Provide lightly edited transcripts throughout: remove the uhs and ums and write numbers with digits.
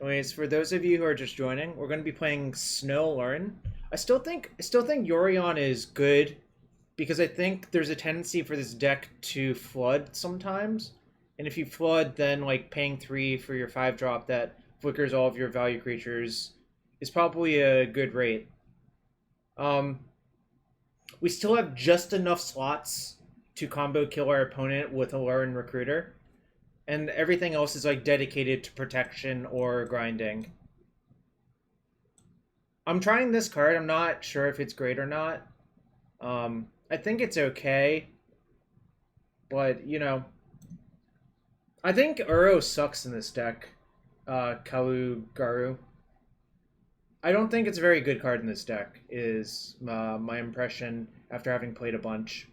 Anyways, for those of you who are just joining, we're going to be playing Snow Aluren. I still think Yorion is good because I think there's a tendency for this deck to flood sometimes. And if you flood, then like paying 3 for your 5-drop that flickers all of your value creatures is probably a good rate. Um, we still have just enough slots to combo kill our opponent with Aluren Recruiter. And everything else is like dedicated to protection or grinding. I'm trying this card. I'm not sure if it's great or not. I think it's okay. But, you know, I think Uro sucks in this deck. Garu. I don't think it's a very good card in this deck, is my impression after having played a bunch.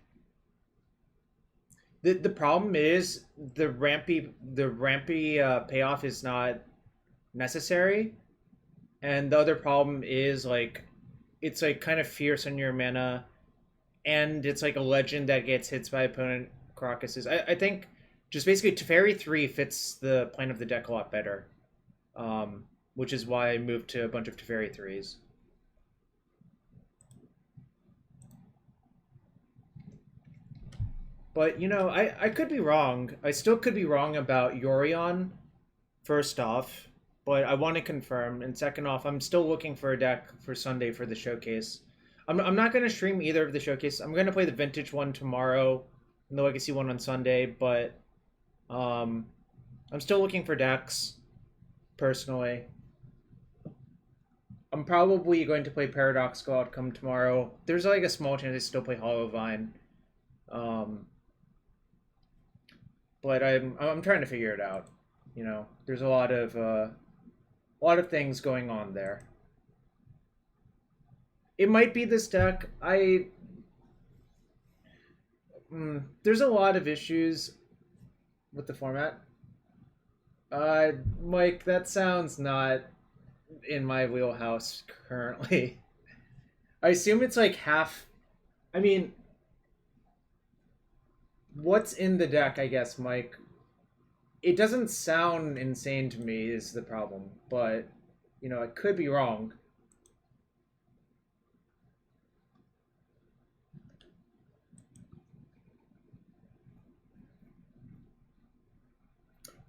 The problem is the rampy payoff is not necessary, and the other problem is like it's like kind of fierce on your mana, and it's like a legend that gets hits by opponent Karakas. I think just basically Teferi 3 fits the plan of the deck a lot better, which is why I moved to a bunch of Teferi 3s. But, you know, I could be wrong. I still could be wrong about Yorion, first off. But I want to confirm. And second off, I'm still looking for a deck for Sunday for the showcase. I'm not going to stream either of the showcase. I'm going to play the Vintage one tomorrow and the Legacy one on Sunday. But I'm still looking for decks, personally. I'm probably going to play Paradoxical Outcome tomorrow. There's like a small chance I still play Hollow Vine. But I'm trying to figure it out. You know, there's a lot of things going on there. It might be this deck. There's a lot of issues with the format. Mike, that sounds not in my wheelhouse currently. I assume it's like half. I mean, what's in the deck, I guess, Mike? It doesn't sound insane to me is the problem, but, you know, I could be wrong.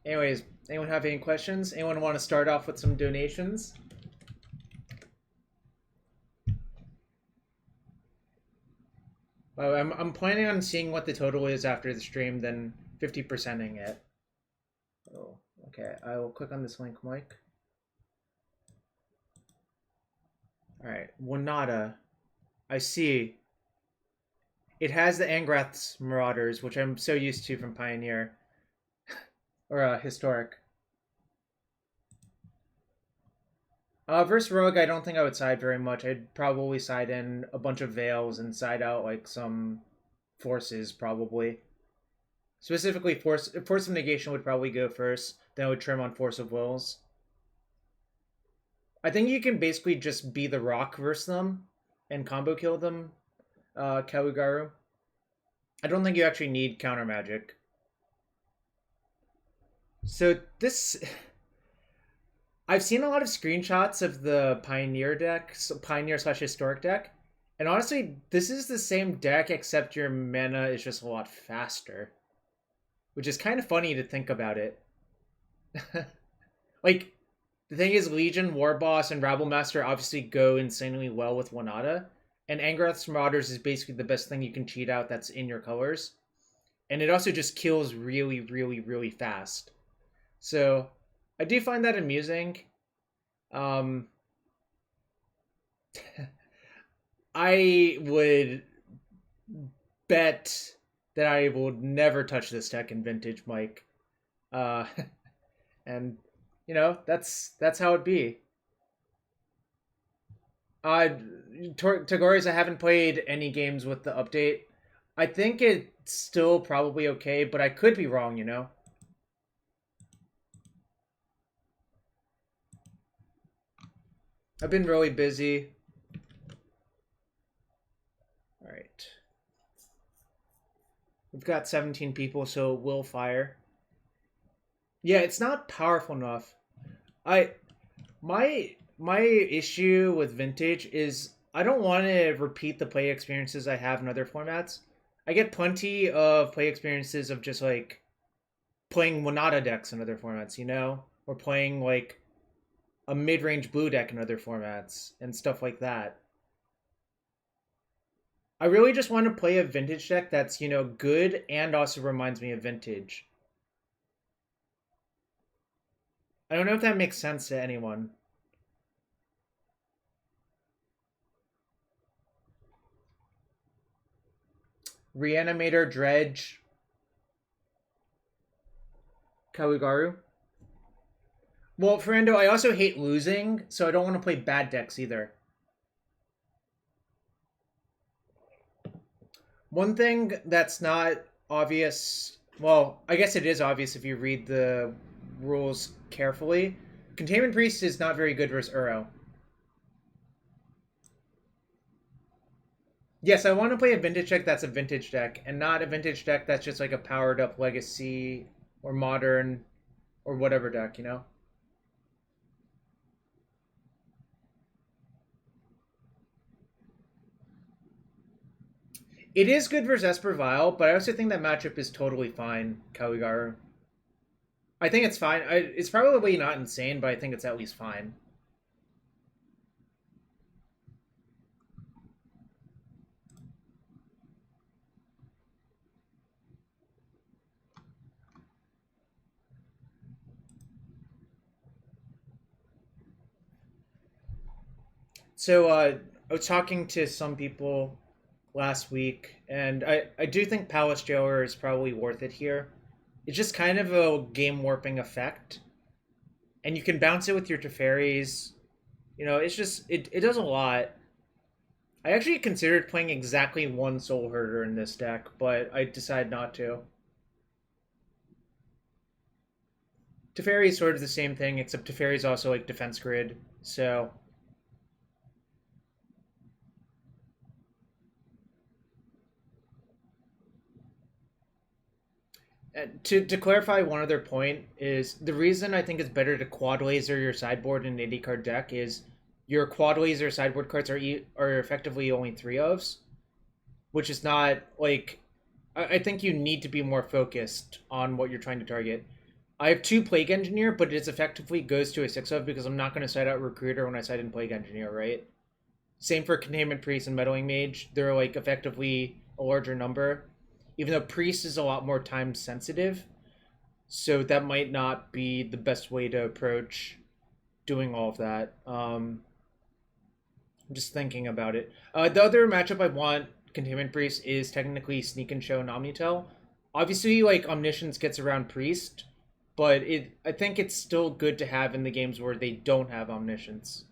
Anyways, anyone have any questions? Anyone want to start off with some donations? I'm planning on seeing what the total is after the stream, then 50%ing it. Oh, okay. I will click on this link, Mike. Alright, Wanada. I see. It has the Angrath's Marauders, which I'm so used to from Pioneer. Or Historic. Versus Rogue, I don't think I would side very much. I'd probably side in a bunch of Veils and side out like some Forces, probably. Specifically, Force of Negation would probably go first. Then I would trim on Force of Wills. I think you can basically just be the rock versus them and combo kill them, Garu. I don't think you actually need counter magic. So this... I've seen a lot of screenshots of the Pioneer deck, Pioneer/Historic deck, and honestly, this is the same deck except your mana is just a lot faster, which is kind of funny to think about it. Like, the thing is, Legion, Warboss, and Rabblemaster obviously go insanely well with Wanada, and Angrath's Marauders is basically the best thing you can cheat out that's in your colors, and it also just kills really, really, really fast. So I do find that amusing. I would bet that I will never touch this deck in Vintage, Mike. And you know, that's how it be. Tagoris, I haven't played any games with the update. I think it's still probably okay, but I could be wrong, you know? I've been really busy. Alright. We've got 17 people, so we'll fire. Yeah, it's not powerful enough. My issue with Vintage is I don't want to repeat the play experiences I have in other formats. I get plenty of play experiences of just like playing Winata decks in other formats, you know, or playing like a mid-range blue deck in other formats and stuff like that. I really just want to play a Vintage deck that's, you know, good and also reminds me of Vintage. I don't know if that makes sense to anyone. Reanimator, Dredge, Kawigaru. Well, Fernando, I also hate losing, so I don't want to play bad decks either. One thing that's not obvious, well, I guess it is obvious if you read the rules carefully. Containment Priest is not very good versus Uro. Yes, I want to play a vintage deck that's a vintage deck, and not a vintage deck that's just like a powered up legacy or modern or whatever deck, you know? It is good versus Esper Vile, but I also think that matchup is totally fine, Kawigaru. I think it's fine. It's probably not insane, but I think it's at least fine. So I was talking to some people last week, and I do think Palace Jailer is probably worth it here. It's just kind of a game warping effect, and you can bounce it with your Teferis. You know, it's just it does a lot. I actually considered playing exactly one Soul Herder in this deck, but I decided not to. Teferi is sort of the same thing, except Teferi is also like defense grid, so to clarify one other point is the reason I think it's better to quad laser your sideboard in an 80 card deck is your quad laser sideboard cards are effectively only three ofs, which is not like I think you need to be more focused on what you're trying to target. I have two Plague Engineer, but it effectively goes to a six of because I'm not going to side out Recruiter when I side in Plague Engineer, right? Same for Containment Priest and Meddling Mage. They're like effectively a larger number, even though Priest is a lot more time sensitive. So that might not be the best way to approach doing all of that. I'm just thinking about it. The other matchup I want Containment Priest is technically Sneak and Show and Omnitel. Obviously, like Omniscience gets around Priest, but I think it's still good to have in the games where they don't have Omniscience.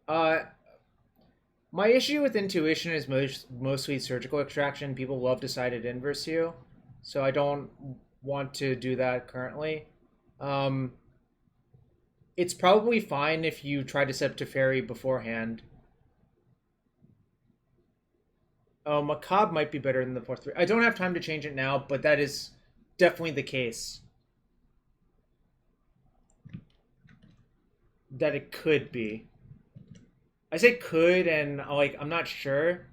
Uh, my issue with Intuition is mostly surgical extraction. People love Decided Inverse you, so I don't want to do that currently. Um, it's probably fine if you try to set up Teferi beforehand. Oh, Macabre might be better than the 4-3. I don't have time to change it now, but that is definitely the case. That it could be. I say could, and like I'm not sure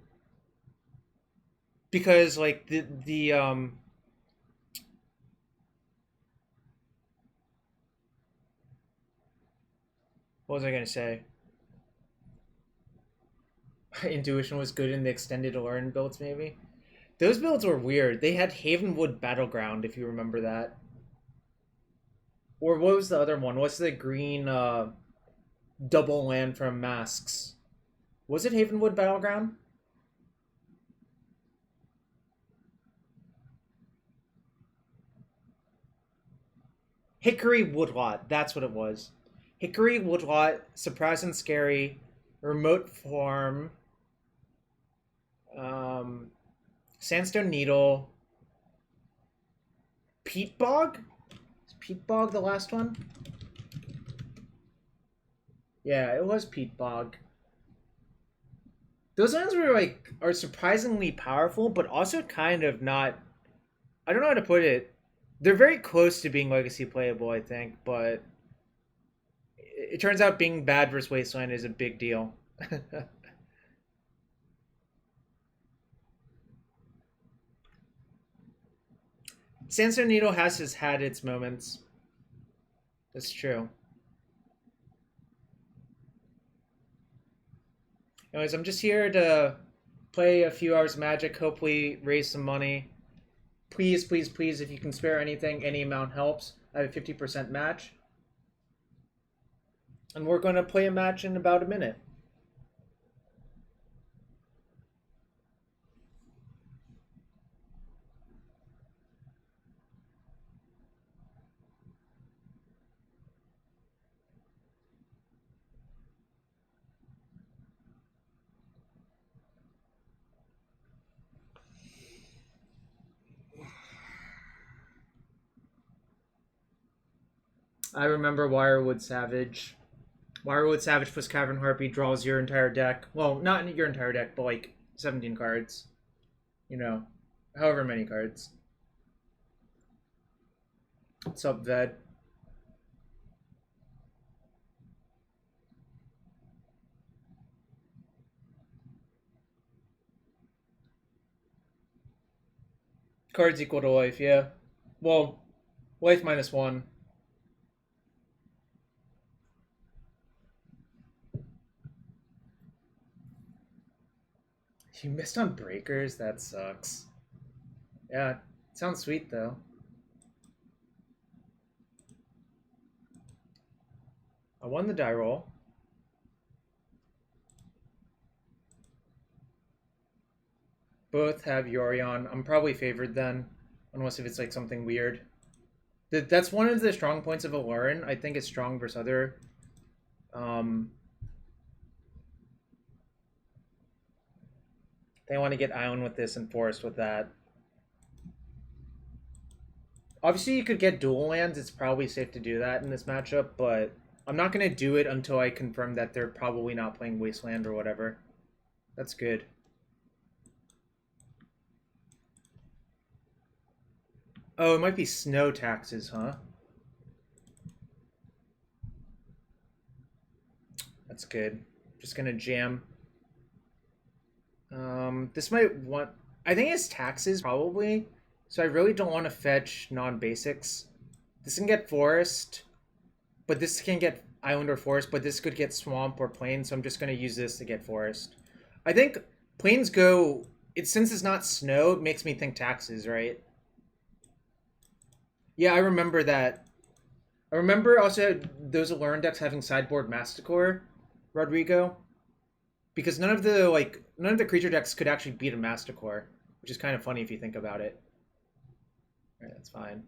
because like the what was I gonna say? Intuition was good in the extended Aluren builds, maybe. Those builds were weird. They had Havenwood Battleground, if you remember that. Or what was the other one? What's the green double land from Masks? Was it Havenwood Battleground? Hickory Woodlot. That's what it was. Hickory Woodlot, Surprise and Scary, Remote Form, Sandstone Needle, Peat Bog? Is Peat Bog the last one? Yeah, it was Peat Bog. Those ones were like are surprisingly powerful, but also kind of not. I don't know how to put it. They're very close to being legacy playable, I think, but it turns out being bad versus Wasteland is a big deal. Sandstone Needle has had its moments. That's true. Anyways, I'm just here to play a few hours of Magic, hopefully raise some money. Please, please, please, if you can spare anything, any amount helps. I have a 50% match. And we're going to play a match in about a minute. I remember Wirewood Savage. Wirewood Savage plus Cavern Harpy draws your entire deck. Well, not your entire deck, but like 17 cards. You know, however many cards. What's up, Ved? Cards equal to life, yeah. Well, life -1. You missed on breakers? That sucks. Yeah, sounds sweet though. I won the die roll. Both have Yorion. I'm probably favored then, unless if it's like something weird. That's one of the strong points of Aluren. I think it's strong versus other. They want to get Island with this and Forest with that. Obviously, you could get dual lands. It's probably safe to do that in this matchup, but I'm not going to do it until I confirm that they're probably not playing Wasteland or whatever. That's good. Oh, it might be snow taxes, huh? That's good. Just gonna jam. This might want... I think it's taxes, probably. So I really don't want to fetch non-basics. This can get Forest, but this can get Island or Forest, but this could get Swamp or Plain, so I'm just gonna use this to get Forest. I think Plains go... Since it's not snow, it makes me think taxes, right? Yeah, I remember that. I remember also those Aluren decks having sideboard Masticore, Rodrigo, because none of the creature decks could actually beat a Masticore, which is kind of funny if you think about it. All right, that's fine.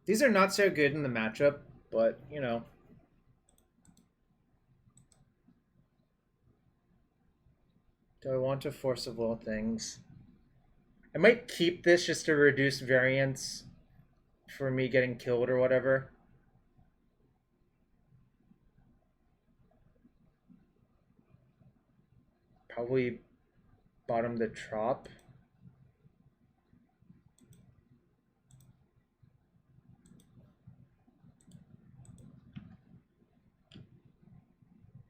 These are not so good in the matchup, but you know. Do I want to Force of Will things? I might keep this just to reduce variance for me getting killed or whatever. Probably bottom the Trop.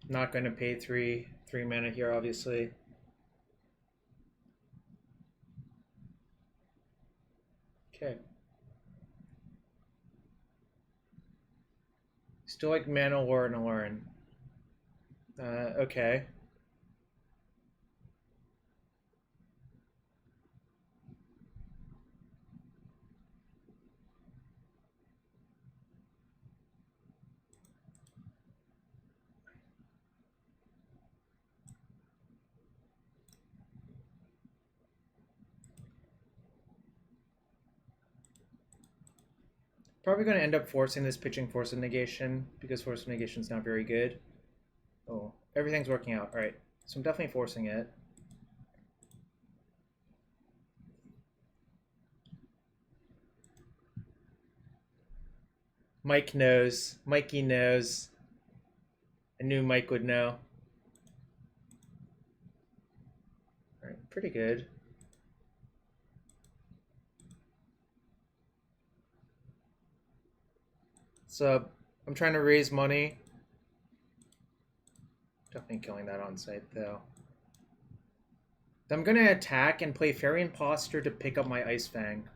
Not going to pay three mana here, obviously. Okay. Still like Mana Lore and Aluren. Okay. Probably going to end up forcing this pitching Force of Negation, because Force of Negation is not very good. Oh, everything's working out. Alright, so I'm definitely forcing it. Mike knows. Mikey knows. I knew Mike would know. Alright, pretty good. So I'm trying to raise money. Definitely killing that on site though. I'm gonna attack and play Faerie Impostor to pick up my Ice-Fang.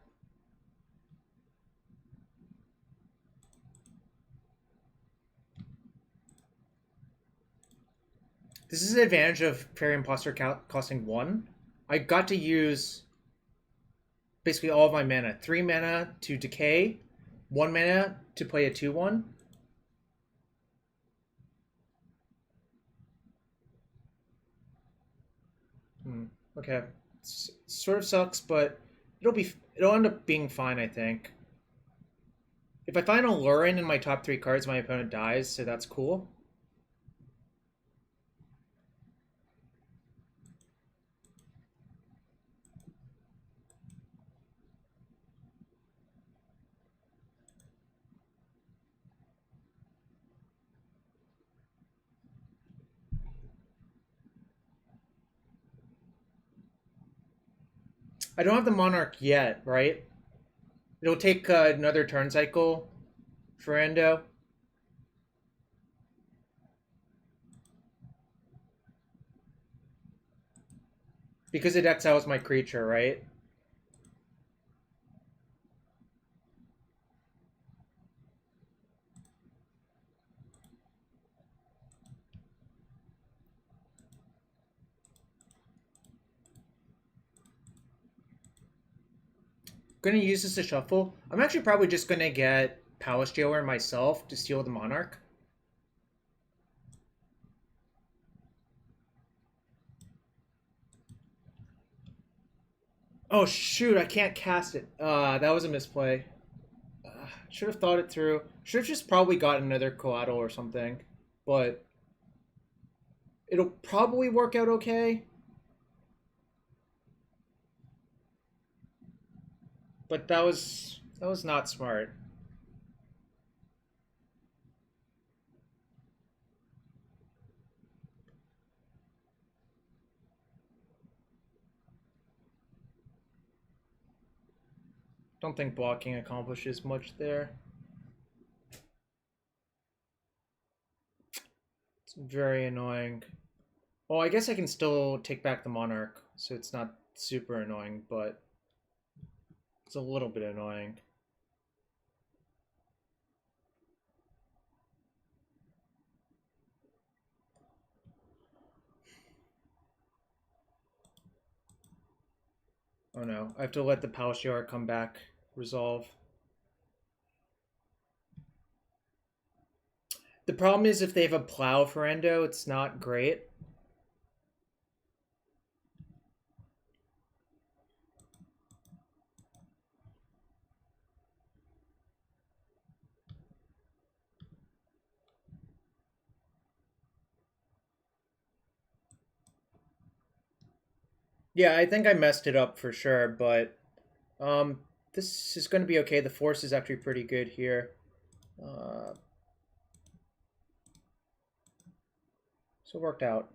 This is the advantage of Faerie Impostor costing 1. I got to use basically all of my mana. 3 mana to decay, 1 mana to play a 2/1. Okay. Sort of sucks, but it'll end up being fine, I think. If I find Aluren in my top 3 cards, my opponent dies, so that's cool. I don't have the Monarch yet, right? It'll take another turn cycle for Endo. Because it exiles my creature, right? Gonna use this to shuffle. I'm actually probably just gonna get Palace Jailer myself to steal the Monarch. Oh shoot, I can't cast it. That was a misplay. Should have thought it through. Should have just probably got another Coatl or something. But it'll probably work out okay. But that was not smart. Don't think blocking accomplishes much there. It's very annoying. Well, I guess I can still take back the Monarch, so it's not super annoying, but it's a little bit annoying. Oh no, I have to let the Plowshare come back, resolve. The problem is if they have a Plow for Endo, it's not great. Yeah, I think I messed it up for sure, but this is going to be okay. The force is actually pretty good here. So it worked out.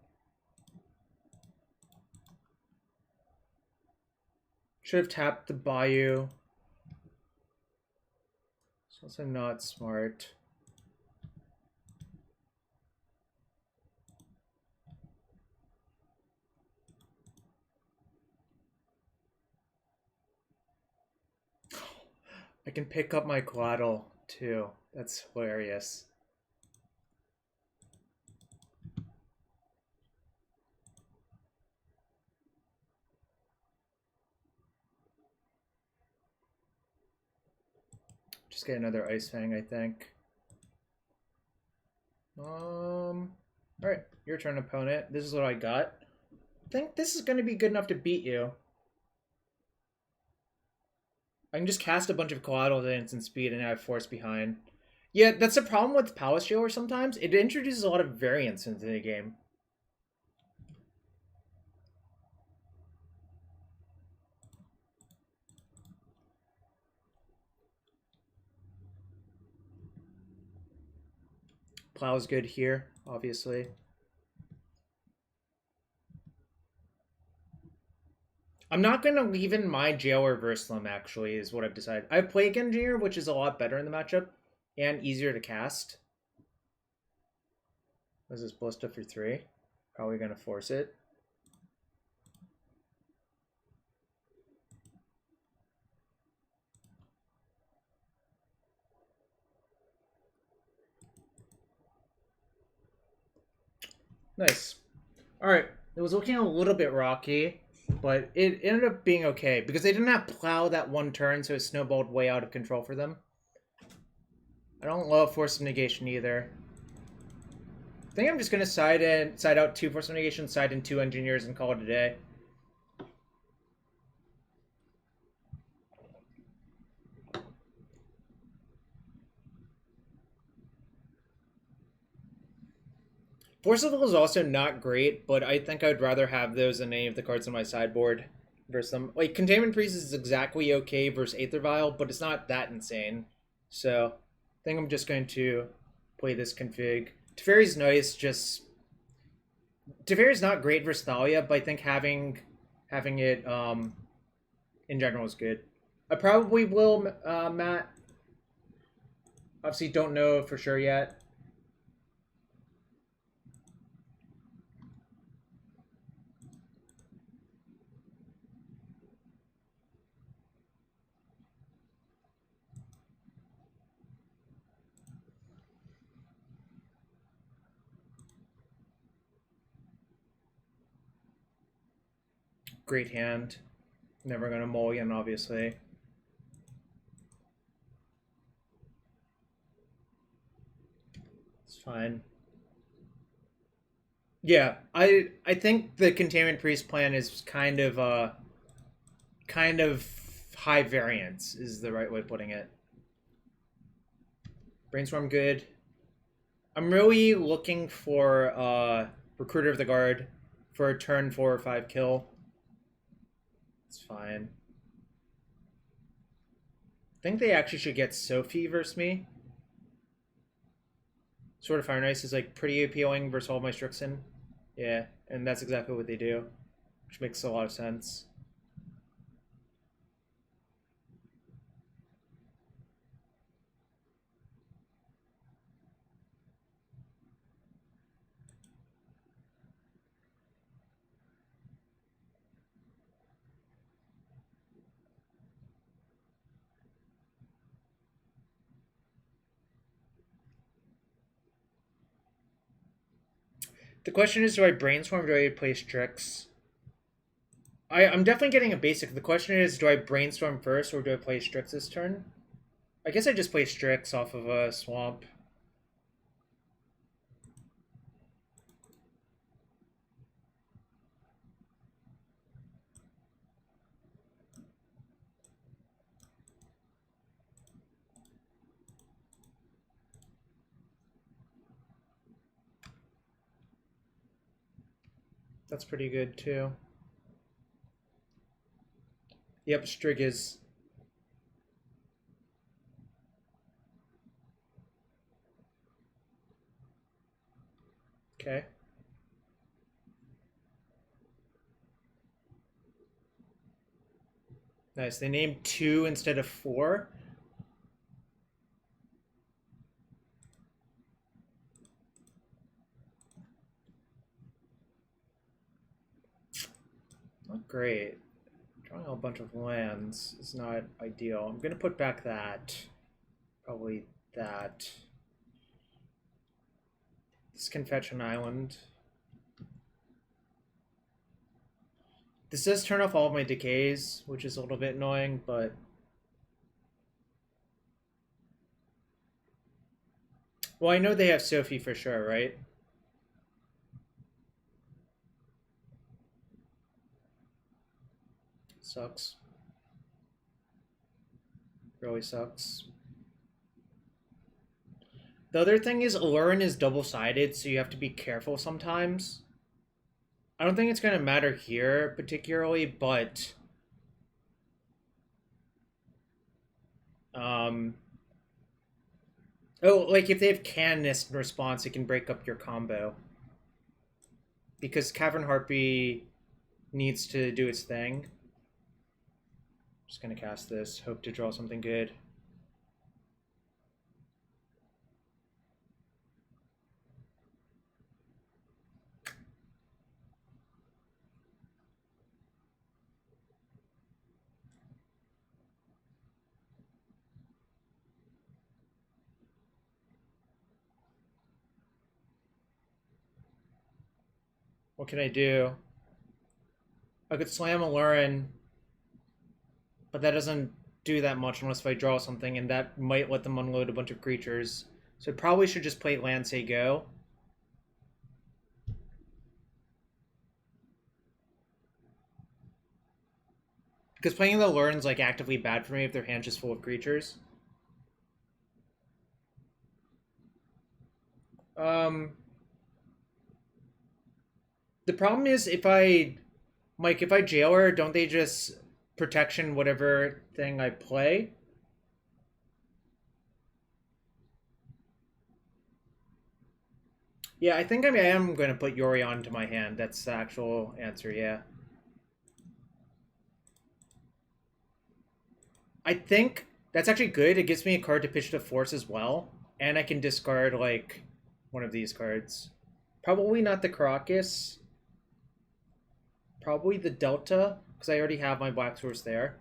Should have tapped the Bayou. It's also not smart. I can pick up my Coatl too. That's hilarious. Just get another Ice-Fang, I think. Alright, your turn, opponent. This is what I got. I think this is going to be good enough to beat you. I can just cast a bunch of Coatl at instant speed and have force behind. Yeah, that's the problem with Palace Jailer sometimes. It introduces a lot of variance into the game. Plow's good here, obviously. I'm not going to leave in my Jailer Verslim, actually, is what I've decided. I have Plague Engineer, which is a lot better in the matchup. and easier to cast. Was this Ballista for 3? Probably going to force it. Nice. Alright, it was looking a little bit rocky, but it ended up being okay because they didn't have Plow that one turn, so it snowballed way out of control for them. I don't love Force of Negation either. I think I'm just going to side out 2 Force of Negation, side in 2 Engineers, and call it a day. Force of Will is also not great, but I think I'd rather have those than any of the cards on my sideboard versus them. Like, Containment Priest is exactly okay versus Aether Vial, but it's not that insane. So, I think I'm just going to play this config. Teferi's nice, just... Teferi's not great versus Thalia, but I think having it in general is good. I probably will, Matt. Obviously, don't know for sure yet. Great hand. Never gonna mulligan, obviously. It's fine. Yeah, I think the Containment Priest plan is kind of high variance is the right way of putting it. Brainstorm good. I'm really looking for Recruiter of the Guard for a turn 4 or 5 kill. It's fine. I think they actually should get Sophie versus me. Sword of Fire and Ice is like pretty appealing versus all my Strixen. Yeah, and that's exactly what they do, which makes a lot of sense. The question is, do I Brainstorm or do I play Strix? I'm definitely getting a basic. The question is, do I Brainstorm first or do I play Strix this turn? I guess I just play Strix off of a Swamp. That's pretty good too. Yep, Strig is. Okay. Nice. They named 2 instead of 4. Not great. Drawing a bunch of lands is not ideal. I'm gonna put back that. Probably that. This can fetch an island. This does turn off all of my decays, which is a little bit annoying, but... Well, I know they have Sophie for sure, right? Sucks. Really sucks. The other thing is Aluren is double-sided, so you have to be careful sometimes. I don't think it's going to matter here particularly, but... Oh, like if they have Canonist in response, it can break up your combo. Because Cavern Harpy needs to do its thing. Just gonna cast this, hope to draw something good. What can I do? I could slam Aluren, but that doesn't do that much unless if I draw something, and that might let them unload a bunch of creatures. So I probably should just play land, say go. Because playing the Aluren's like actively bad for me if their hand's just full of creatures. The problem is if I jail her, don't they just protection whatever thing I play? Yeah, I think I am going to put Yorion into my hand. That's the actual answer, yeah. I think that's actually good. It gives me a card to pitch to Force as well. And I can discard, like, one of these cards. Probably not the Karakas. Probably the Delta, because I already have my Black Source there.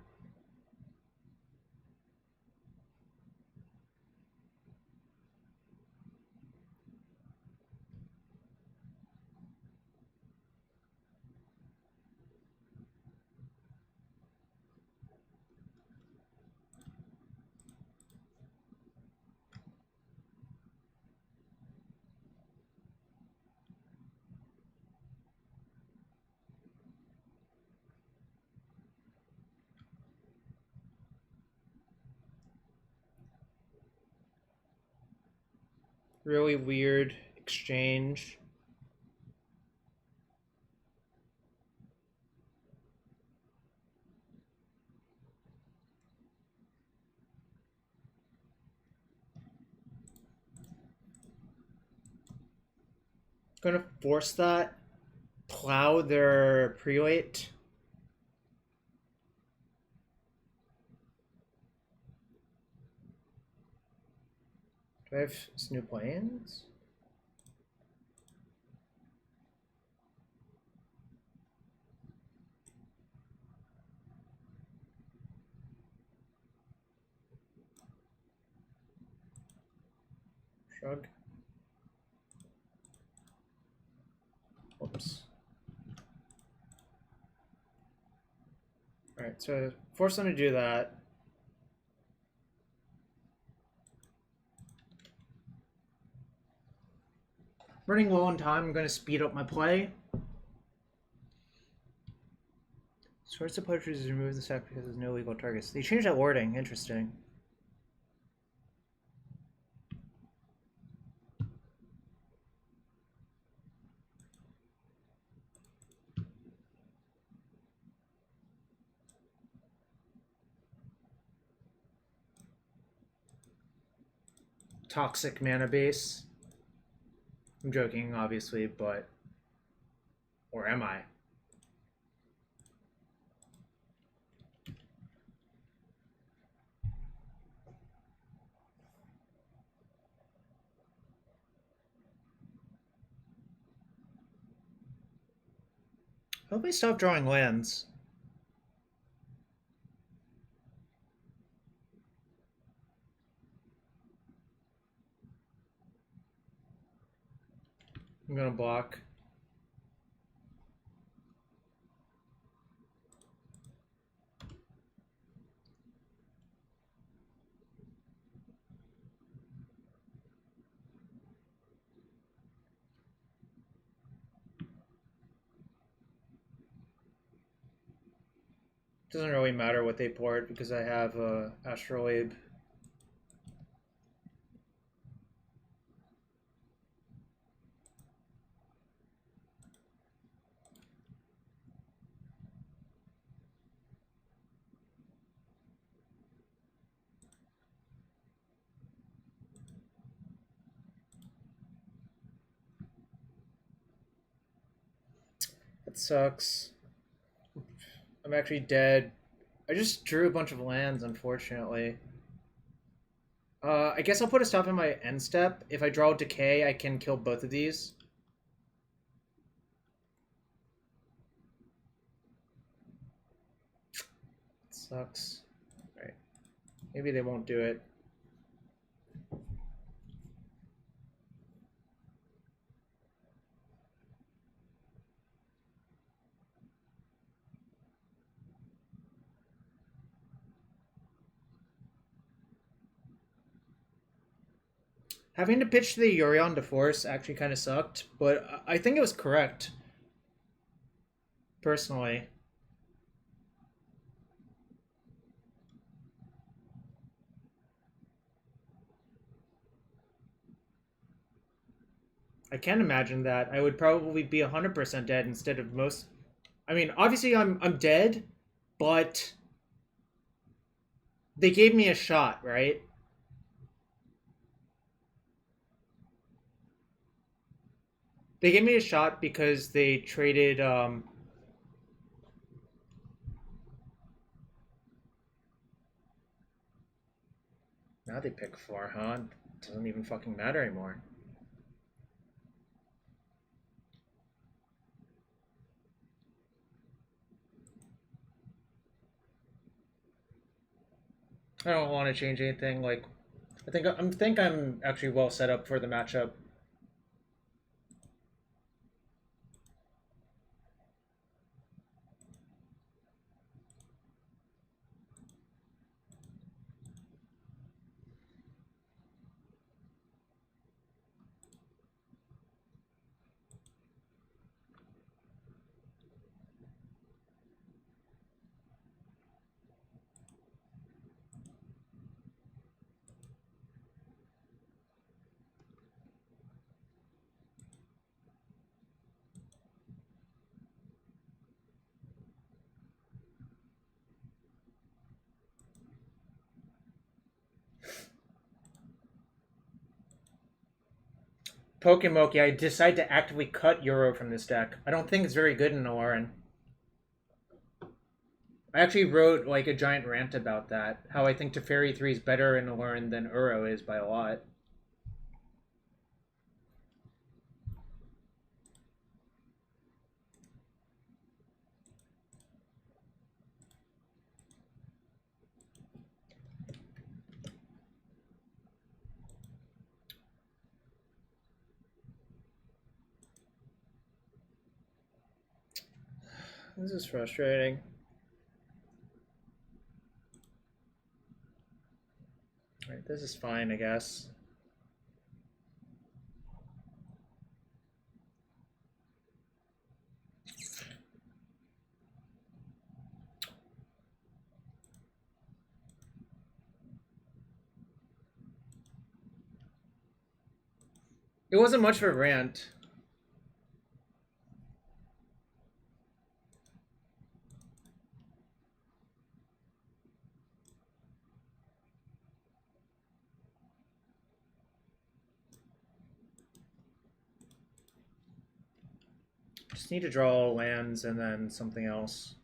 Really weird exchange. Gonna force that. Plow their prelate. Do I have new plans? Shrug. Whoops. Alright, so force them to do that. Running low on time, I'm going to speed up my play. Source of Poetry is remove the sack because there's no legal targets. They changed that wording. Interesting. Toxic mana base. I'm joking, obviously, but... Or am I? I hope I stop drawing lands. I'm gonna block. Doesn't really matter what they port because I have Astrolabe. That sucks. I'm actually dead. I just drew a bunch of lands, unfortunately. I guess I'll put a stop in my end step. If I draw Decay, I can kill both of these. It sucks. Alright. Maybe they won't do it. Having to pitch the Yorion to Force actually kind of sucked, but I think it was correct, personally. I can't imagine that. I would probably be 100% dead instead of most. I mean, obviously I'm dead, but they gave me a shot, right? They gave me a shot because they traded now they pick 4, huh? Doesn't even fucking matter anymore. I don't want to change anything. Like, I think I'm actually well set up for the matchup. Pokemoki, I decide to actively cut Euro from this deck. I don't think it's very good in Aluren. I actually wrote like a giant rant about that. How I think Teferi 3 is better in Aluren than Uro is by a lot. This is frustrating. Alright, this is fine, I guess. It wasn't much of a rant. Just need to draw lands and then something else.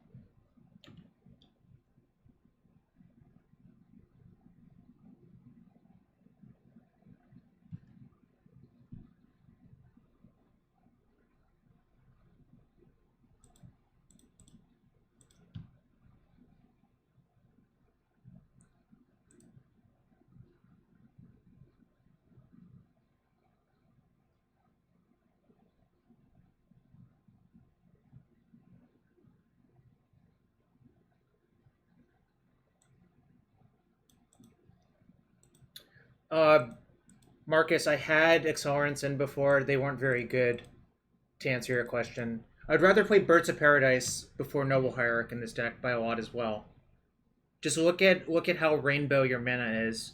Uh, Marcus, I had Accelerants in before. They weren't very good, to answer your question. I'd rather play Birds of Paradise before Noble Hierarch in this deck by a lot as well. Just look at how rainbow your mana is,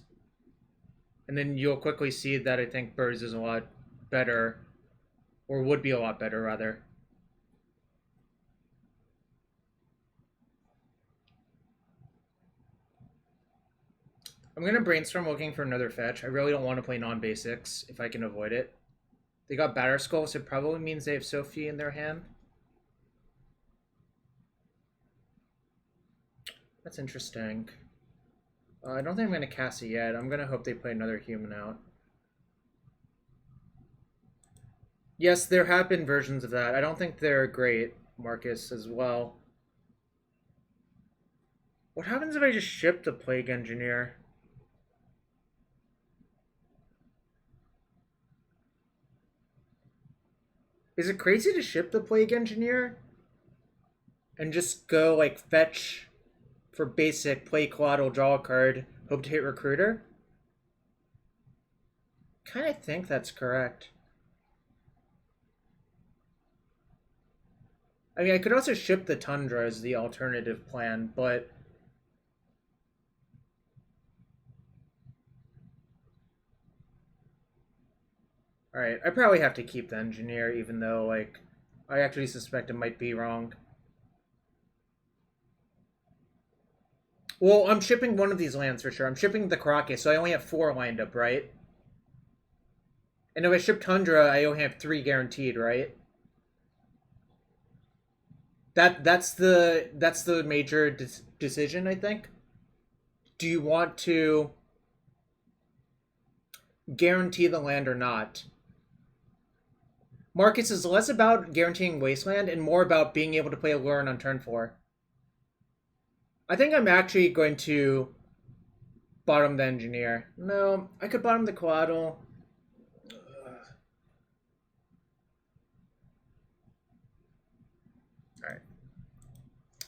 and then you'll quickly see that I think Birds is a lot better, or would be a lot better rather. I'm gonna brainstorm looking for another fetch. I really don't want to play non-basics if I can avoid it. They got Batterskull, so it probably means they have Sophie in their hand. That's interesting. I don't think I'm gonna cast it yet. I'm gonna hope they play another human out. Yes, there have been versions of that. I don't think they're great, Marcus, as well. What happens if I just ship the Plague Engineer? Is it crazy to ship the Plague Engineer? And just go, like, fetch for basic, play Coatl, draw a card, hope to hit Recruiter? Kind of think that's correct. I mean, I could also ship the Tundra as the alternative plan, but alright, I probably have to keep the Engineer, even though, like, I actually suspect it might be wrong. Well, I'm shipping one of these lands for sure. I'm shipping the Karakas, so I only have 4 lined up, right? And if I ship Tundra, I only have 3 guaranteed, right? That's the major decision, I think. Do you want to guarantee the land or not? Marcus is less about guaranteeing Wasteland and more about being able to play Aluren on turn 4. I think I'm actually going to bottom the Engineer. No, I could bottom the Coatl. Alright.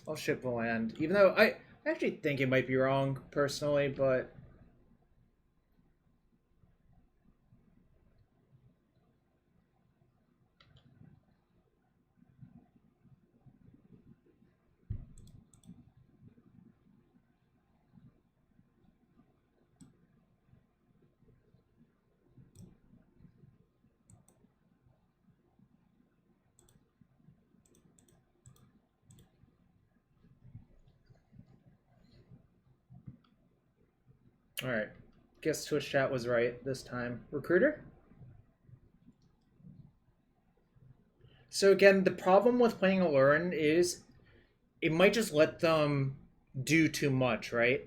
I'll ship the land. Even though I actually think it might be wrong, personally, but... Alright. Guess Twitch chat was right this time. Recruiter? So again, the problem with playing Aluren is it might just let them do too much, right?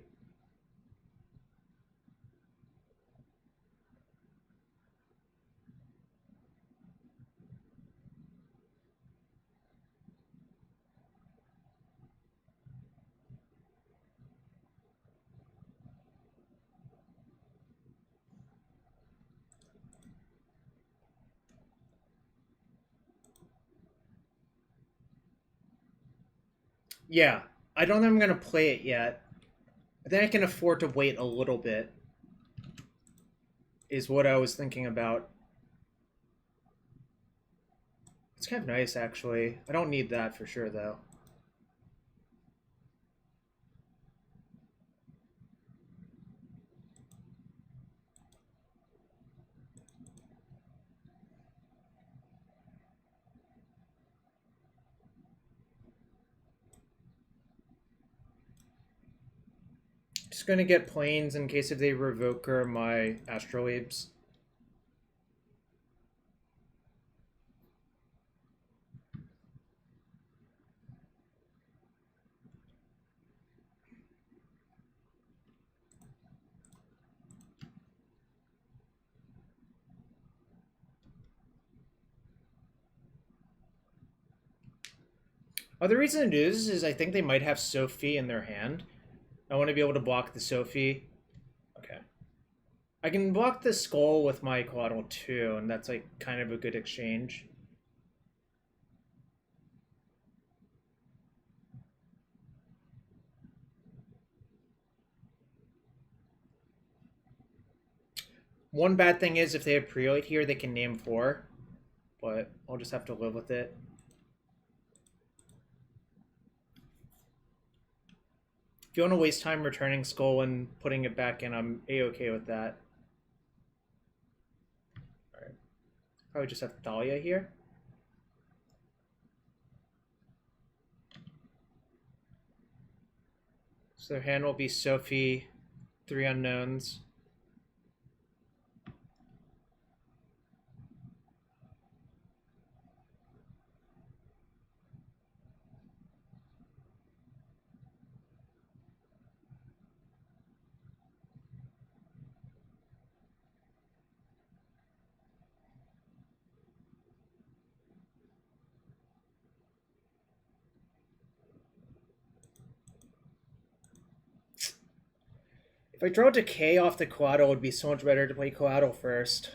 Yeah. I don't think I'm going to play it yet. I think I can afford to wait a little bit, is what I was thinking about. It's kind of nice, actually. I don't need that for sure, though. Just going to get planes in case if they revoke my Astrolabes. Other reason it is I think they might have Sophie in their hand. I want to be able to block the Sophie. Okay. I can block the Skull with my Coatl too, and that's like kind of a good exchange. One bad thing is if they have Prelate here, they can name 4. But I'll just have to live with it. If you want to waste time returning Skull and putting it back in, I'm A-okay with that. Alright. Probably just have Thalia here. So their hand will be Sophie, 3 unknowns. If I draw Decay off the Coatl, it would be so much better to play Coatl first.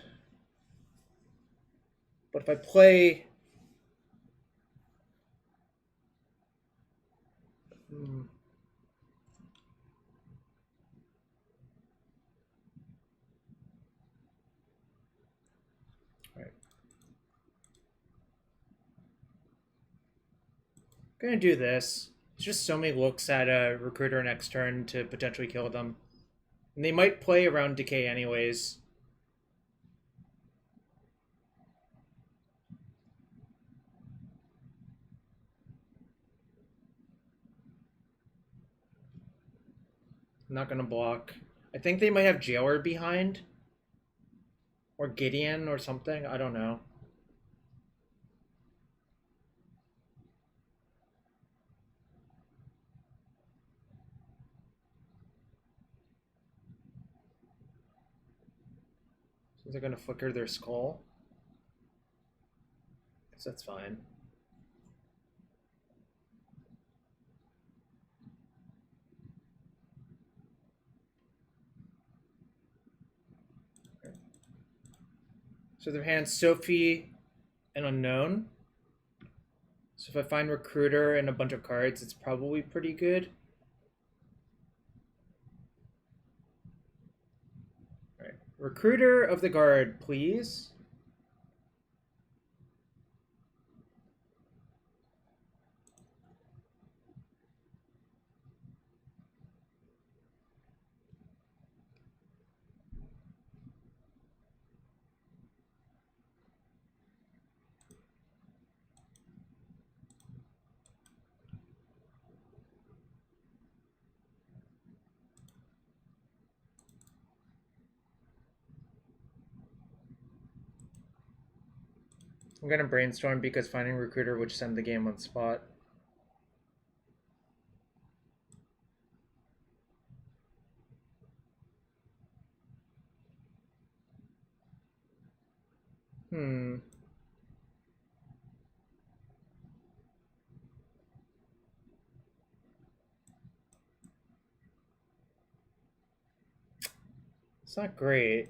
But if I play... Gonna do this. It's just so many looks at a recruiter next turn to potentially kill them. And they might play around Decay anyways. I'm not gonna block. I think they might have Jailer behind. Or Gideon or something. I don't know. So they're gonna flicker their skull. So that's fine. So their hand's Sophie and Unknown. So if I find Recruiter and a bunch of cards, it's probably pretty good. Alright. Recruiter of the Guard, please. I'm gonna Brainstorm because finding Recruiter would send the game on spot. It's not great.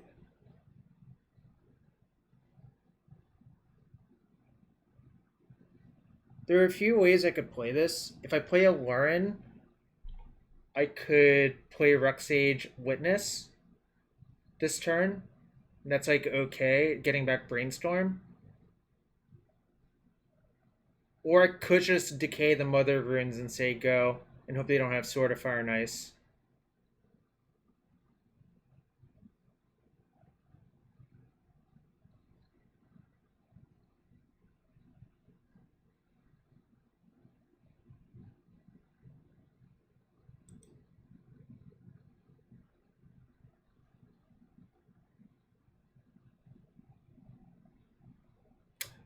There are a few ways I could play this. If I play Aluren, I could play Sage Witness this turn. And that's like okay, getting back Brainstorm. Or I could just decay the Mother Runes and say go, and hope they don't have Sword of Fire and Ice.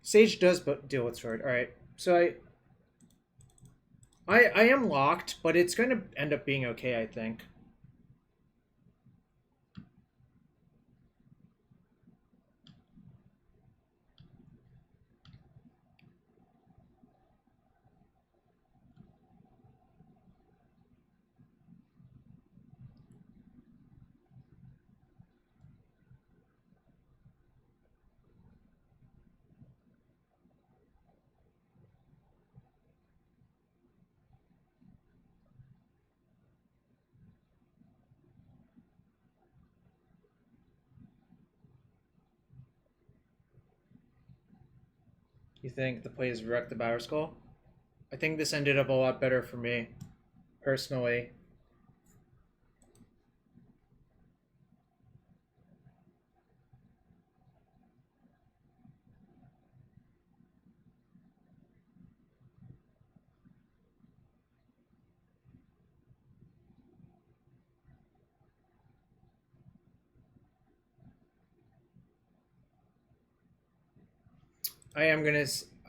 Sage does deal with Sword. Alright, so I am locked, but it's going to end up being okay, I think. You think the play is wrecked the Bower Skull? I think this ended up a lot better for me, personally.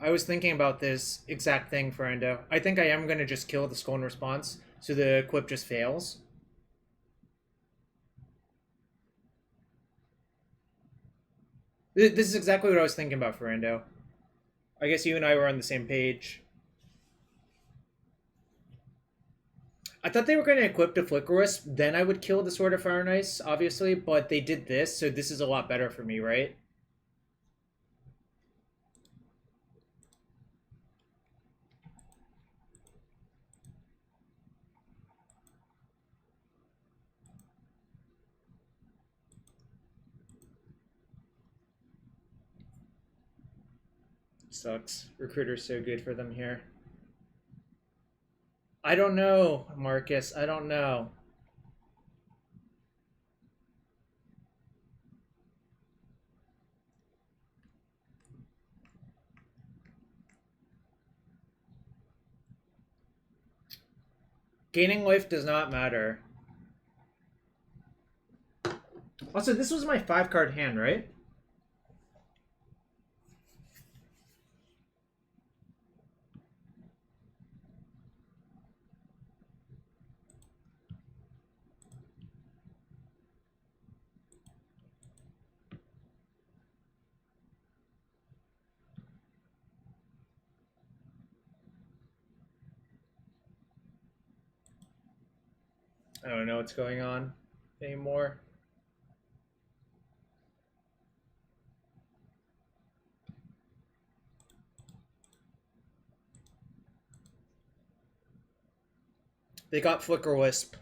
I was thinking about this exact thing for Endo. I think I am gonna just kill the skull in response, so the equip just fails. This is exactly what I was thinking about for Endo. I guess you and I were on the same page. I thought they were going to equip the Flicker Wisp, then I would kill the Sword of Fire and Ice, obviously, but they did this, so this is a lot better for me, right? Sucks. Recruiter's so good for them here. I don't know, Marcus. I don't know. Gaining life does not matter. Also, this was my 5-card hand, right? I don't know what's going on anymore. They got Flicker Wisp.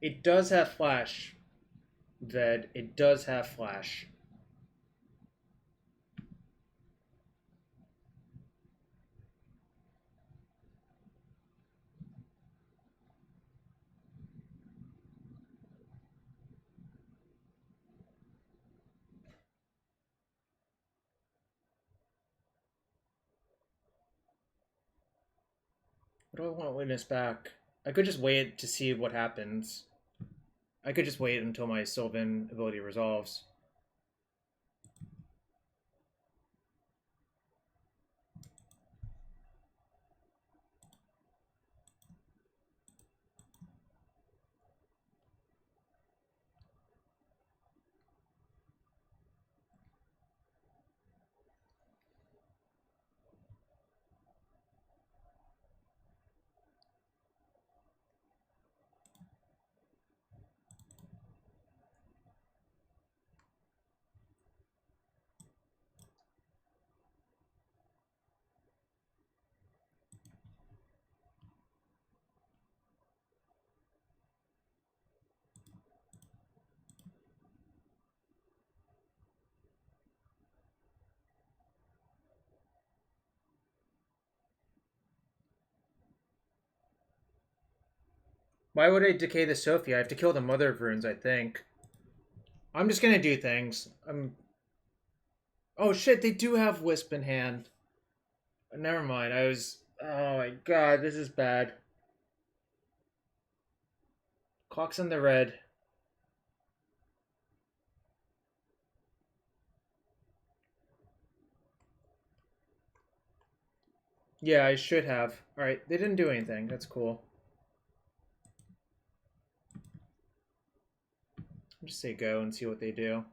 It does have Flash, Ved. It does have Flash. What do I want Witness back? I could just wait to see what happens. I could just wait until my Sylvan ability resolves. Why would I decay the Sophie? I have to kill the Mother of Runes, I think. I'm just gonna do things. Oh shit, they do have Wisp in hand. Never mind, I was... Oh my god, this is bad. Clock's in the red. Yeah, I should have. Alright, they didn't do anything. That's cool. I'll just say go and see what they do.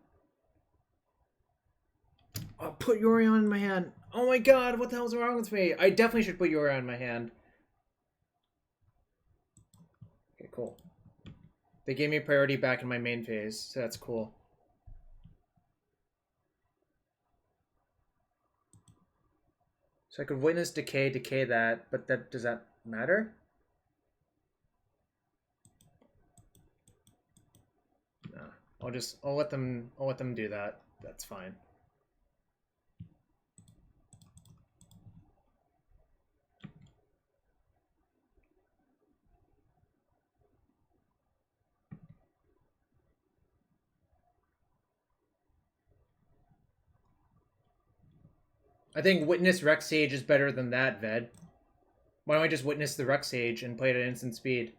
I'll put Yorion in my hand. Oh my god, what the hell's wrong with me? I definitely should put Yorion in my hand. Okay, cool. They gave me priority back in my main phase, so that's cool. So I could Witness Decay, decay that, but does that matter? No. I'll let them do that. That's fine. I think Witness Rex Sage is better than that, Ved. Why don't I just Witness the Rex Sage and play it at instant speed?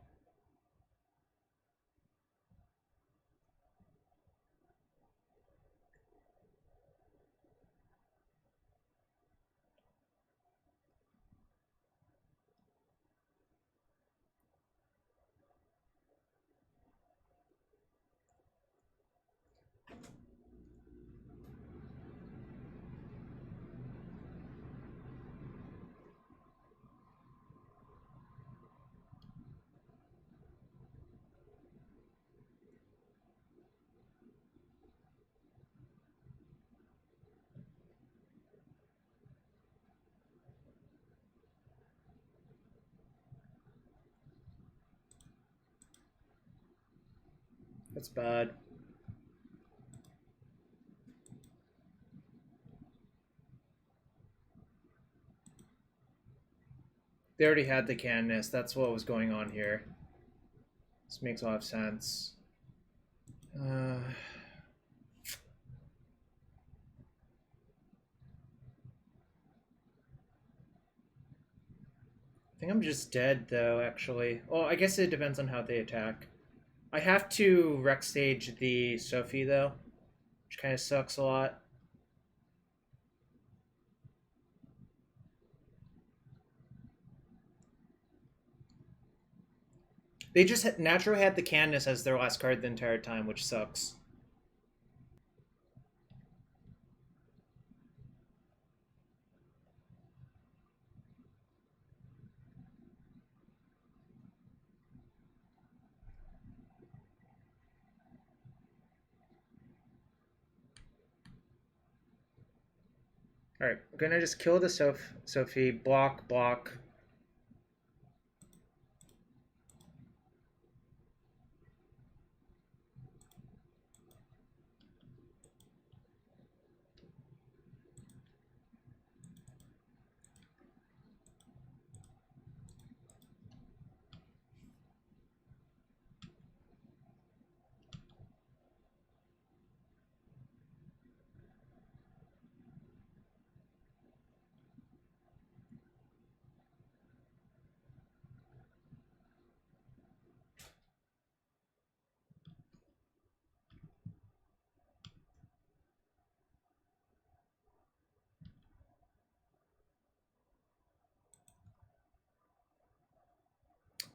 That's bad. They already had the Canonist. That's what was going on here. This makes a lot of sense. I think I'm just dead, though, actually. Well, I guess it depends on how they attack. I have to Rec Stage the Sophie, though, which kind of sucks a lot. They just naturally had the Canonist as their last card the entire time, which sucks. Alright, I'm gonna just kill the Sophie, block, block.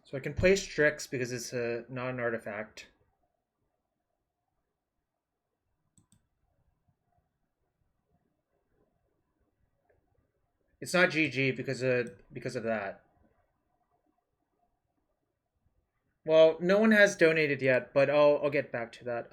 So I can play Strix because it's not an artifact. It's not GG because of that. Well, no one has donated yet, but I'll get back to that.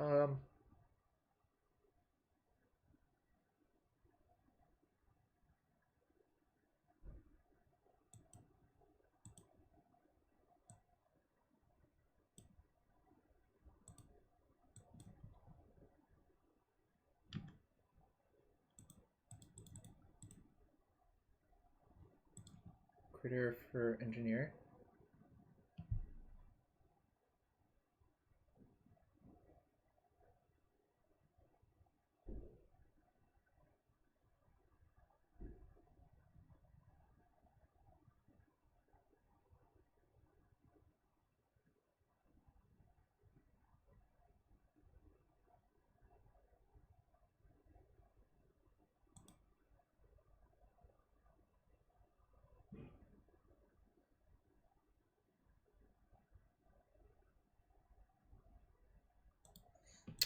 Critter for engineer.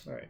All right.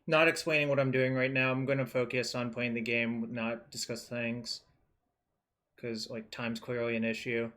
Not explaining what I'm doing right now. I'm going to focus on playing the game, not discuss things. Because, like, time's clearly an issue.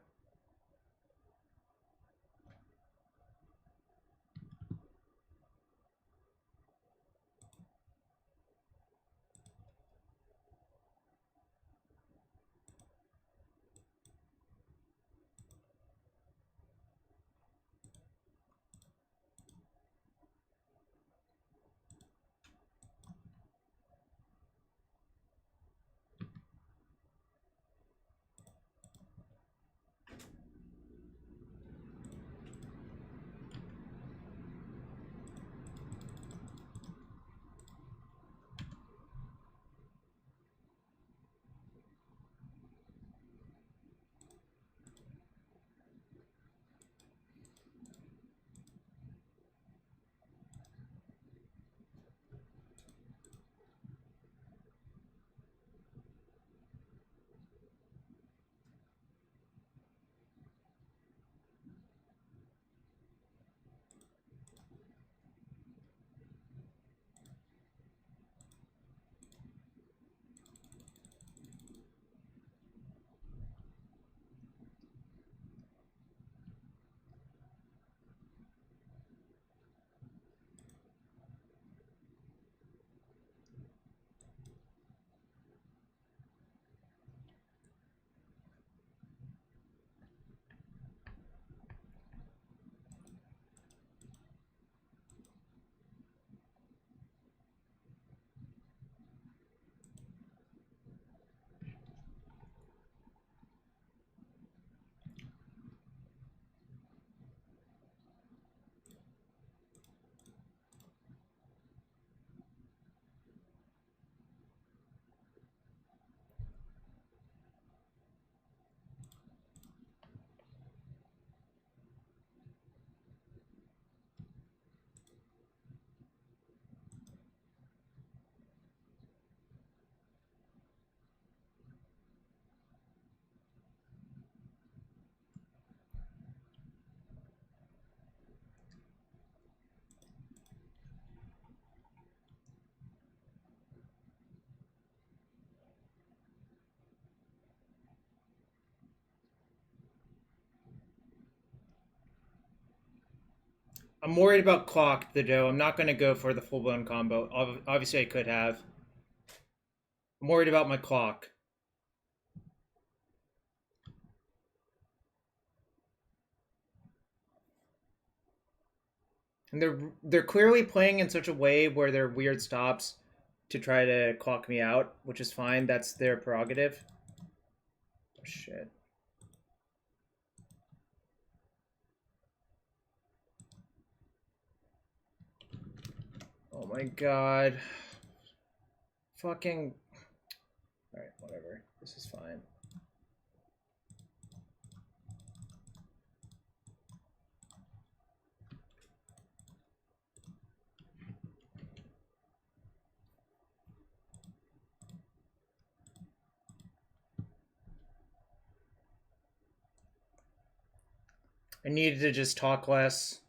I'm worried about clock, though. I'm not going to go for the full-blown combo. Obviously, I could have. I'm worried about my clock. And they're clearly playing in such a way where they're weird stops to try to clock me out, which is fine. That's their prerogative. Oh, shit. Oh my god. Fucking... Alright, whatever. This is fine. I needed to just talk less.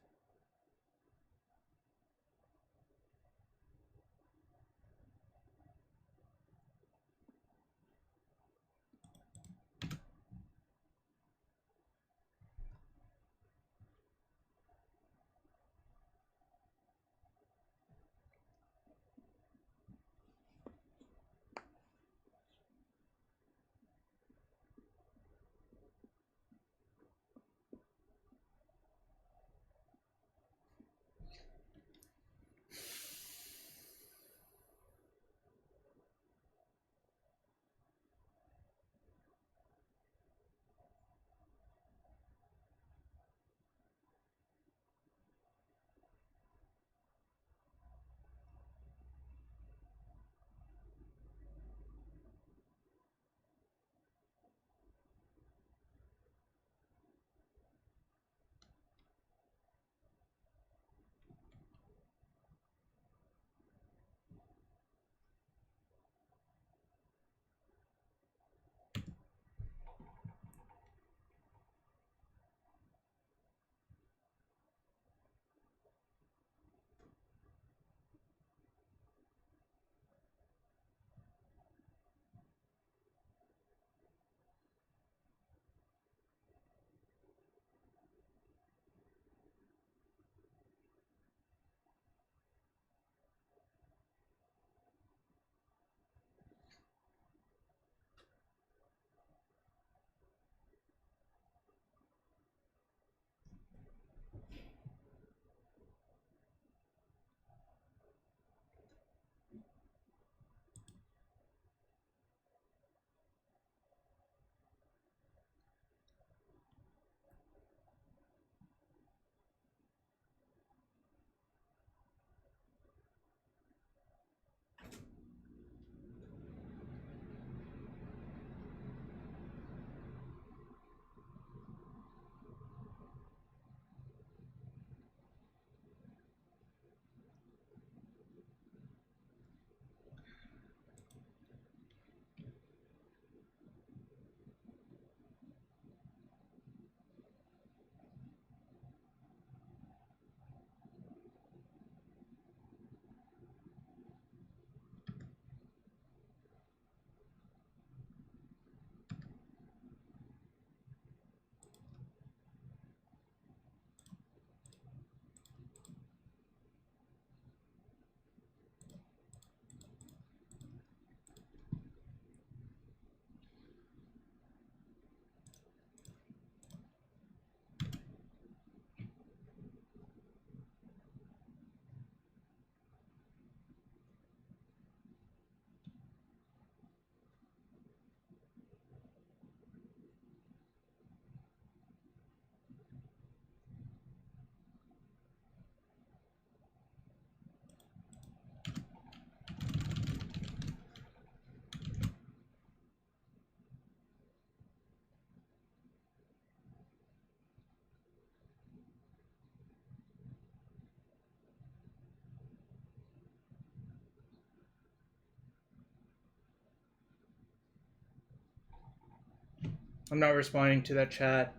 I'm not responding to that chat.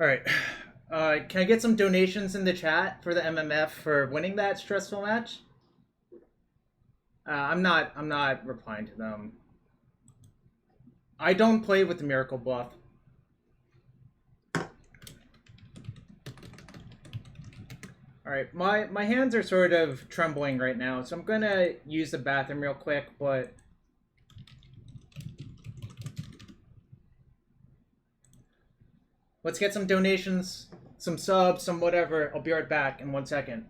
Alright. Can I get some donations in the chat for the MMF for winning that stressful match? I'm not replying to them. I don't play with the Miracle Bluff. All right, my hands are sort of trembling right now, so I'm gonna use the bathroom real quick, but let's get some donations, some subs, some whatever. I'll be right back in 1 second.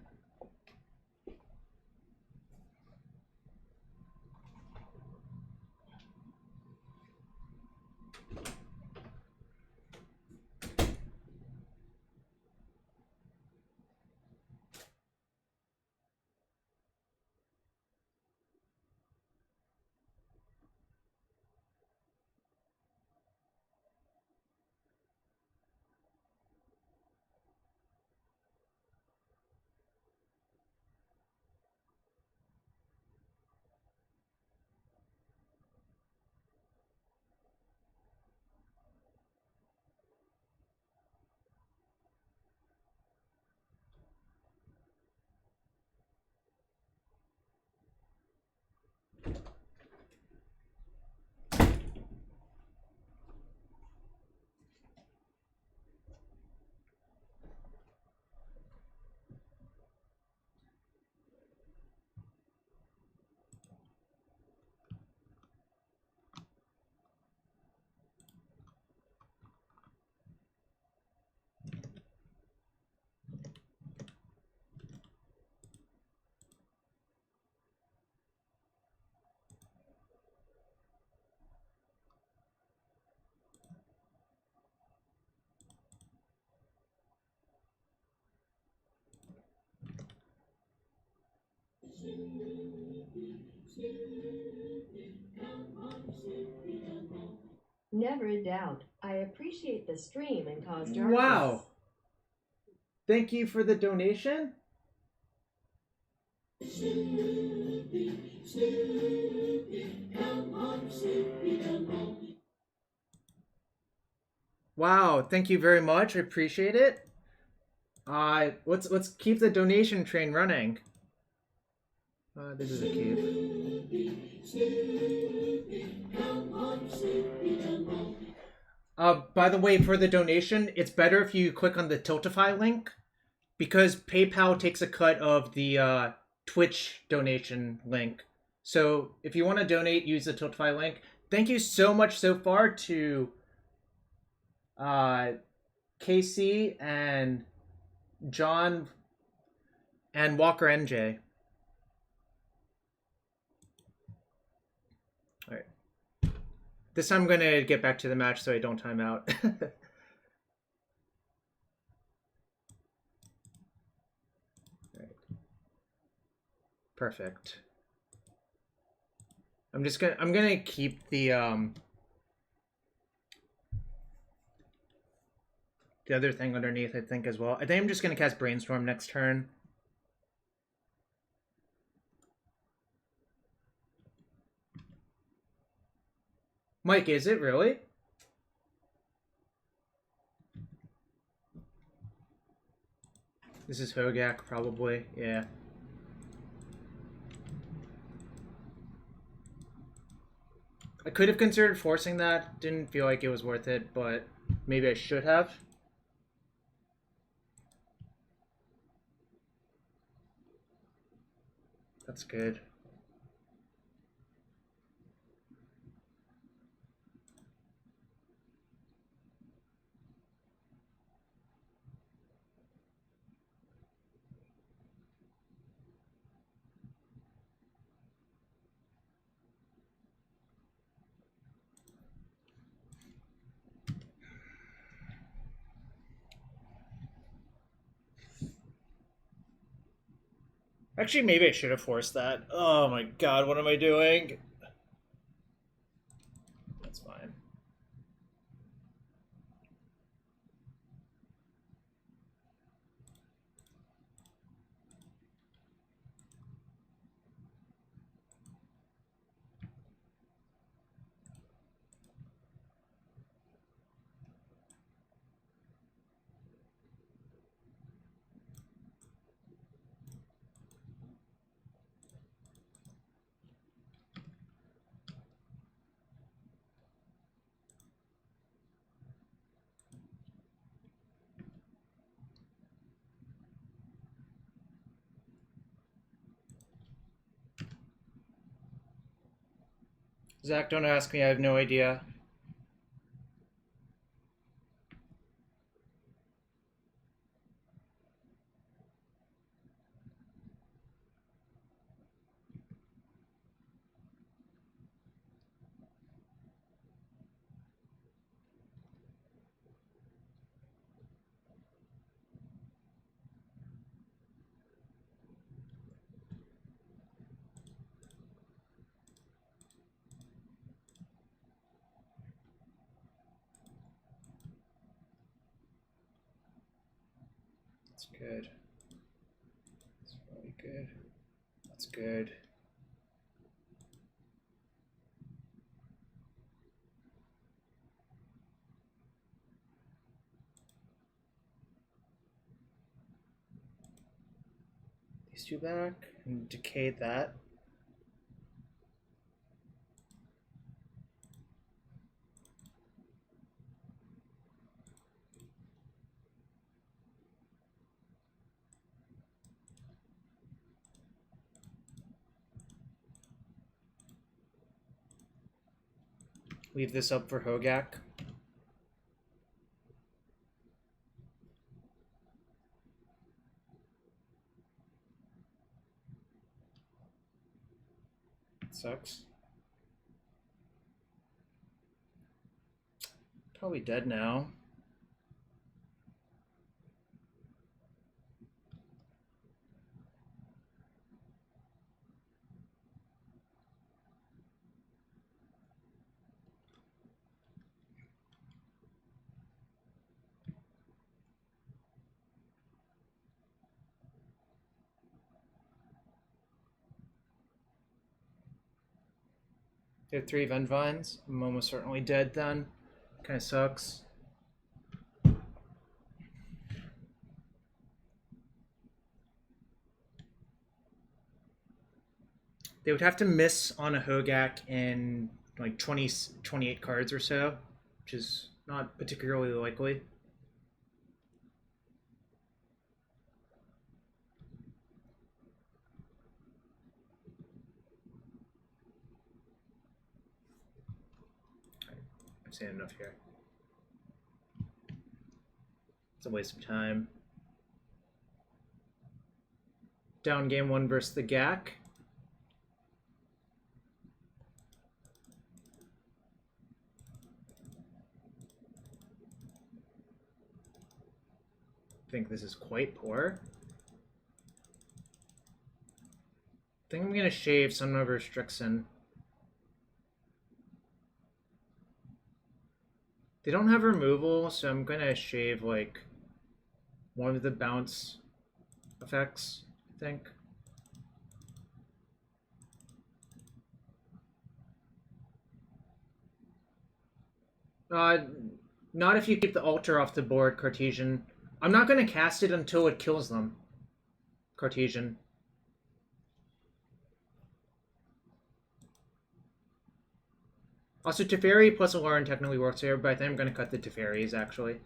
Never in doubt. I appreciate the stream and cause darkness. Wow. Thank you for the donation. Wow, thank you very much. I appreciate it. Let's keep the donation train running. This is a cave. By the way, for the donation, it's better if you click on the Tiltify link because PayPal takes a cut of the Twitch donation link. So if you want to donate, use the Tiltify link. Thank you so much so far to KC and John and Walker NJ. All right. This time I'm going to get back to the match so I don't time out. Right. Perfect. I'm gonna keep the other thing underneath, I think, as well. I think I'm just gonna cast Brainstorm next turn. Mike, is it really? This is Hogak, probably. Yeah. I could have considered forcing that. Didn't feel like it was worth it, but maybe I should have. That's good. Actually, maybe I should have forced that. Oh my god, what am I doing? That's fine. Zach, don't ask me. I have no idea. That's good. That's really good. That's good. These two back and decay that. Leave this up for Hogak. Sucks. Probably dead now. They have 3 Vent Vines. I'm almost certainly dead then. Kind of sucks. They would have to miss on a Hogak in like 20, 28 cards or so, which is not particularly likely. I've seen enough here. It's a waste of time. Down game 1 versus the GAC. I think this is quite poor. I think I'm going to shave some over Strixen. They don't have removal, so I'm going to shave like one of the bounce effects, I think. Not if you keep the altar off the board, Cartesian. I'm not going to cast it until it kills them, Cartesian. Also, Teferi plus Aluren technically works here, but I think I'm going to cut the Teferis, actually.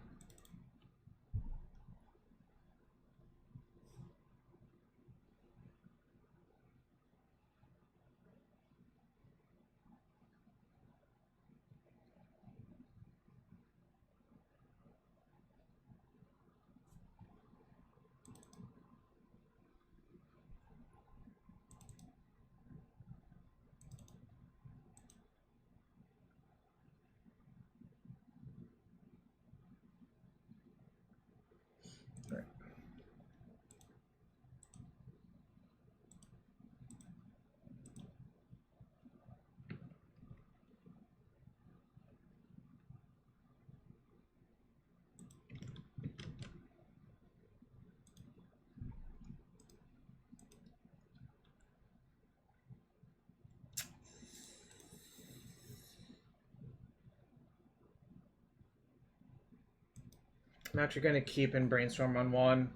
I'm actually going to keep in Brainstorm on 1,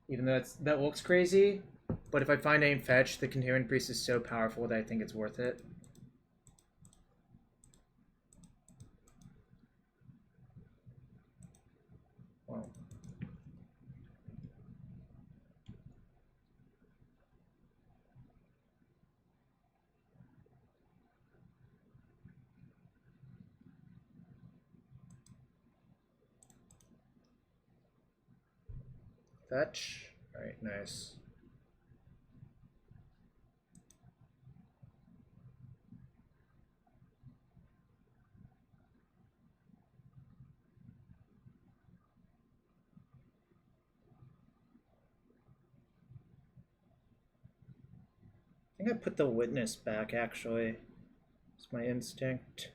even though that looks crazy. But if I find aim fetch, the Containment Priest is so powerful that I think it's worth it. Wow. Fetch. Alright, nice. I think I put the witness back, actually. It's my instinct.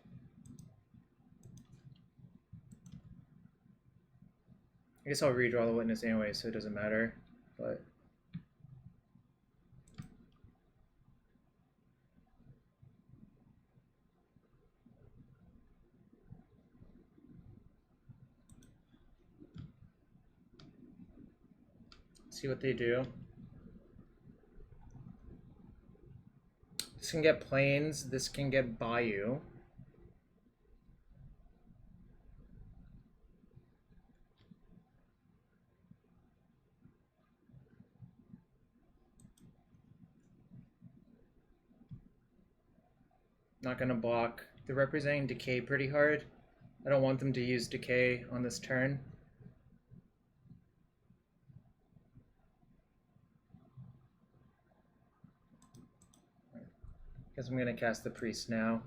I guess I'll redraw the witness anyway, so it doesn't matter. But see what they do. This can get plains, this can get Bayou. Not gonna block. They're representing Decay pretty hard. I don't want them to use Decay on this turn. Guess I'm gonna cast the Priest now.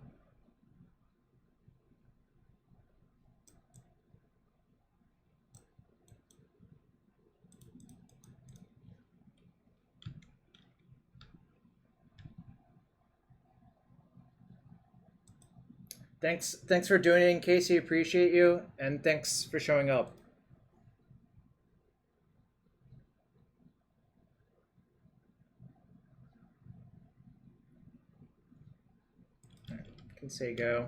Thanks for doing it, Casey. Appreciate you, and thanks for showing up. Right, can say go.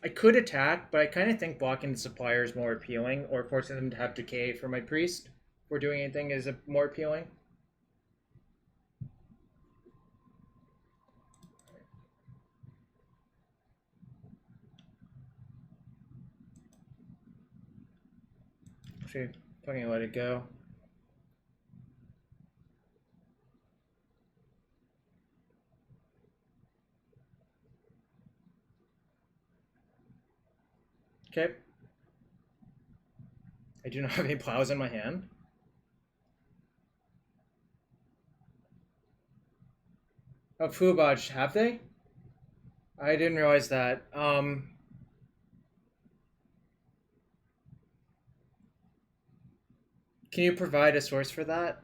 I could attack, but I kind of think blocking the supplier is more appealing, or forcing them to have Decay for my Priest, or doing anything is more appealing. Actually, fucking let it go. Okay. I do not have any plows in my hand. Oh, Fubaj, have they? I didn't realize that. Can you provide a source for that?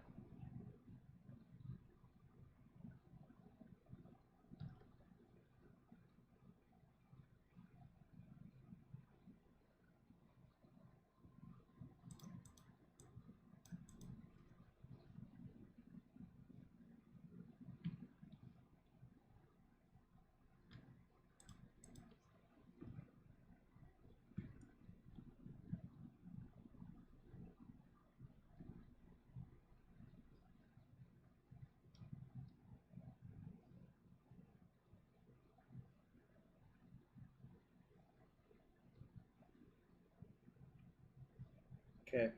Okay.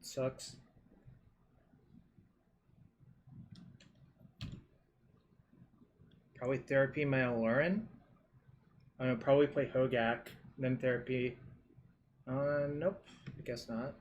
Sucks. Probably therapy my Aluren. I'm gonna probably play Hogak, then therapy. Nope. I guess not.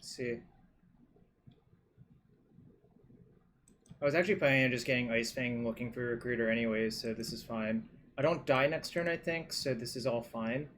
See. I was actually planning on just getting Ice-Fang looking for a recruiter anyways, so this is fine. I don't die next turn, I think, so this is all fine.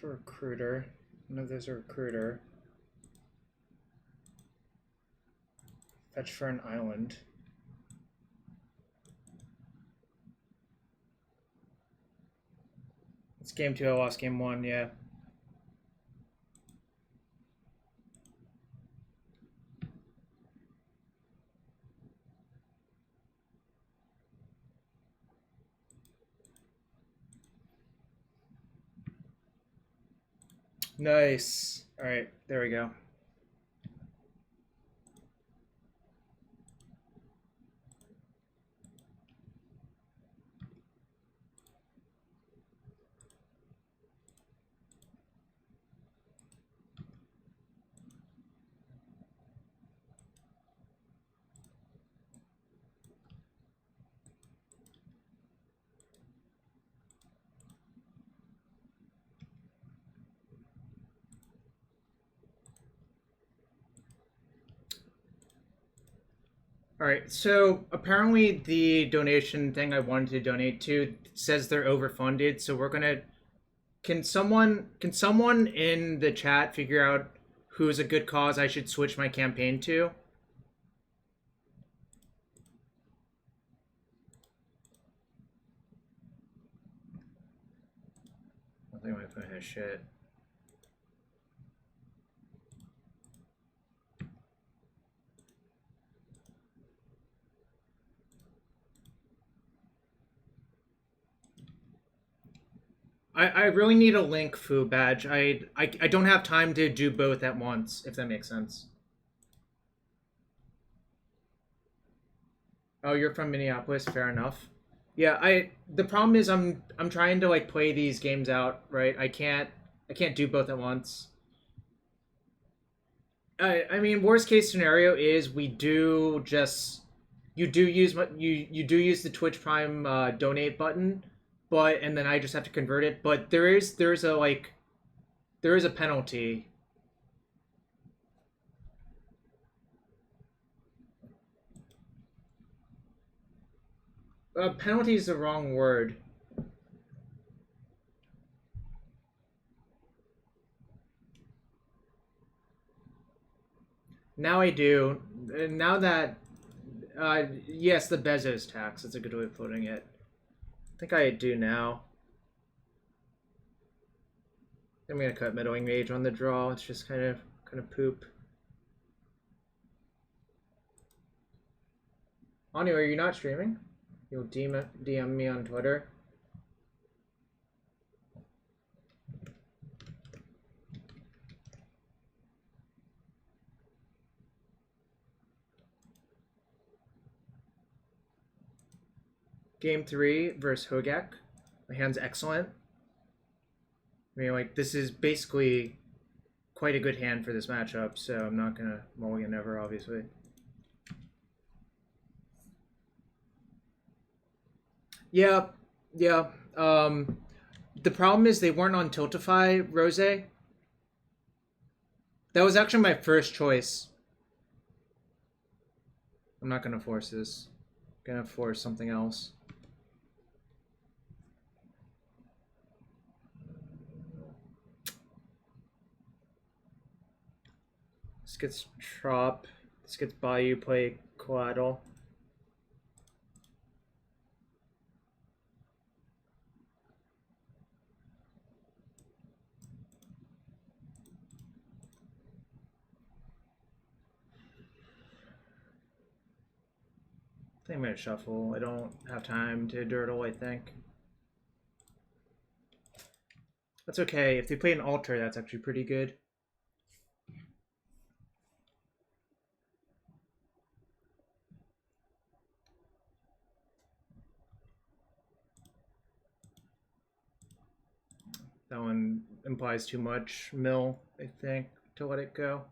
There's a recruiter. No, there's a recruiter. Fetch for an island. It's game 2, I lost game 1, yeah. Nice. Alright, there we go. Alright, so apparently the donation thing I wanted to donate to says they're overfunded, so we're gonna... Can someone in the chat figure out who's a good cause I should switch my campaign to? I think my phone has shit. I really need a link foo badge. I don't have time to do both at once, if that makes sense. Oh, you're from Minneapolis, fair enough. Yeah, the problem is I'm trying to like play these games out, right? I can't do both at once. I mean, worst case scenario is we do just you do use the Twitch Prime donate button, but and then I just have to convert it. But there's a penalty. Penalty is the wrong word. Now I do. Now that yes, the Bezos tax. That's a good way of putting it. I think I do now. I'm gonna cut Meddling Mage on the draw. It's just kind of poop. Anu, are you not streaming? You'll DM me on Twitter. Game 3 versus Hogak. My hand's excellent. I mean, like, this is basically quite a good hand for this matchup, so I'm not gonna mulligan ever, obviously. Yeah. The problem is they weren't on Tiltify, Rose. That was actually my first choice. I'm not gonna force this. I'm gonna force something else. This gets Trop. This gets Bayou play Coatl. I think I'm gonna shuffle. I don't have time to dirtle, I think. That's okay. If they play an altar, that's actually pretty good. That one implies too much mill, I think, to let it go.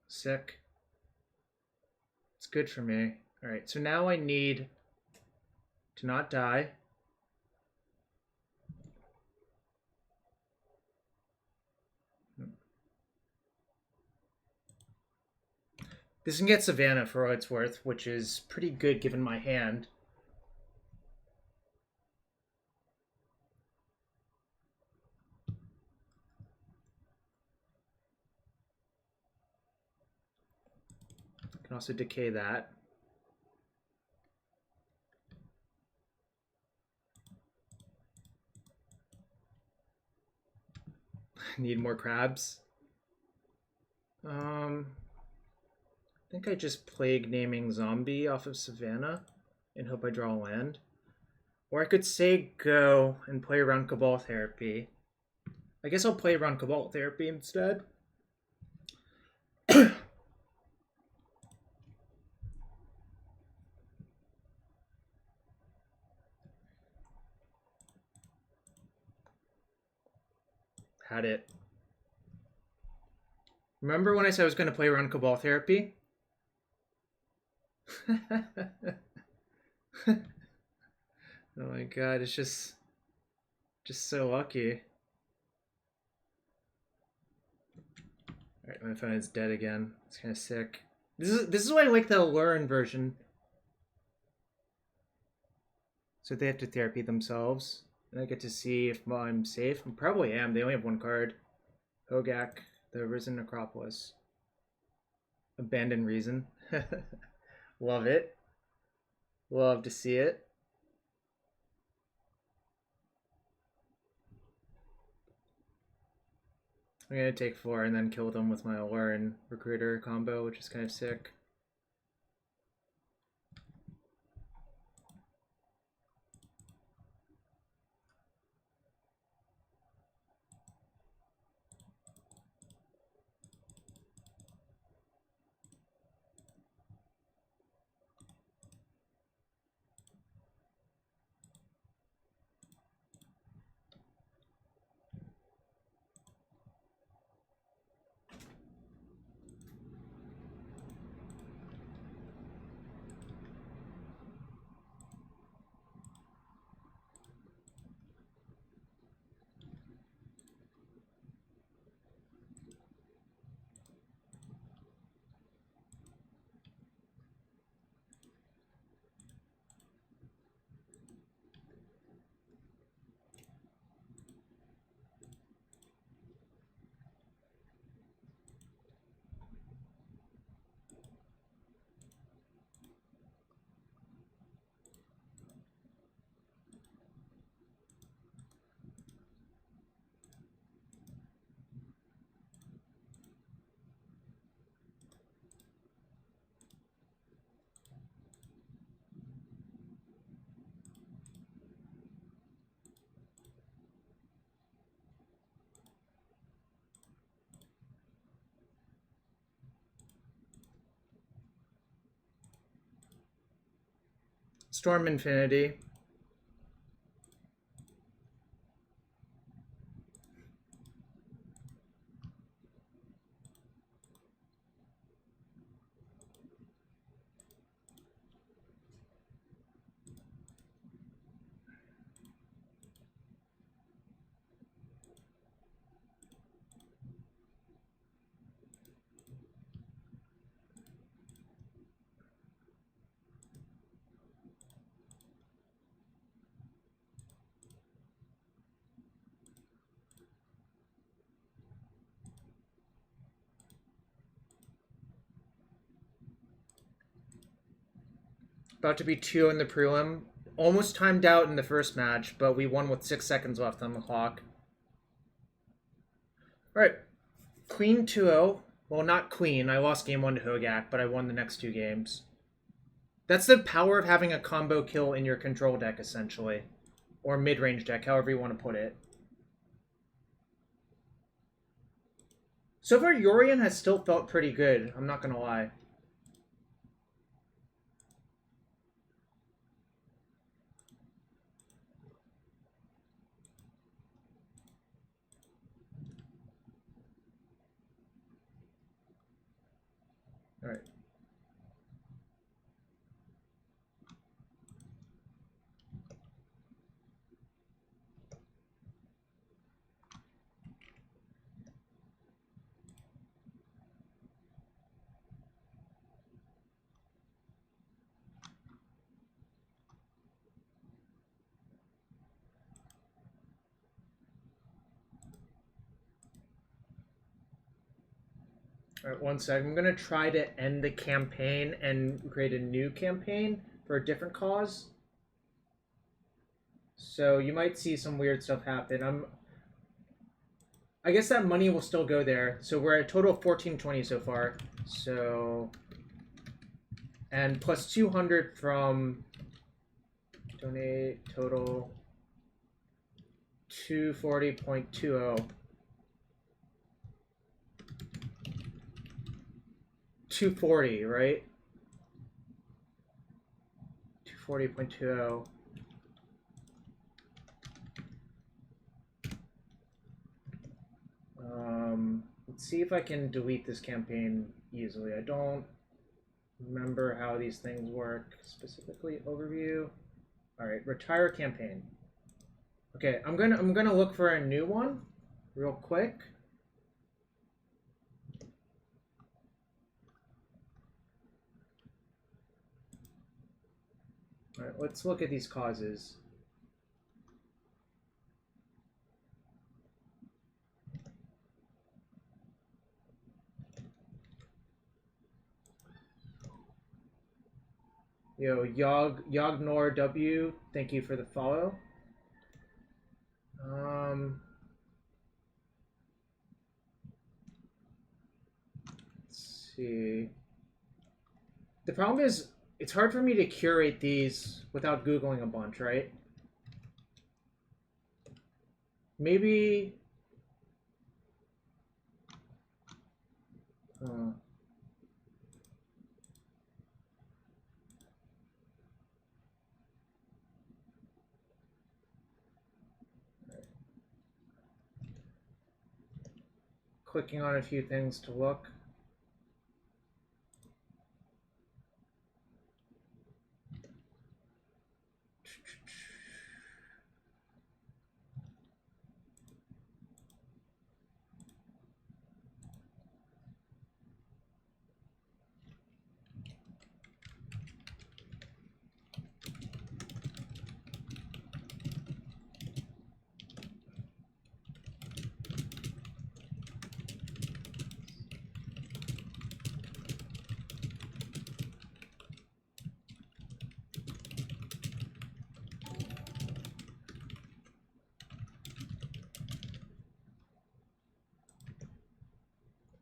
Sick. It's good for me. Alright, so now I need to not die. This can get Savannah for what it's worth, which is pretty good given my hand. I can also decay that. Need more crabs. I think I just Plague Naming Zombie off of Savannah and hope I draw a land. Or I could say go and play around Cabal Therapy. I guess I'll play around Cabal Therapy instead. Had it. Remember when I said I was going to play around Cabal Therapy? Oh my god, it's just so lucky. Alright, my phone is dead again. It's kind of sick. This is why I like the Aluren version. So they have to therapy themselves. And I get to see if I'm safe. I probably am. They only have one card. Hogak, the Risen Necropolis. Abandoned Reason. Love it. Love to see it. I'm gonna take 4 and then kill them with my Aluren Recruiter combo, which is kind of sick. Storm Infinity. About to be 2 in the prelim. Almost timed out in the first match, but we won with 6 seconds left on the clock. Alright. Queen 2-0. Well, not queen. I lost game 1 to Hogak, but I won the next 2 games. That's the power of having a combo kill in your control deck, essentially. Or mid-range deck, however you want to put it. So far, Yorion has still felt pretty good. I'm not going to lie. All right. Alright, one sec. I'm gonna try to end the campaign and create a new campaign for a different cause. So you might see some weird stuff happen. I guess that money will still go there. So we're at a total of 1420 so far. So, and plus 200 from donate, total 240.20. 240, right? 240.20. Let's see if I can delete this campaign easily. I don't remember how these things work specifically. Overview. All right, retire campaign. Okay, I'm gonna look for a new one real quick. All right, let's look at these causes. Yo, Yognor W, thank you for the follow. Let's see. The problem is, it's hard for me to curate these without Googling a bunch, right? Maybe... Clicking on a few things to look.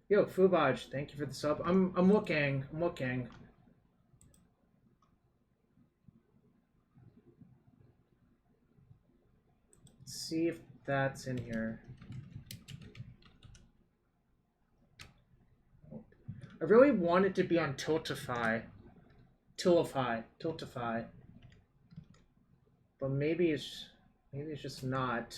Yo, Fubaj, thank you for the sub. I'm looking. Let's see if that's in here. I really want it to be on Tiltify. But maybe it's just not.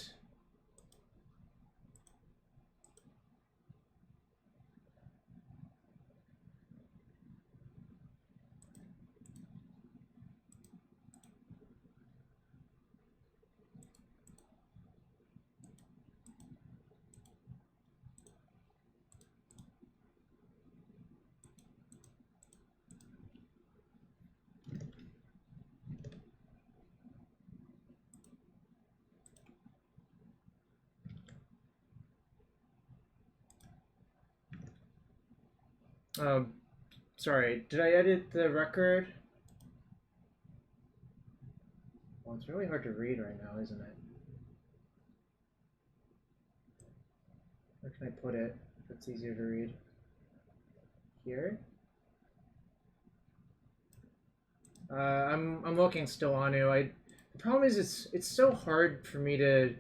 Sorry, did I edit the record? Well, it's really hard to read right now, isn't it? Where can I put it? That's easier to read. Here? I'm looking still on you. The problem is it's so hard for me to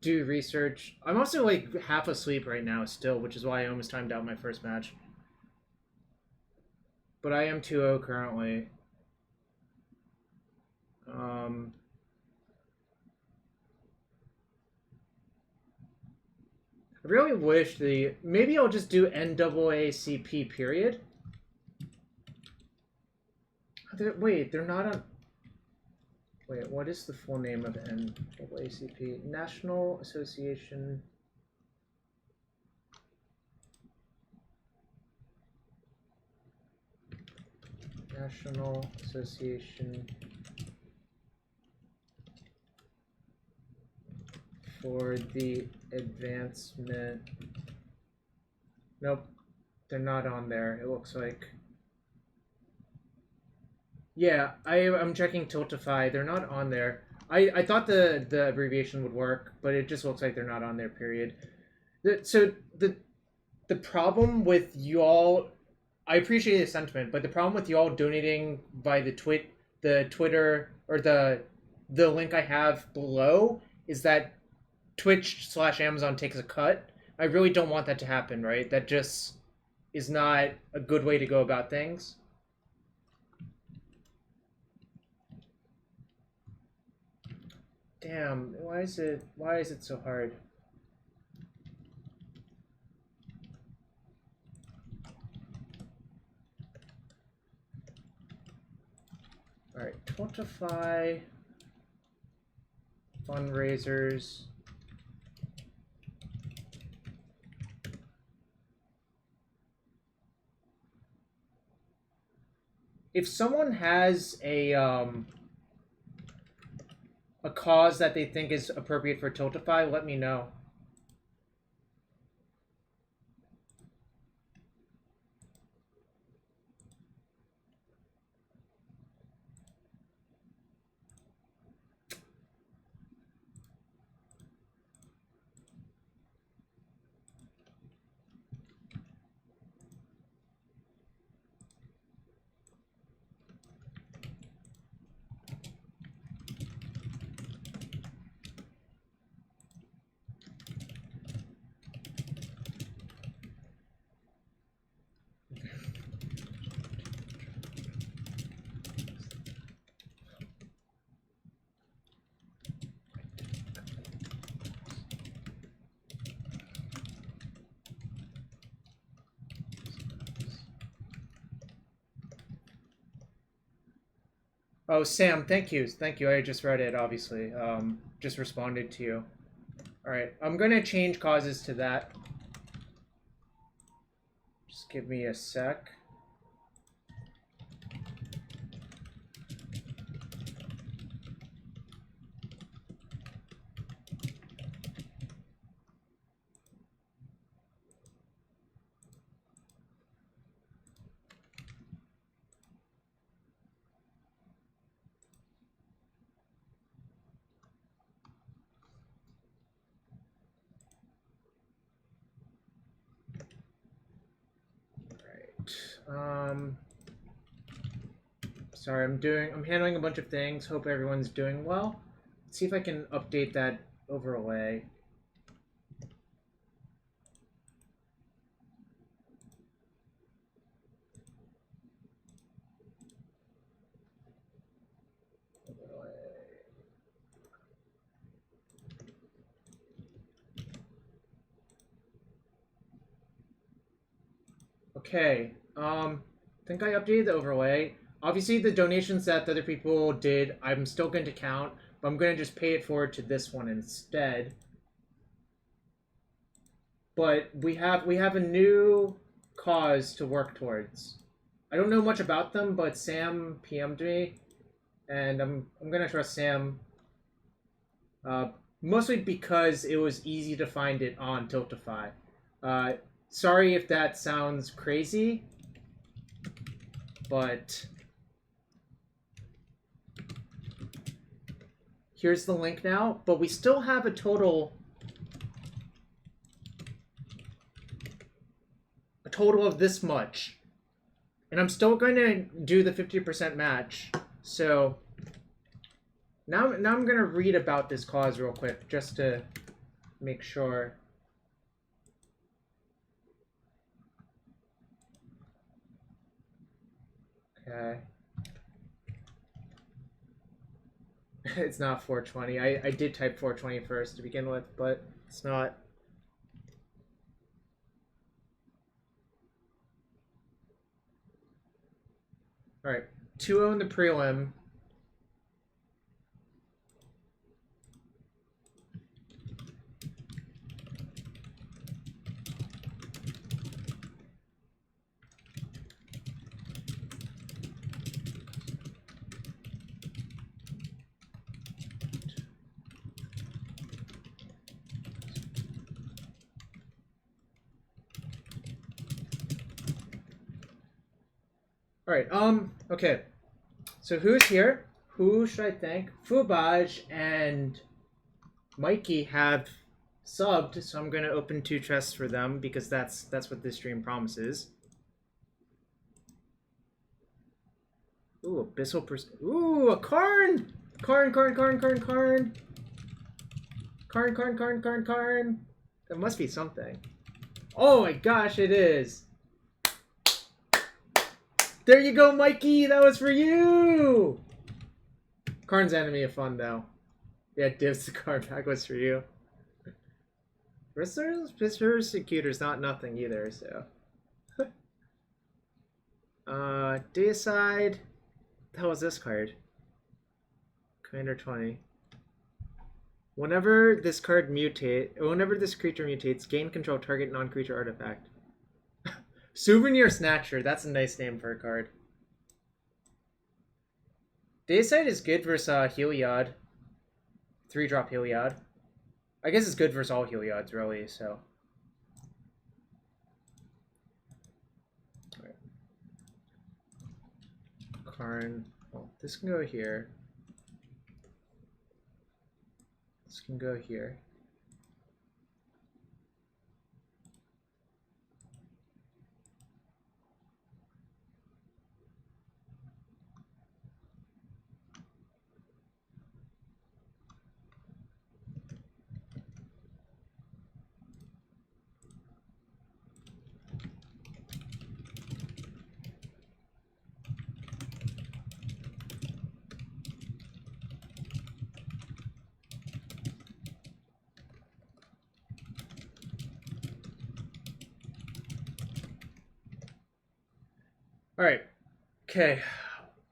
do research. I'm also like half asleep right now still, which is why I almost timed out my first match. But I am 2-0 currently. I really wish maybe I'll just do NAACP period. Wait, they're not on... Wait, what is the full name of NAACP? National Association... National Association for the Advancement... Nope. They're not on there, it looks like. Yeah, I'm checking Tiltify. They're not on there. I thought the abbreviation would work, but it just looks like they're not on there, period. The problem with you all, I appreciate the sentiment, but the problem with you all donating by the Twitter, or the link I have below, is that Twitch/Amazon takes a cut. I really don't want that to happen, right? That just is not a good way to go about things. Damn, why is it so hard? Alright, Tiltify, fundraisers. If someone has a cause that they think is appropriate for Tiltify, let me know. Oh, Sam, thank you. Thank you. I just read it, obviously. Just responded to you. Alright, I'm going to change causes to that. Just give me a sec. Sorry, I'm handling a bunch of things. Hope everyone's doing well. Let's see if I can update that overlay. Okay, I think I updated the overlay. Obviously, the donations that the other people did, I'm still going to count, but I'm going to just pay it forward to this one instead. But we have a new cause to work towards. I don't know much about them, but Sam PM'd me, and I'm gonna trust Sam. Mostly because it was easy to find it on Tiltify. Sorry if that sounds crazy, but here's the link now. But we still have a total of this much, and I'm still going to do the 50% match. So now I'm going to read about this cause real quick just to make sure. Okay. It's not 420. I did type 420 first to begin with, but it's not. Alright, 2-0 in the prelim. Alright, okay. So who's here? Who should I thank? Fubaj and Mikey have subbed, so I'm going to open 2 chests for them because that's what this stream promises. Ooh, Abyssal Ooh, a Karn! Karn. That must be something. Oh my gosh, it is. There you go, Mikey! That was for you! Karn's Enemy of Fun, though. Yeah, Divs, the card back was for you. Persecutor's not nothing either, so. Deicide. What the hell is this card? Commander 20. Whenever this creature mutates, gain control target non-creature artifact. Souvenir Snatcher, that's a nice name for a card. Deicide is good versus Heliod. 3-drop Heliod. I guess it's good versus all Heliods, really, so. Right. Karn. Well, this can go here. This can go here. Alright. Okay.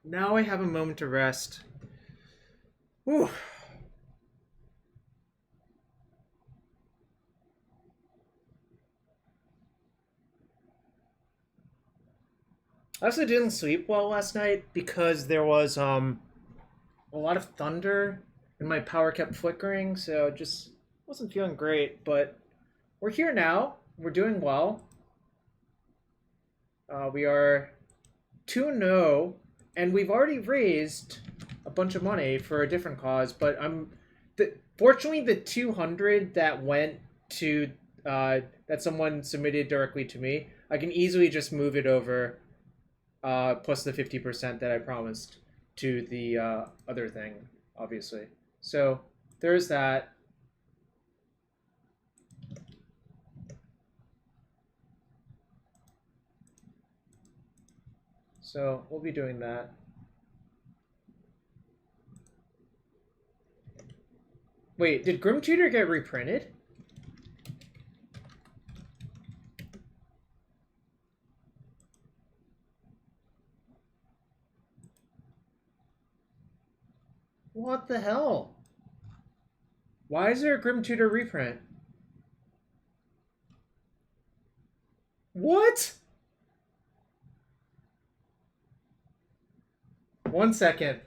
Now I have a moment to rest. Whew. I also didn't sleep well last night because there was a lot of thunder and my power kept flickering, so just wasn't feeling great, but we're here now. We're doing well. We are 2-0, and we've already raised a bunch of money for a different cause, but fortunately the 200 that went to that someone submitted directly to me, I can easily just move it over plus the 50% that I promised to the other thing, obviously. So there's that. So we'll be doing that. Wait, did Grim Tutor get reprinted? What the hell? Why is there a Grim Tutor reprint? What? 1 second.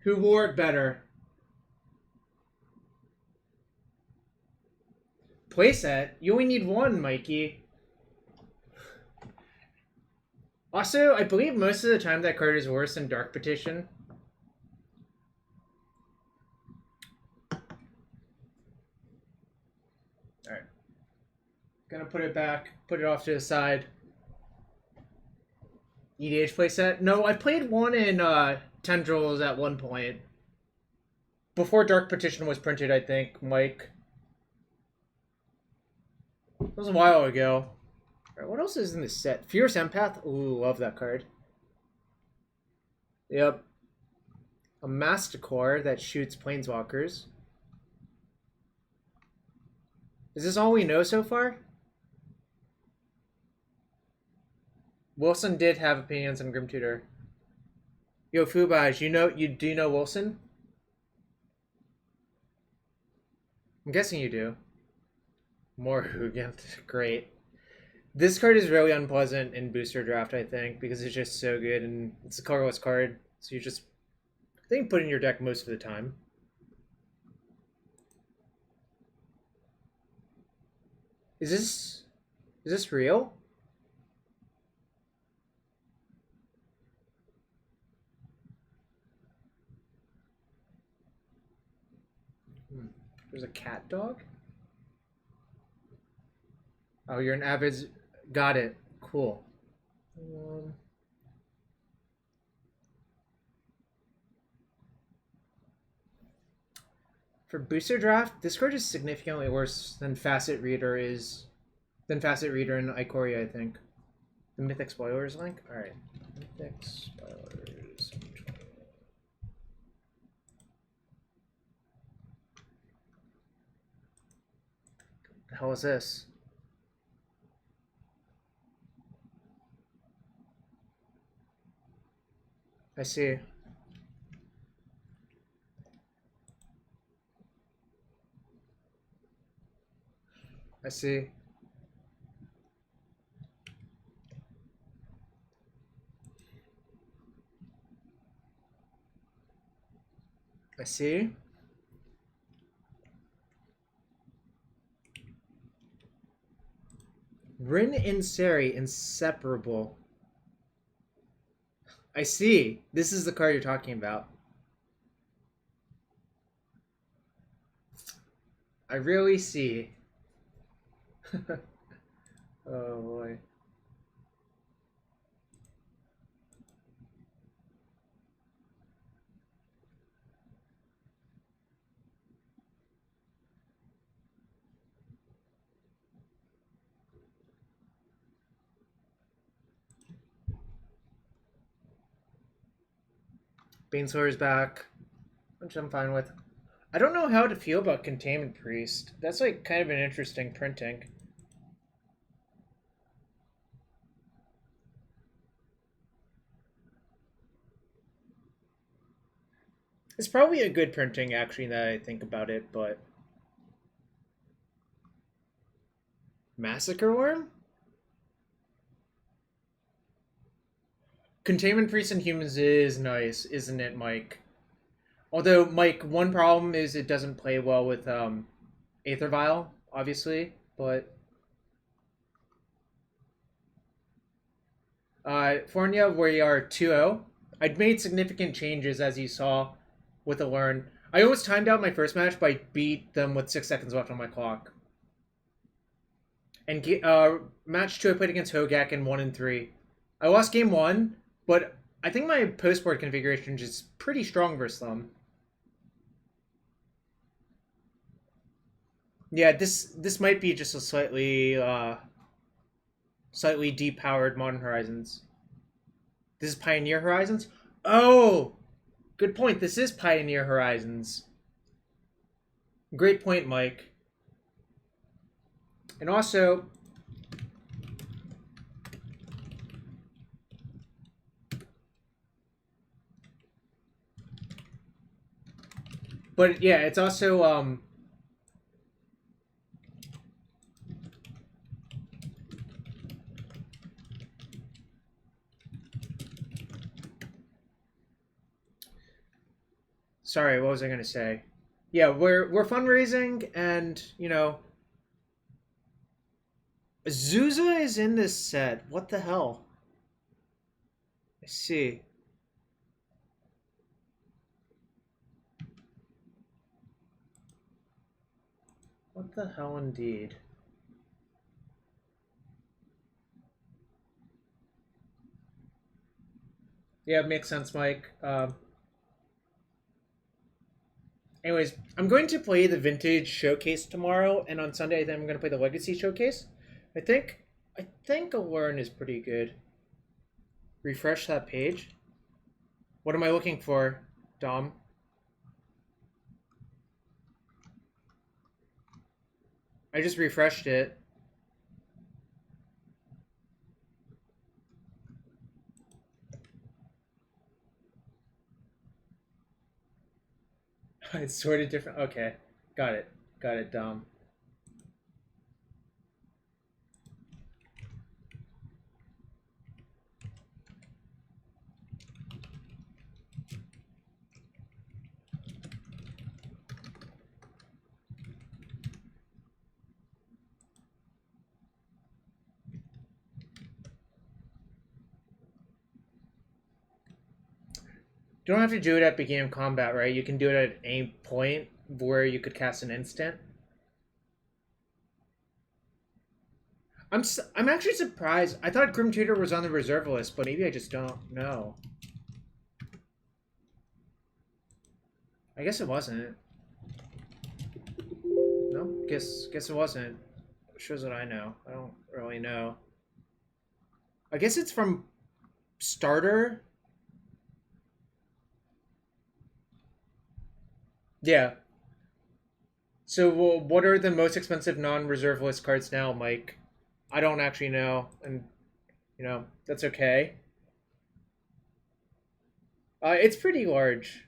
Who wore it better? Playset? You only need 1, Mikey. Also, I believe most of the time that card is worse than Dark Petition. Alright. Gonna put it back, put it off to the side. EDH playset? No, I played one in Tendrils at one point. Before Dark Petition was printed, I think, Mike. It was a while ago. Alright, what else is in this set? Fierce Empath? Ooh, love that card. Yep. A Masticore that shoots Planeswalkers. Is this all we know so far? Wilson did have opinions on Grim Tutor. Yo, Fubaj, do you know Wilson? I'm guessing you do. More Hugent. Great. This card is really unpleasant in booster draft, I think, because it's just so good and it's a colorless card. So you just I think put in your deck most of the time. Is this real? There's a cat dog? Oh, you're an avid. Got it. Cool. For booster draft, this card is significantly worse than Facet Reader in Ikoria, I think. The Mythic Spoilers link? Alright. Mythic Spoilers. The hell is this? I see. I see. I see. Rin and Seri, inseparable. I see. This is the card you're talking about. I really see. Oh boy. Baneslayer is back, which I'm fine with. I don't know how to feel about Containment Priest. That's like kind of an interesting printing. It's probably a good printing, actually, that I think about it, but... Massacre Worm? Containment Priest in Humans is nice, isn't it, Mike? Although, Mike, one problem is it doesn't play well with Aether Vial, obviously, but... Fornia, we are 2-0. I'd made significant changes, as you saw, with Aluren. I almost timed out my first match, but I beat them with 6 seconds left on my clock. And match 2, I played against Hogak in 1 and 3. I lost game 1, but I think my post-board configuration is just pretty strong versus them. Yeah, this might be just a slightly depowered Modern Horizons. This is Pioneer Horizons? Oh! Good point. This is Pioneer Horizons. Great point, Mike. And also... But yeah, it's also... Sorry, what was I going to say? Yeah, we're fundraising, and, you know... Zuza is in this set. What the hell? I see. What the hell indeed? Yeah, it makes sense, Mike. Anyways, I'm going to play the Vintage Showcase tomorrow, and on Sunday I think I'm going to play the Legacy Showcase. I think Aluren is pretty good. Refresh that page. What am I looking for, Dom? I just refreshed it. It's sort of different. Okay, got it. Got it, Dom. You don't have to do it at beginning of combat, right? You can do it at any point where you could cast an instant. I'm actually surprised. I thought Grim Tutor was on the reserve list, but maybe I just don't know. I guess it wasn't. No, guess it wasn't. It shows what I know. I don't really know. I guess it's from starter. Yeah. So, well, what are the most expensive non-reserve list cards now, Mike? I don't actually know, and that's okay. It's pretty large.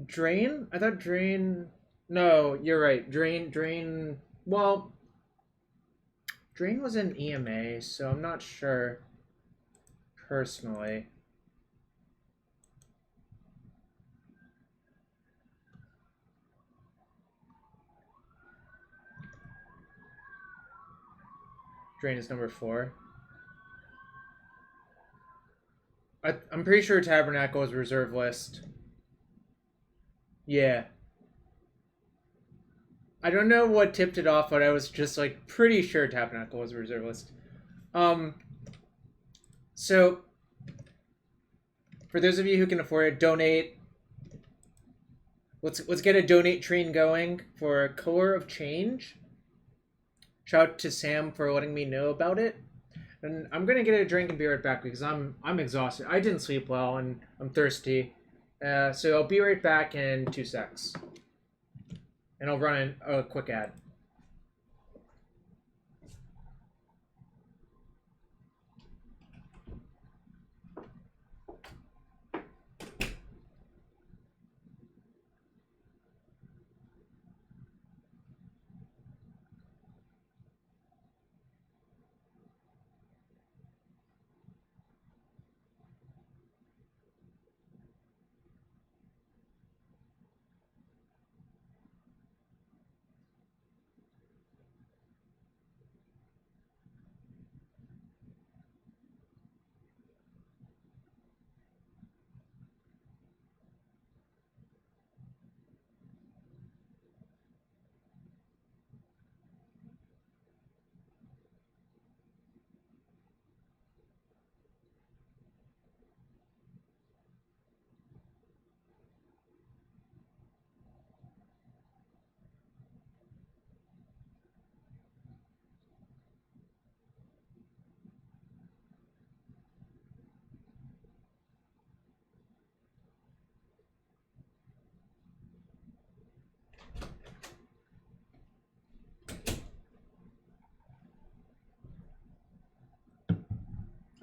Drain? I thought Drain... No, you're right. Drain... Well, Drain was an EMA, so I'm not sure, personally. Drain is number 4. I'm pretty sure Tabernacle is reserve list. Yeah. I don't know what tipped it off, but I was just like pretty sure Tabernacle was a reserve list. So for those of you who can afford it, donate. Let's get a donate train going for Color of Change. Shout out to Sam for letting me know about it. And I'm gonna get a drink and be right back because I'm exhausted. I didn't sleep well and I'm thirsty. So I'll be right back in 2 secs. And I'll run a quick ad.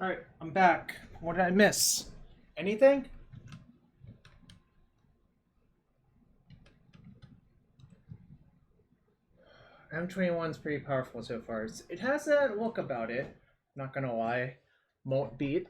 Alright, I'm back. What did I miss? Anything? M21's pretty powerful so far. It has that look about it. Not gonna lie. Molt beat.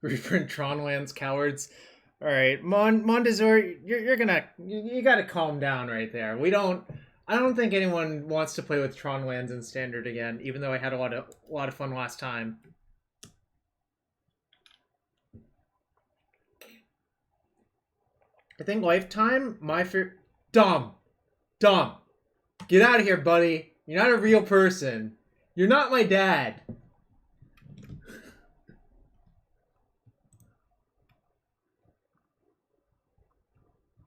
Reprint Tronlands, cowards. All right, Mondazor, you gotta calm down right there. I don't think anyone wants to play with Tronlands in Standard again, even though I had a lot of fun last time. I think Lifetime, my fear... Dumb. Get out of here, buddy. You're not a real person. You're not my dad.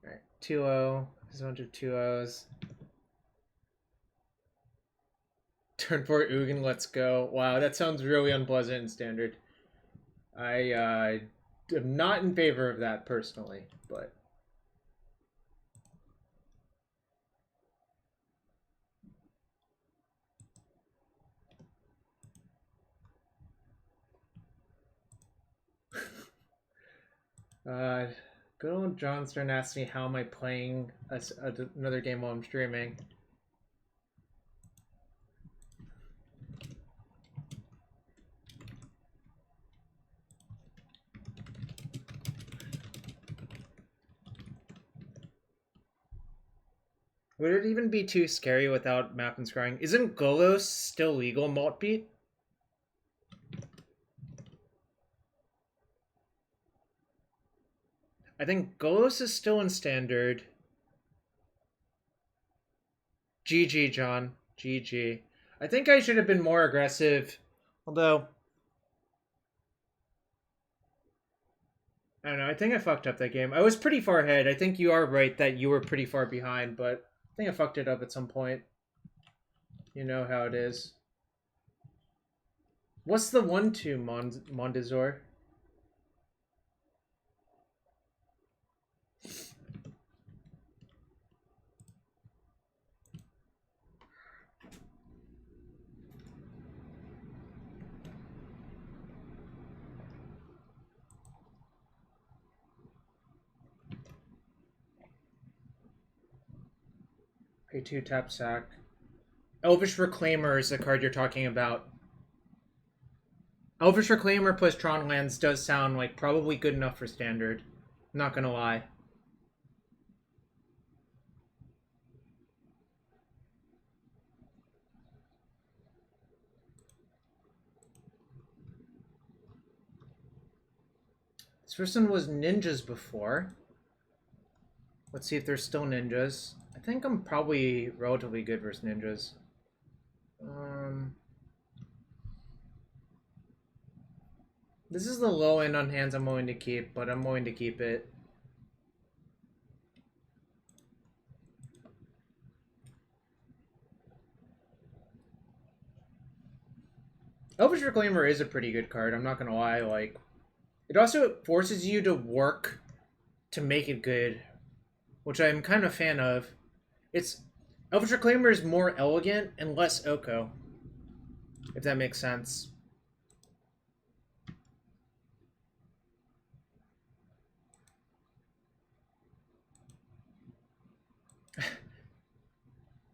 Alright, 2-0. There's a bunch of 2-0s. Turn 4 Ugin, let's go. Wow, that sounds really unpleasant in Standard. I am not in favor of that personally, but... good old Johnstone asked me how am I playing another game while I'm streaming. Would it even be too scary without map and scrying? Isn't Golos still legal, Maltbeat? I think Golos is still in Standard. GG, John. GG. I think I should have been more aggressive. Although... I don't know, I think I fucked up that game. I was pretty far ahead. I think you are right that you were pretty far behind, but I think I fucked it up at some point. You know how it is. What's the 1-2, Mondazor? Pay 2, tap sack. Elvish Reclaimer is the card you're talking about. Elvish Reclaimer plus Tronlands does sound like probably good enough for Standard. I'm not gonna lie. This person was ninjas before. Let's see if they're still ninjas. I think I'm probably relatively good versus ninjas. This is the low end on hands I'm willing to keep, but I'm willing to keep it. Elvish Reclaimer is a pretty good card, I'm not gonna lie. Like, it also forces you to work to make it good, which I'm kind of a fan of. Elvish Reclaimer is more elegant and less Oko, if that makes sense.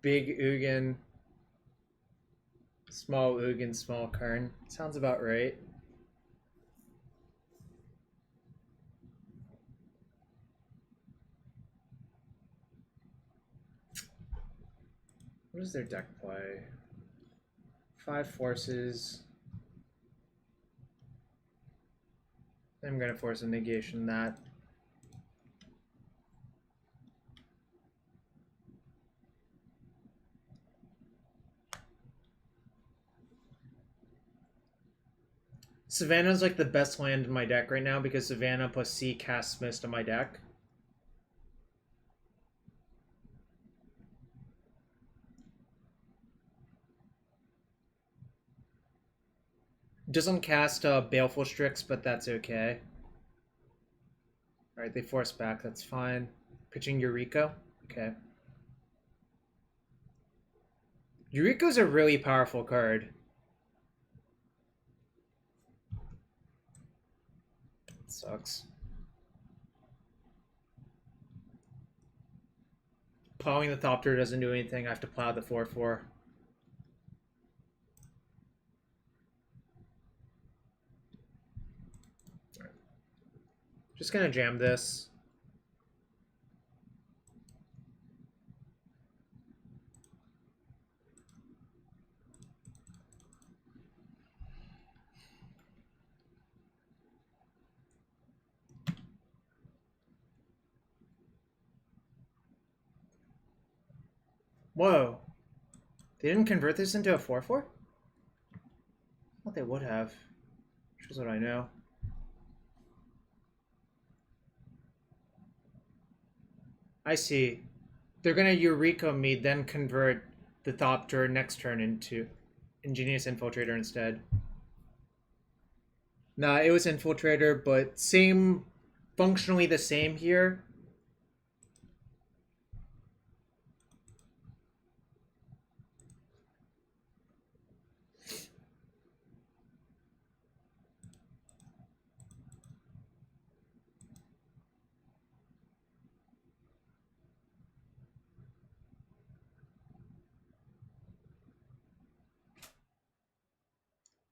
Big Ugin, small Ugin, small Karn. Sounds about right. What does their deck play? 5 forces. I'm gonna Force of Negation that. Savannah's like the best land in my deck right now because Savannah plus C casts Mist on my deck. Doesn't cast Baleful Strix, but that's okay. Alright, they force back, that's fine. Pitching Eureka? Okay. Eureka's a really powerful card. Sucks. Plowing the Thopter doesn't do anything, I have to plow the 4-4. Just gonna jam this. Whoa. They didn't convert this into a 4/4? I thought they would have. Which is what I know. I see. They're gonna Eureka me, then convert the Thopter next turn into Ingenious Infiltrator instead. Nah, it was Infiltrator, but same, functionally the same here.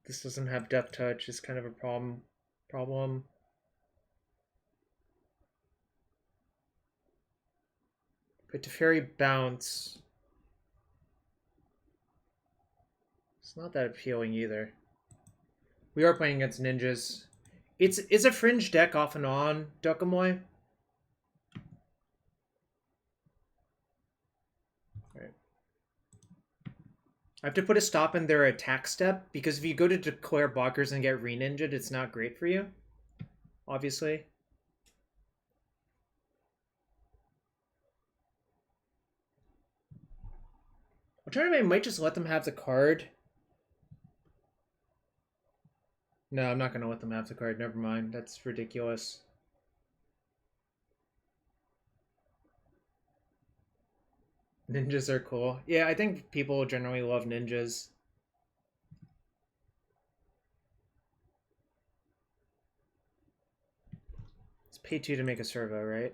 This doesn't have Death Touch, is kind of a problem. But Teferi Bounce. It's not that appealing either. We are playing against ninjas. It's a fringe deck off and on, Dukamoy. Right. I have to put a stop in their attack step, because if you go to declare blockers and get re-ninja'd, it's not great for you. Obviously. Alternatively, I might just let them have the card. No, I'm not going to let them have the card. Never mind. That's ridiculous. Ninjas are cool. Yeah, I think people generally love ninjas. It's pay 2 to make a servo, right?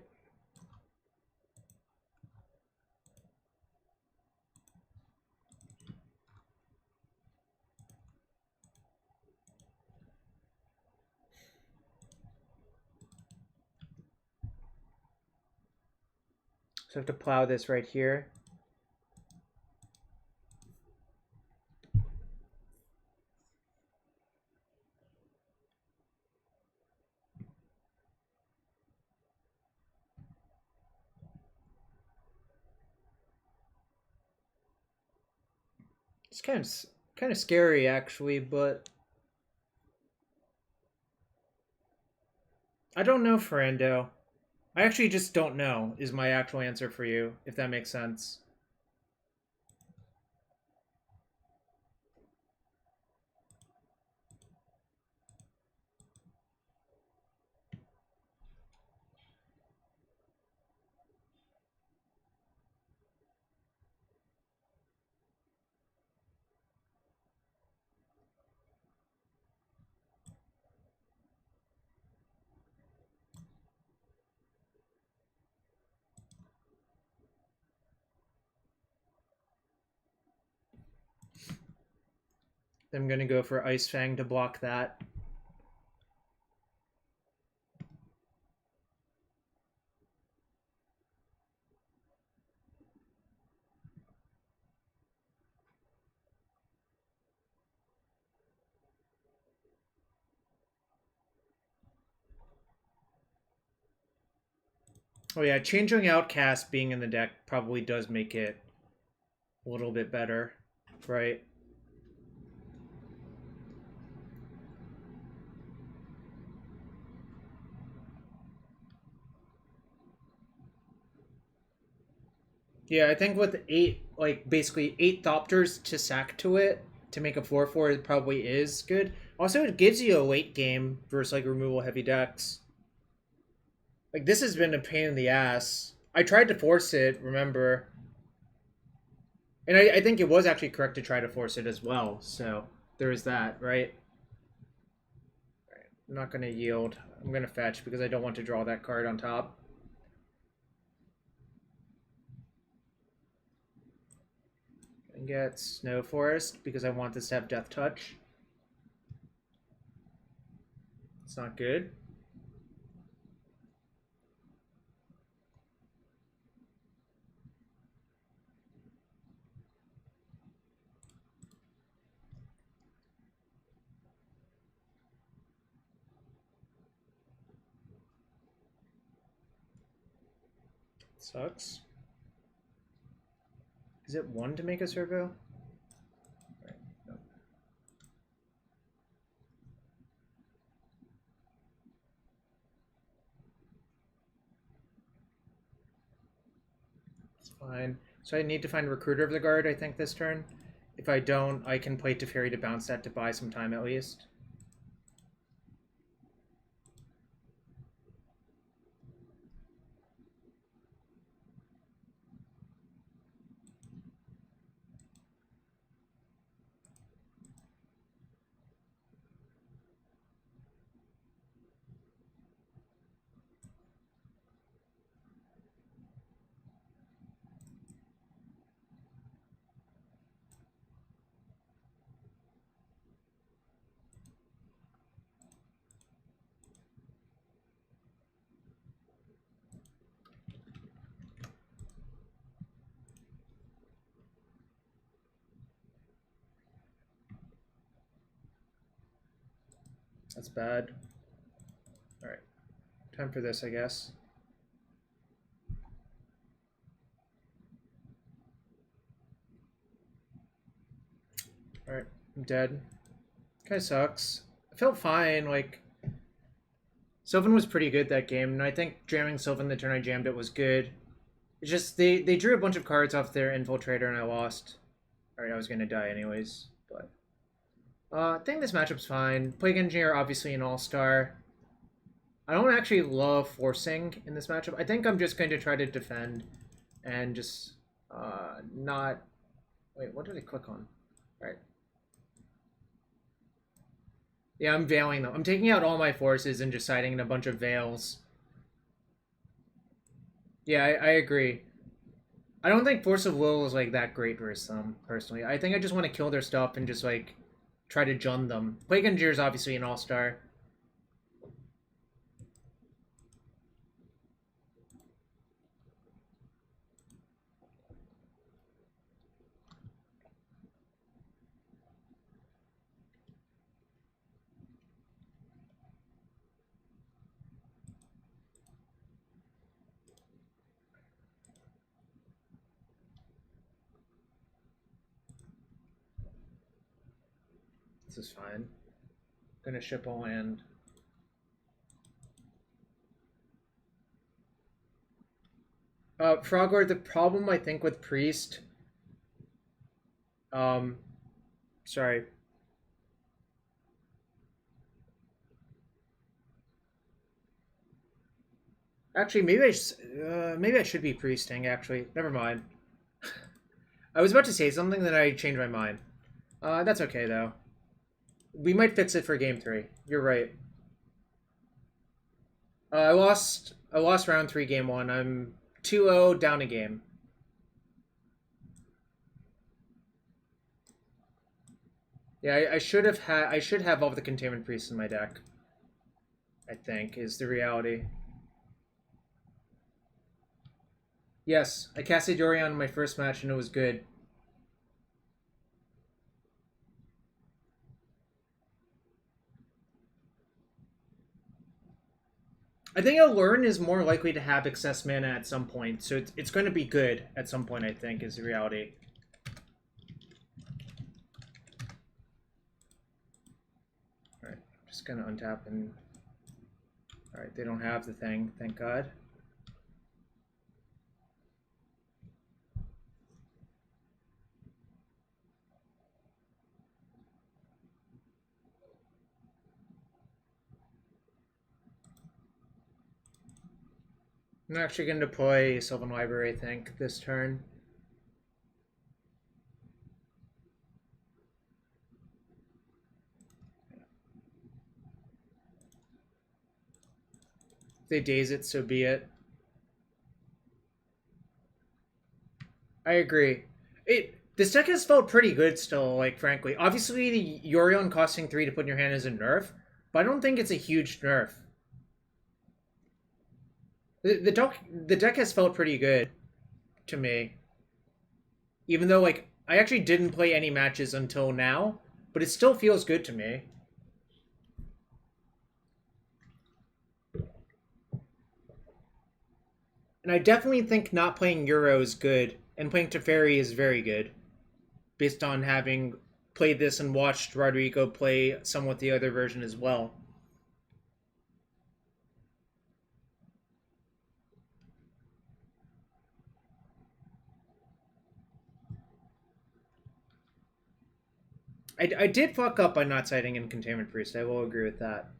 So I have to plow this right here. It's kind of scary actually, but I don't know, Ferrando. I actually just don't know is my actual answer for you, if that makes sense. I'm gonna go for Ice-Fang to block that. Oh yeah, changing Outcast being in the deck probably does make it a little bit better, right? Yeah, I think with basically 8 Thopters to sack to it to make a 4/4, it probably is good. Also, it gives you a late game versus like removal heavy decks. Like, this has been a pain in the ass. I tried to force it, remember? And I think it was actually correct to try to force it as well, so there is that, right? Alright, I'm not going to yield. I'm going to fetch because I don't want to draw that card on top. And get Snow Forest because I want this to have Death Touch. It's not good. Sucks. Is it 1 to make a servo? Right. No. It's fine. So I need to find Recruiter of the Guard, I think, this turn. If I don't, I can play Teferi to bounce that to buy some time at least. That's bad. Alright. Time for this, I guess. Alright, I'm dead. Kinda sucks. I felt fine, like... Sylvan was pretty good that game, and I think jamming Sylvan the turn I jammed it was good. It's just, they drew a bunch of cards off their Infiltrator and I lost. Alright, I was gonna die anyways, but... I think this matchup's fine. Plague Engineer, obviously an all-star. I don't actually love forcing in this matchup. I think I'm just going to try to defend and just not... Wait, what did I click on? Alright. Yeah, I'm veiling them. I'm taking out all my forces and just siding in a bunch of veils. Yeah, I agree. I don't think Force of Will is like that great versus them, personally. I think I just want to kill their stuff and just like try to jund them. Plague Engineer is obviously an all-star. This is fine. Gonna ship a land. Froglord, the problem I think with Priest... Sorry. Actually, maybe I should be Priesting, actually. Never mind. I was about to say something, then I changed my mind. That's okay, though. We might fix it for game 3. You're right. I lost round 3, game 1. I'm 2-0, down a game. Yeah, I should have all of the Containment Priests in my deck. I think, is the reality. Yes, I casted Yorion in my first match and it was good. I think Aluren is more likely to have excess mana at some point, so it's going to be good at some point, I think, is the reality. Alright, just going to untap and... Alright, they don't have the thing, thank God. I'm actually going to play Sylvan Library, I think, this turn. If they daze it, so be it. I agree. This deck has felt pretty good still, like, frankly. Obviously, the Yorion costing 3 to put in your hand is a nerf, but I don't think it's a huge nerf. The deck has felt pretty good to me. Even though, like, I actually didn't play any matches until now, but it still feels good to me. And I definitely think not playing Euro is good, and playing Teferi is very good, based on having played this and watched Rodrigo play somewhat the other version as well. I did fuck up by not citing in Containment Priest. I will agree with that.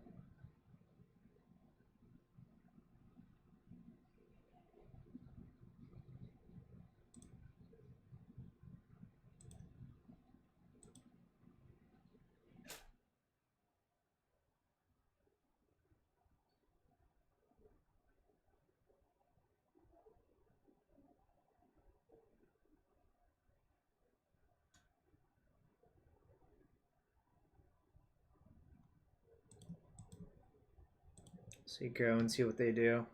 So you go and see what they do.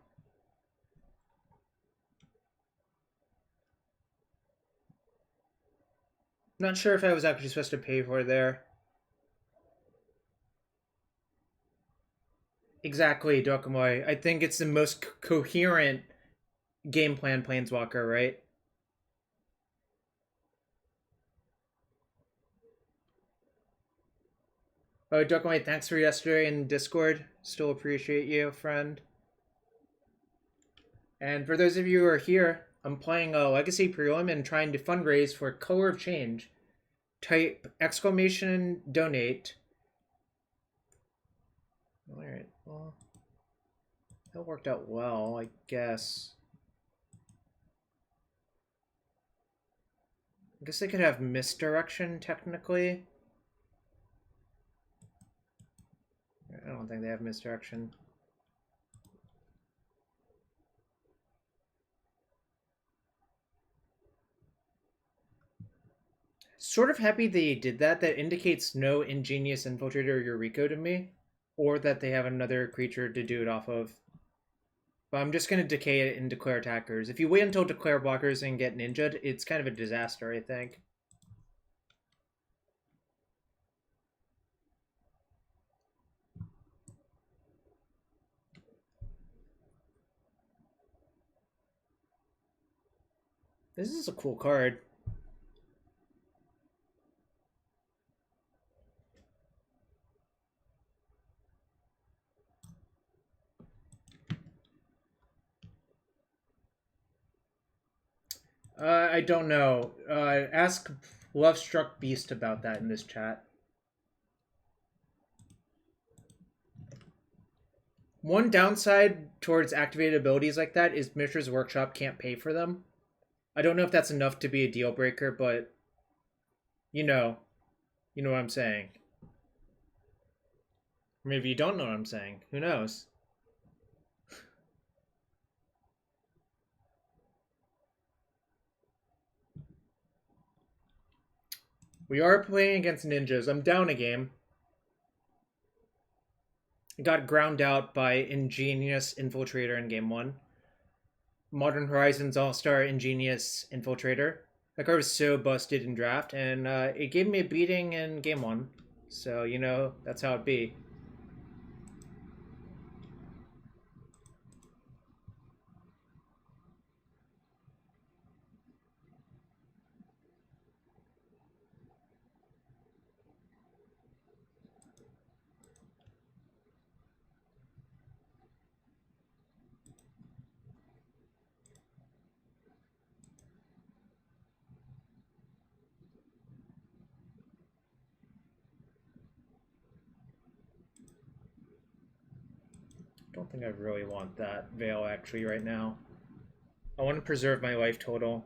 Not sure if I was actually supposed to pay for there. Exactly, Dokumoy. I think it's the most coherent game plan Planeswalker, right? Oh, Dokumoy, thanks for yesterday in Discord. Still appreciate you, friend. And for those of you who are here, I'm playing a Legacy Prelim and trying to fundraise for Color of Change. Type exclamation donate. Alright, well, that worked out well, I guess. I guess they could have misdirection, technically. I don't think they have misdirection. Sort of happy they did that. That indicates no Ingenious Infiltrator or Eureka to me. Or that they have another creature to do it off of. But I'm just going to decay it and declare attackers. If you wait until declare blockers and get ninja'd, it's kind of a disaster, I think. This is a cool card. I don't know. Ask Lovestruck Beast about that in this chat. One downside towards activated abilities like that is Mishra's Workshop can't pay for them. I don't know if that's enough to be a deal breaker, but you know what I'm saying. Maybe you don't know what I'm saying. Who knows? We are playing against ninjas. I'm down a game. I got ground out by Ingenious Infiltrator in game 1. Modern Horizons All-Star Ingenious Infiltrator. That card was so busted in draft, and it gave me a beating in game 1. So, that's how it be. I don't think I really want that Veil actually right now. I want to preserve my life total.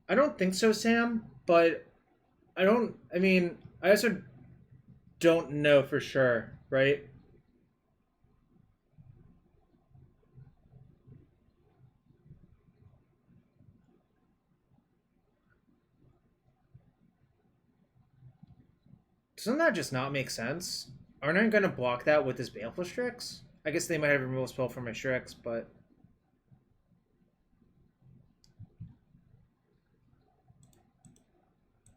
I don't think so, Sam, but I also don't know for sure, right? Doesn't that just not make sense? Aren't I going to block that with this Baleful Strix? I guess they might have a removal spell for my Strix, but...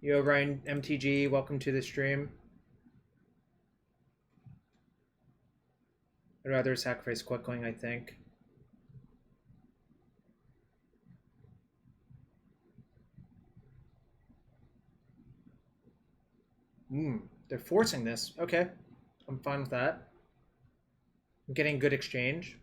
Yo, Ryan MTG, welcome to the stream. I'd rather sacrifice Quickling, I think. They're forcing this. Okay. I'm fine with that. I'm getting good exchange.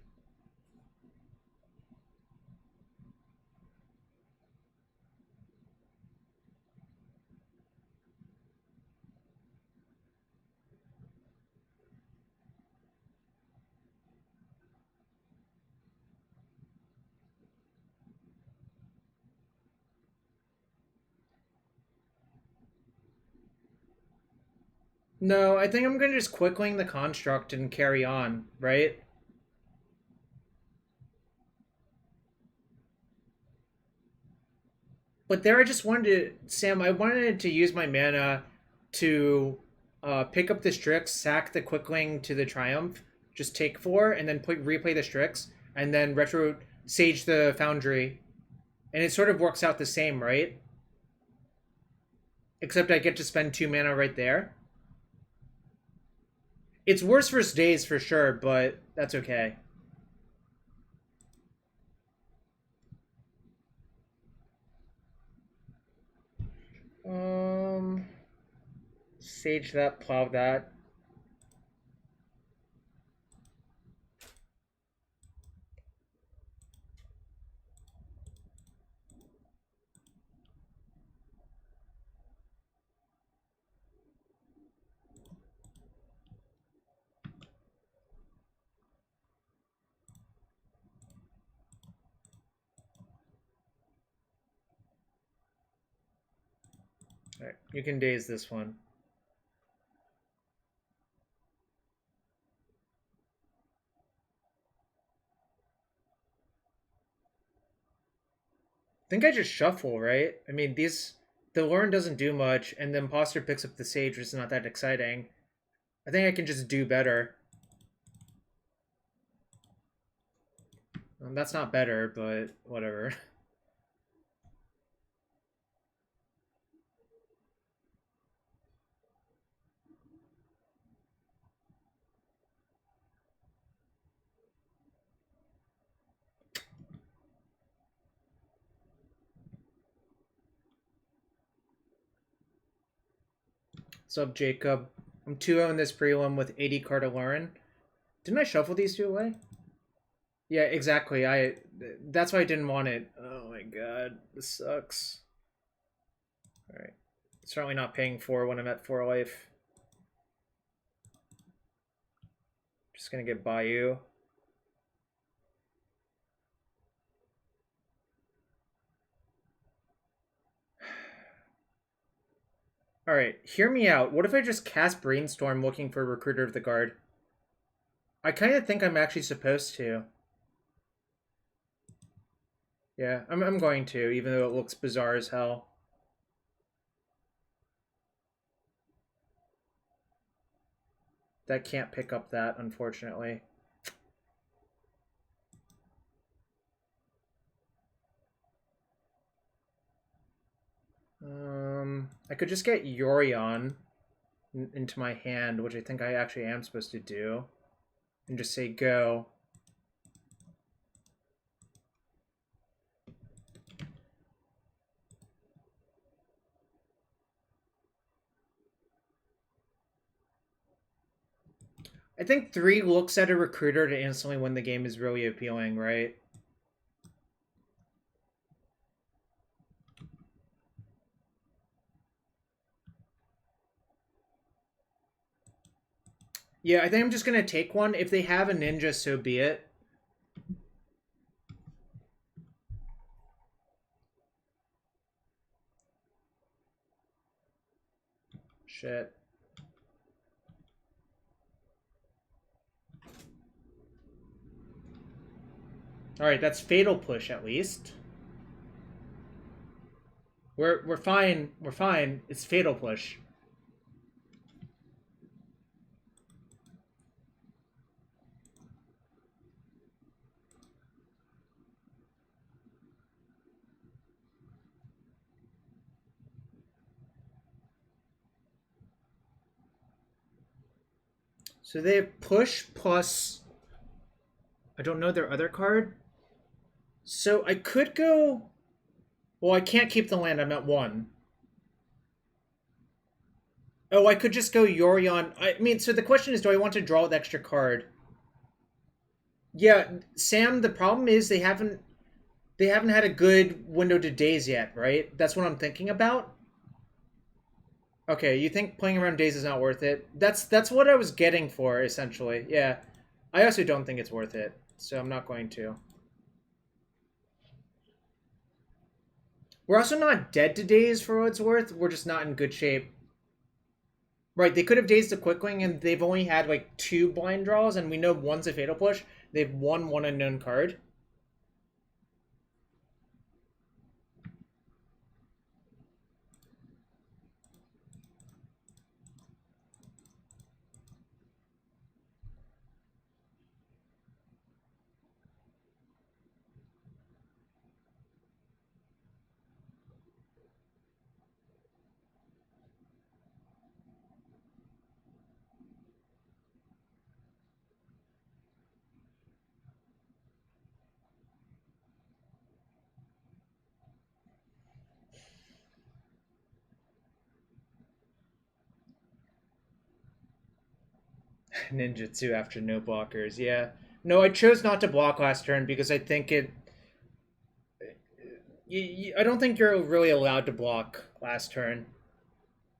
No, I think I'm going to just Quickling the construct and carry on, right? But there I just wanted to, Sam, I wanted to use my mana to pick up the Strix, sack the Quickling to the Triumph, just take 4, and then replay the Strix, and then retro Sage the Foundry. And it sort of works out the same, right? Except I get to spend 2 mana right there. It's worse for days for sure, but that's okay. Sage that, plow that. Alright, you can daze this one. I think I just shuffle, right? I mean, the Aluren doesn't do much, and the Imposter picks up the Sage, which is not that exciting. I think I can just do better. That's not better, but whatever. What's up, Jacob? I'm 2-0 in this prelim with 80 card Aluren. Didn't I shuffle these two away? Yeah, exactly. That's why I didn't want it. Oh my god, this sucks. Alright. Certainly not paying 4 when I'm at 4 life. Just gonna get Bayou. Alright, hear me out. What if I just cast Brainstorm looking for Recruiter of the Guard? I kind of think I'm actually supposed to. Yeah, I'm going to, even though it looks bizarre as hell. That can't pick up that, unfortunately. I could just get Yorion into my hand, which I think I actually am supposed to do, and just say go. I think 3 looks at a recruiter to instantly win the game is really appealing, right? Yeah, I think I'm just going to take one. If they have a ninja, so be it. Shit. Alright, that's Fatal Push at least. We're fine. We're fine. It's Fatal Push. So they have push plus... I don't know their other card. So I could go... Well, I can't keep the land. I'm at 1. Oh, I could just go Yorion. I mean, so the question is, do I want to draw the extra card? Yeah, Sam, the problem is they haven't had a good window to days yet, right? That's what I'm thinking about. Okay, you think playing around days is not worth it? That's what I was getting for, essentially. Yeah. I also don't think it's worth it, so I'm not going to. We're also not dead to days for what it's worth. We're just not in good shape. Right, they could have dazed the Quickling, and they've only had, like, 2 blind draws, and we know one's a Fatal Push. They've won 1 unknown card. Ninjutsu after no blockers, yeah. No, I chose not to block last turn because I think it... I don't think you're really allowed to block last turn.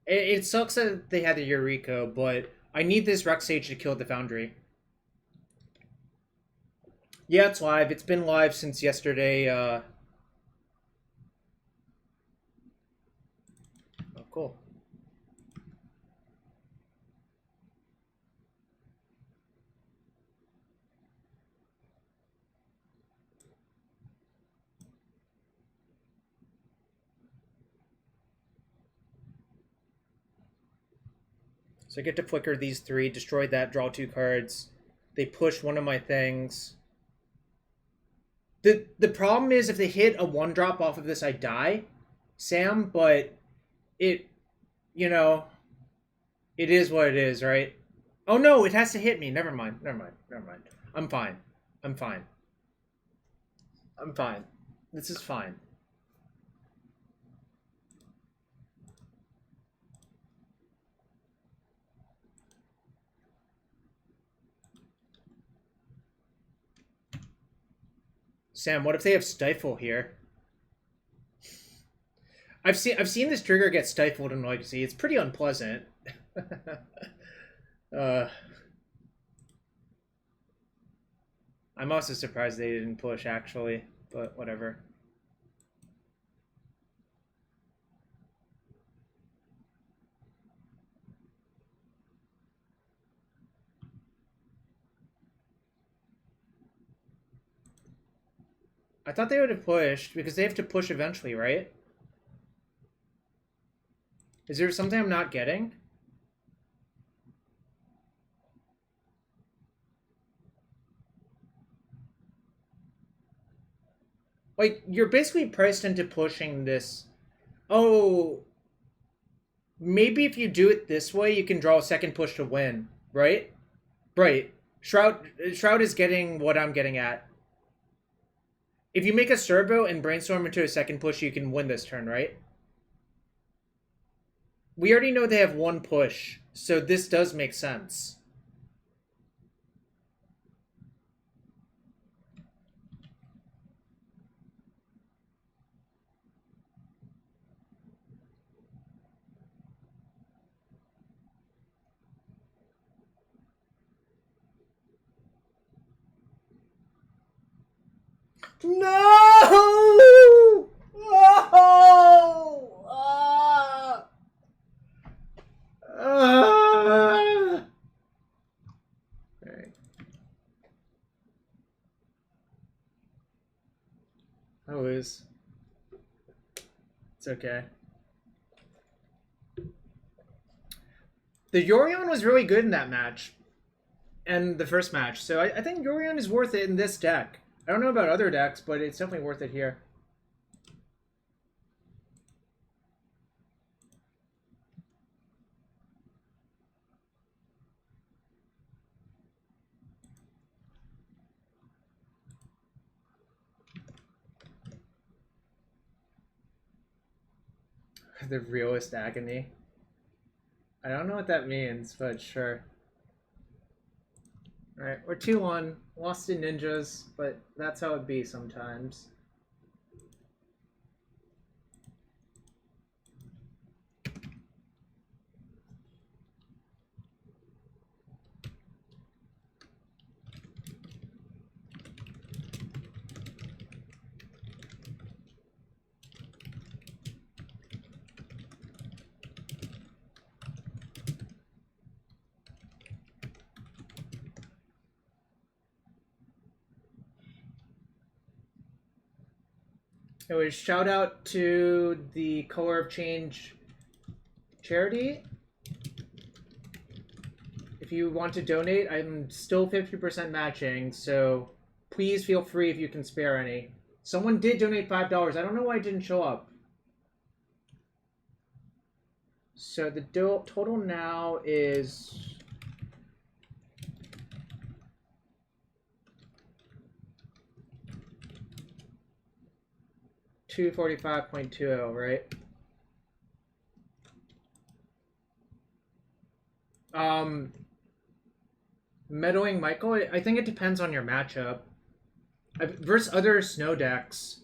It sucks that they had the Eureka, but I need this Rex Sage to kill the Foundry. Yeah, it's live. It's been live since yesterday. Oh, cool. So I get to flicker these 3, destroy that, draw 2 cards. They push one of my things. The problem is if they hit a 1-drop off of this, I die, Sam, but it, you know, it is what it is, right? Oh no, it has to hit me. Never mind. I'm fine. I'm fine. This is fine. Sam, what if they have Stifle here? I've seen this trigger get stifled in Legacy. It's pretty unpleasant. I'm also surprised they didn't push, actually, but whatever. I thought they would have pushed, because they have to push eventually, right? Is there something I'm not getting? Like, you're basically priced into pushing this. Oh, maybe if you do it this way, you can draw a second push to win, right? Right. Shroud is getting what I'm getting at. If you make a servo and brainstorm into a second push, you can win this turn, right? We already know they have 1 push, so this does make sense. No! Oh! Alright. I lose. It's okay. The Yorion was really good in that match. And the first match. So I think Yorion is worth it in this deck. I don't know about other decks, but it's definitely worth it here. The realist agony. I don't know what that means, but sure. Alright, we're 2-1. Lost to ninjas, but that's how it be sometimes. Anyways, shout out to the Color of Change charity. If you want to donate, I'm still 50% matching, so please feel free if you can spare any. Someone did donate $5. I don't know why it didn't show up. So the total now is... $245.20, right? Meddling Michael, I think it depends on your matchup. Versus other snow decks,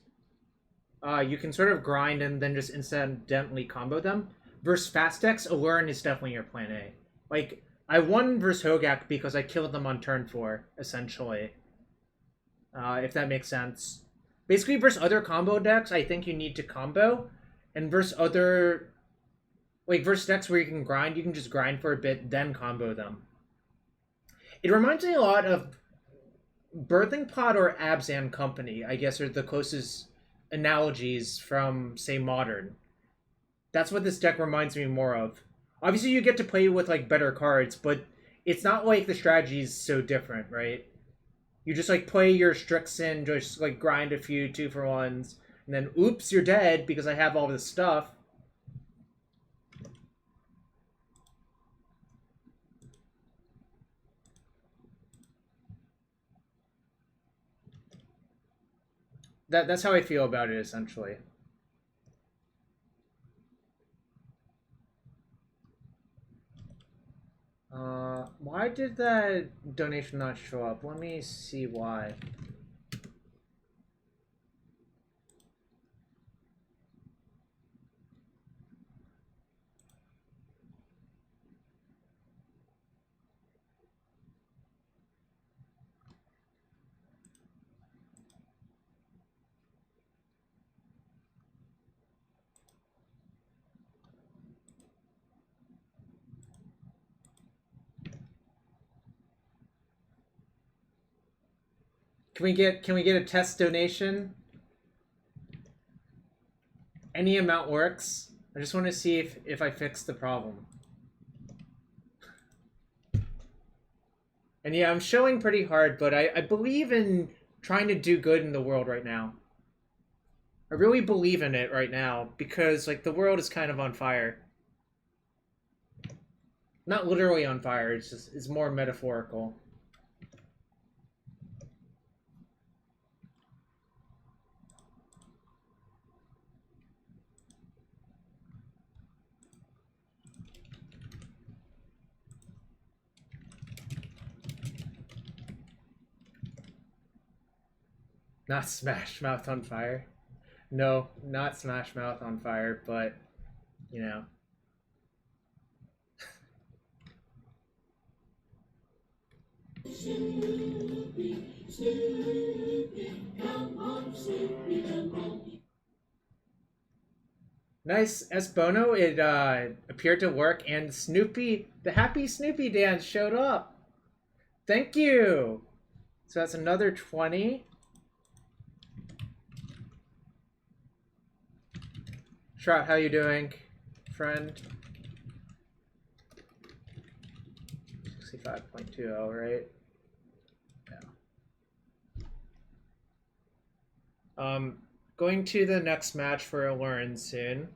you can sort of grind and then just incidentally combo them. Versus fast decks, Aluren is definitely your plan A. Like, I won versus Hogak because I killed them on turn 4, essentially. If that makes sense. Basically, versus other combo decks, I think you need to combo. And versus other... Like, versus decks where you can just grind for a bit, then combo them. It reminds me a lot of Birthing Pod or Abzan Company, I guess, are the closest analogies from, say, Modern. That's what this deck reminds me more of. Obviously, you get to play with, like, better cards, but it's not like the strategy is so different, right? You just, like, play your Strix in, just, like, grind a few 2-for-1s, and then, oops, you're dead because I have all this stuff. That's how I feel about it, essentially. Why did that donation not show up? Let me see why. Can we get a test donation? Any amount works. I just want to see if I fix the problem. And yeah, I'm showing pretty hard, but I believe in trying to do good in the world right now. I really believe in it right now because, like, the world is kind of on fire. Not literally on fire, it's more metaphorical. Not Smash Mouth on fire. No, not Smash Mouth on fire, but, you know. Nice, S. Bono, it appeared to work, and Snoopy, the happy Snoopy dance showed up. Thank you! So that's another 20. Shroud, how you doing, friend? 65.20, right? Yeah. Going to the next match for Aluren soon.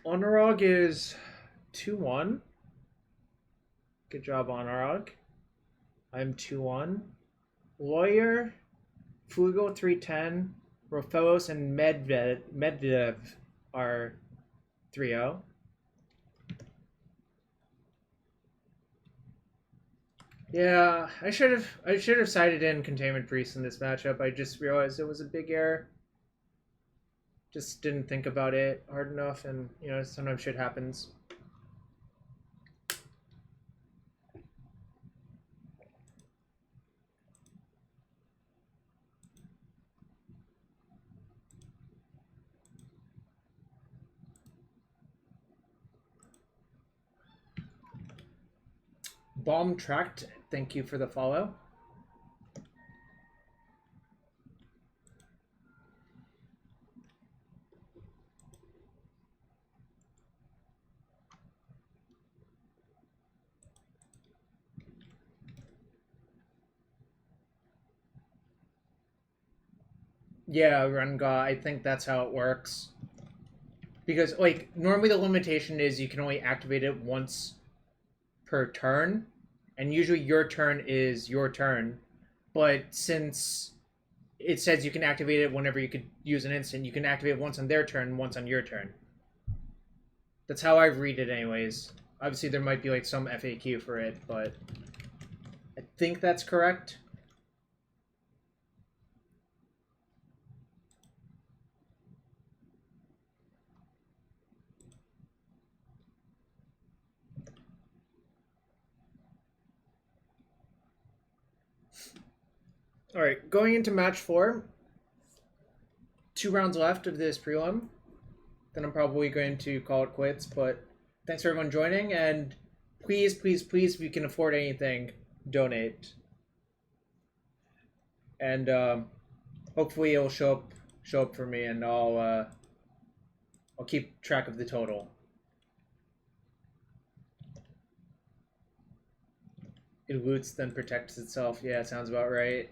Honorog is 2-1. Good job, Honorog. I'm 2-1. Lawyer, Fugo 310. Rofelos and Medvedev our 3-0. Yeah, I should have sided in Containment Priest in this matchup. I just realized it was a big error. Just didn't think about it hard enough, and you know, sometimes shit happens. Bomb Tracked, thank you for the follow. Yeah, Renga, I think that's how it works. Because, like, normally the limitation is you can only activate it once per turn, and usually your turn is your turn. But since it says you can activate it whenever you could use an instant, you can activate it once on their turn, once on your turn. That's how I read it anyways. Obviously there might be like some FAQ for it, but I think that's correct. Alright, going into match 4. 2 rounds left of this prelim. Then I'm probably going to call it quits, but thanks for everyone joining, and please, please, please, if you can afford anything, donate. And hopefully it'll show up for me, and I'll keep track of the total. It loots, then protects itself. Yeah, sounds about right.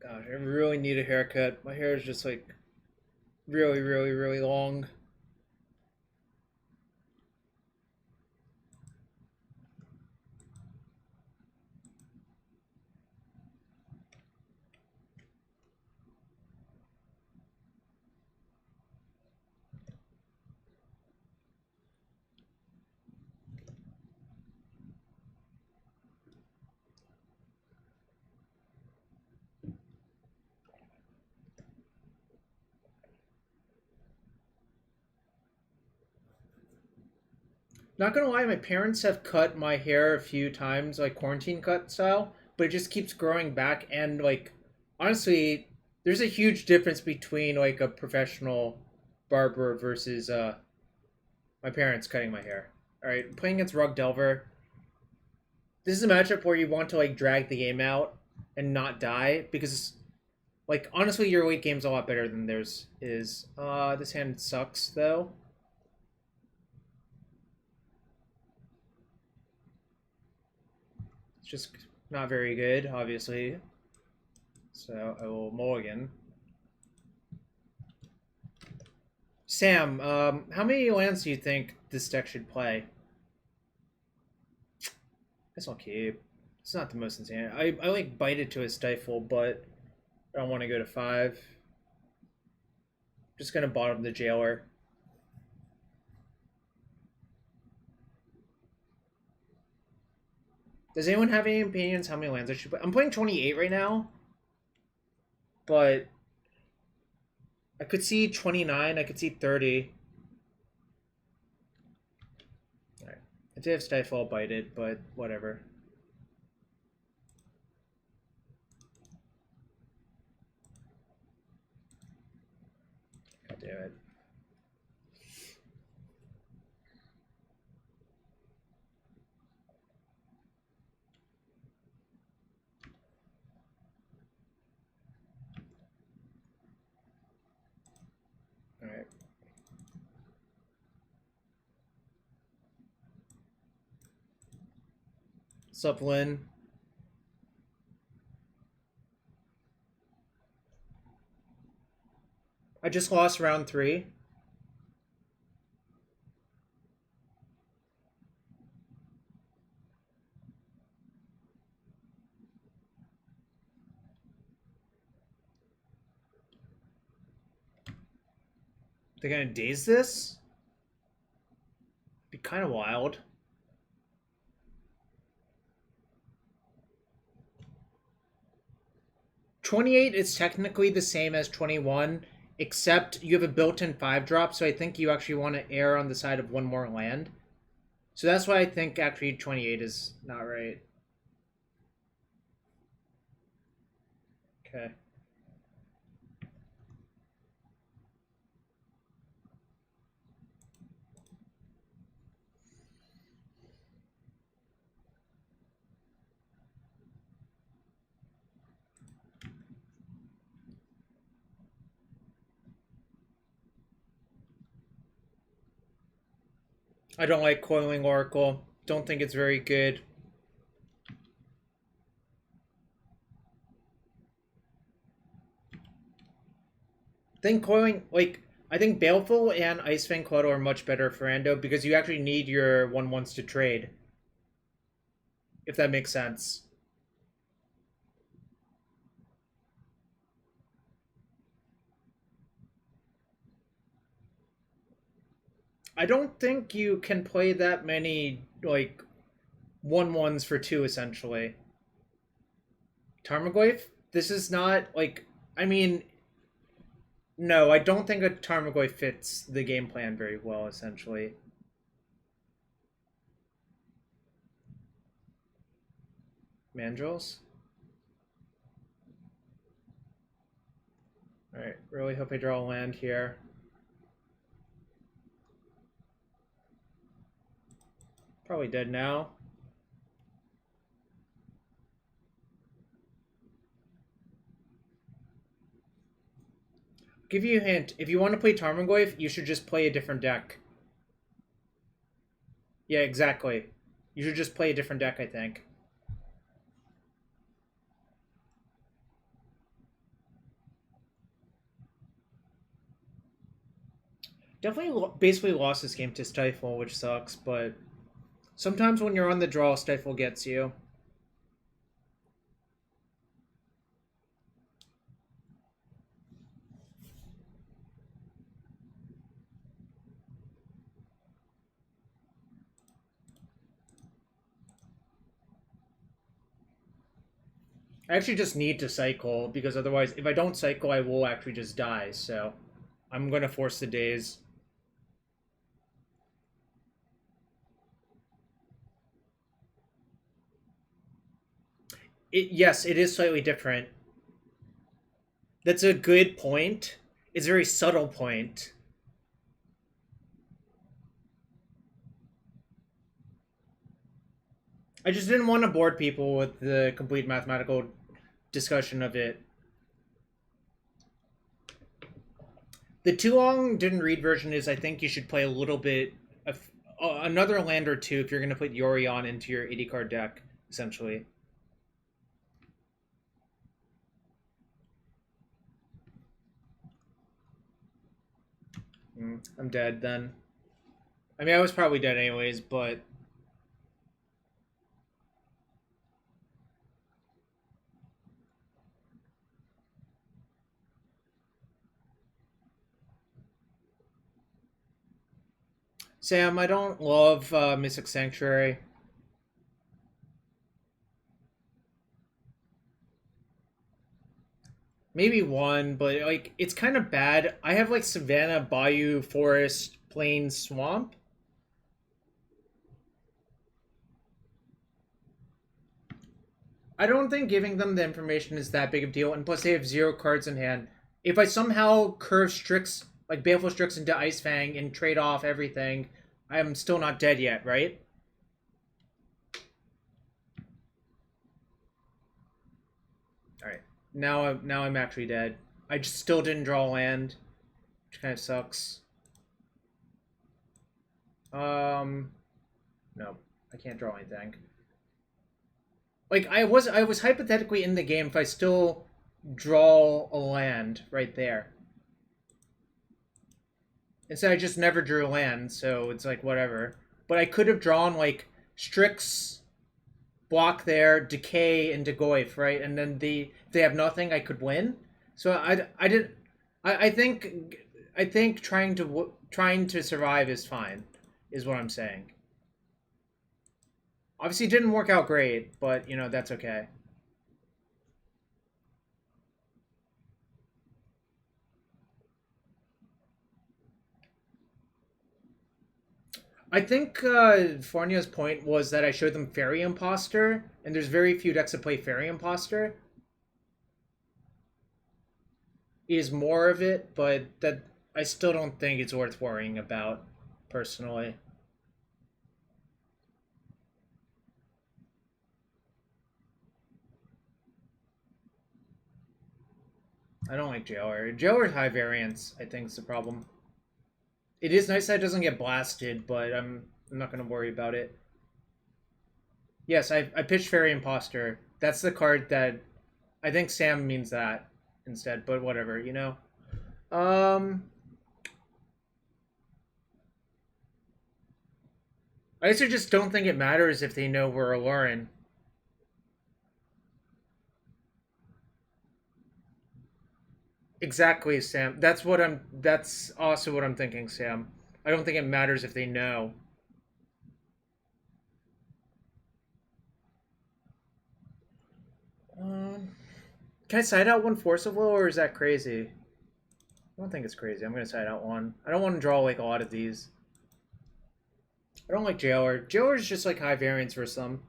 Gosh, I really need a haircut. My hair is just like really, really, really long. Not gonna lie, my parents have cut my hair a few times, like quarantine cut style, but it just keeps growing back. And like, honestly, there's a huge difference between like a professional barber versus my parents cutting my hair. All right, playing against Rug Delver. This is a matchup where you want to like drag the game out and not die because, like, honestly, your late game's a lot better than theirs is. This hand sucks though. It's just not very good, obviously. So I will mulligan. Sam, how many lands do you think this deck should play? I guess I'll keep. It's not the most insane. I like bite it to a stifle, but I don't want to go to 5. Just gonna bottom the jailer. Does anyone have any opinions how many lands I should play? I'm playing 28 right now, but I could see 29, I could see 30. Alright. I did have Stifle, I'll bite it, but whatever. God damn it. Alright. Sup, Lynn? I just lost round 3. They're gonna daze this? Be kind of wild. $28 is technically the same as 21, except you have a built-in 5-drop, so I think you actually want to err on the side of one more land. So that's why I think actually 28 is not right. Okay. I don't like Coiling Oracle. Don't think it's very good. I think Baleful and Ice-Fang Coatl are much better for Ando because you actually need your 1/1s to trade. If that makes sense. I don't think you can play that many, like, 1/1s for 2, essentially. Tarmogoyf? This is not, like... I mean... No, I don't think a Tarmogoyf fits the game plan very well, essentially. Mandrills? Alright, really hope I draw a land here. Probably dead now. Give you a hint. If you want to play Tarmogoyf, you should just play a different deck. Yeah, exactly. You should just play a different deck, I think. Definitely basically lost this game to Stifle, which sucks, but sometimes when you're on the draw, Stifle gets you. I actually just need to cycle, because otherwise, if I don't cycle, I will actually just die, so I'm going to force the daze. Yes, it is slightly different. That's a good point. It's a very subtle point. I just didn't want to bore people with the complete mathematical discussion of it. The too long didn't read version is I think you should play a little bit of another land or two if you're going to put Yorion into your 80 card deck, essentially. I'm dead then. I mean, I was probably dead anyways, but... Sam, I don't love Mystic Sanctuary. Maybe one, but like it's kind of bad. I have like Savannah, Bayou, Forest, Plain, Swamp. I don't think giving them the information is that big of a deal, and plus they have 0 cards in hand. If I somehow curve Strix, like Baleful Strix into Ice-Fang and trade off everything, I'm still not dead yet, right? Alright. Now I'm actually dead. I just still didn't draw land, which kind of sucks. No, I can't draw anything. Like I was hypothetically in the game if I still draw a land right there. Instead, I just never drew land, so it's like whatever. But I could have drawn like Strix, block there, Decay, and Degoif, right? And then if they have nothing, I could win. So I did. I think trying to survive is fine, is what I'm saying. Obviously, it didn't work out great, but you know that's okay. I think Fornia's point was that I showed them Faerie Impostor, and there's very few decks that play Faerie Impostor. Is more of it, but that I still don't think it's worth worrying about, personally. I don't like Jailer. Jailer's high variance, I think, is the problem. It is nice that it doesn't get blasted, but I'm not going to worry about it. Yes, I pitched Faerie Impostor. That's the card that I think Sam means that instead, but whatever, you know. I also just don't think it matters if they know we're Aluren. Exactly, Sam. That's also what I'm thinking, Sam. I don't think it matters if they know. Um, can I side out one Force of Will, or is that crazy? I don't think it's crazy. I'm gonna side out one. I don't want to draw like a lot of these. I don't like Jailer. Jailer is just like high variance for some.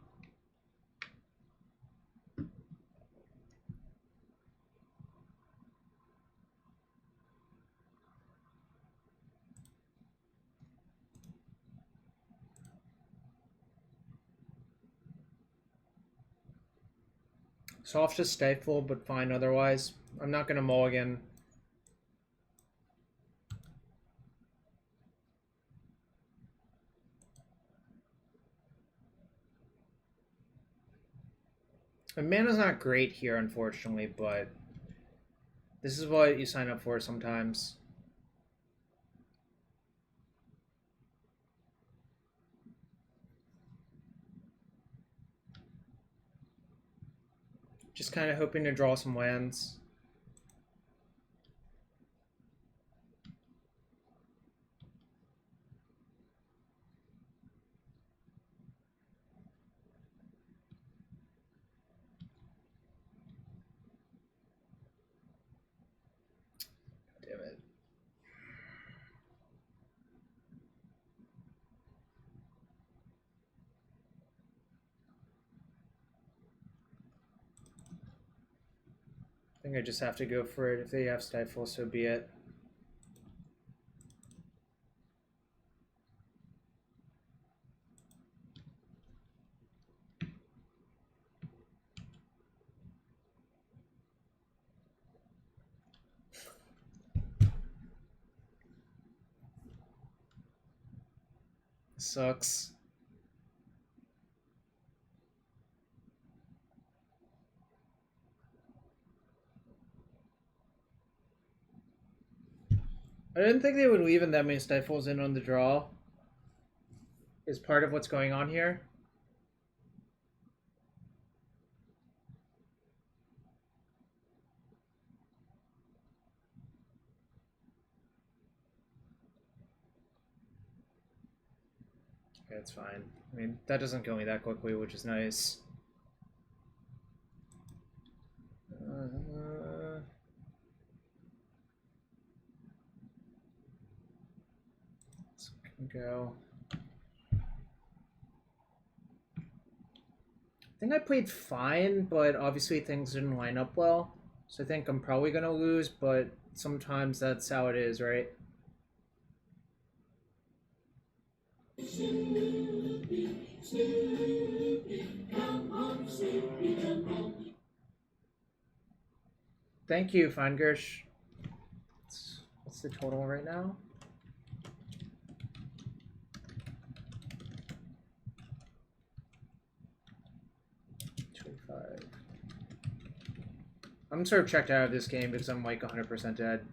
Soft to Stifle, but fine otherwise. I'm not gonna mulligan. And mana's not great here, unfortunately, but this is what you sign up for sometimes. Just kind of hoping to draw some lands. Damn it. I think I just have to go for it. If they have Stifle, so be it. Sucks. I didn't think they would leave in that many Stifles in on the draw. Is part of what's going on here. Okay, it's fine. I mean, that doesn't kill me that quickly, which is nice. Let's go. I think I played fine, but obviously things didn't line up well. So I think I'm probably going to lose, but sometimes that's how it is, right? Thank you, Feingersh. What's the total right now? I'm sort of checked out of this game because I'm like 100% dead.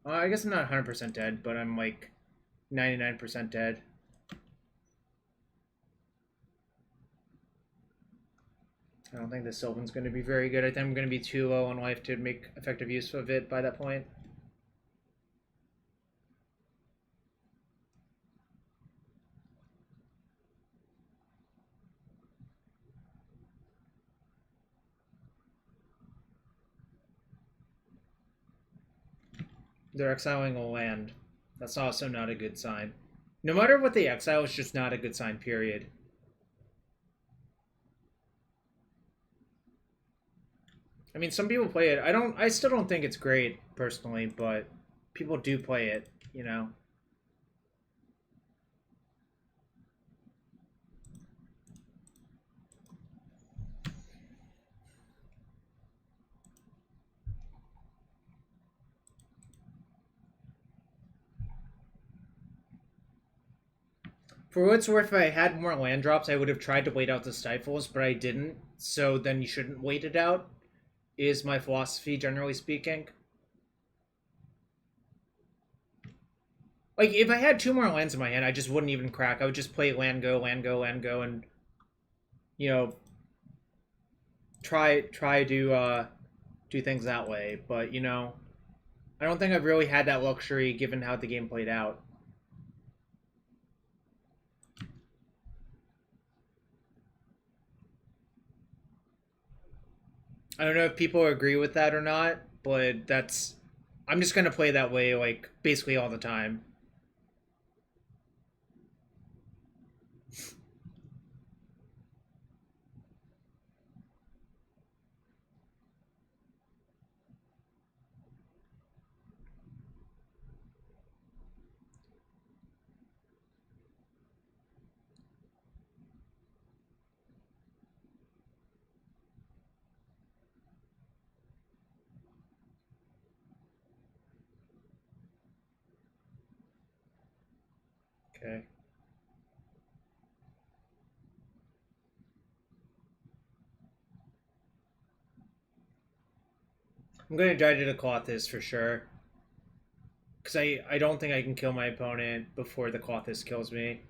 I guess I'm not 100% dead, but I'm like 99% dead. I don't think the Sylvan's going to be very good. I think I'm going to be too low on life to make effective use of it by that point. They're exiling a land. That's also not a good sign. No matter what they exile, it's just not a good sign, period. I mean, some people play it. I still don't think it's great, personally, but people do play it, you know? For what it's worth, if I had more land drops, I would have tried to wait out the Stifles, but I didn't. So then you shouldn't wait it out, is my philosophy, generally speaking. Like, if I had 2 more lands in my hand, I just wouldn't even crack. I would just play land go, land go, land go, and, you know, try to do things that way. But, you know, I don't think I've really had that luxury given how the game played out. I don't know if people agree with that or not, but that's... I'm just going to play that way, like, basically all the time. Okay. I'm going to try to decloth this for sure. Because I don't think I can kill my opponent before the Clothis kills me.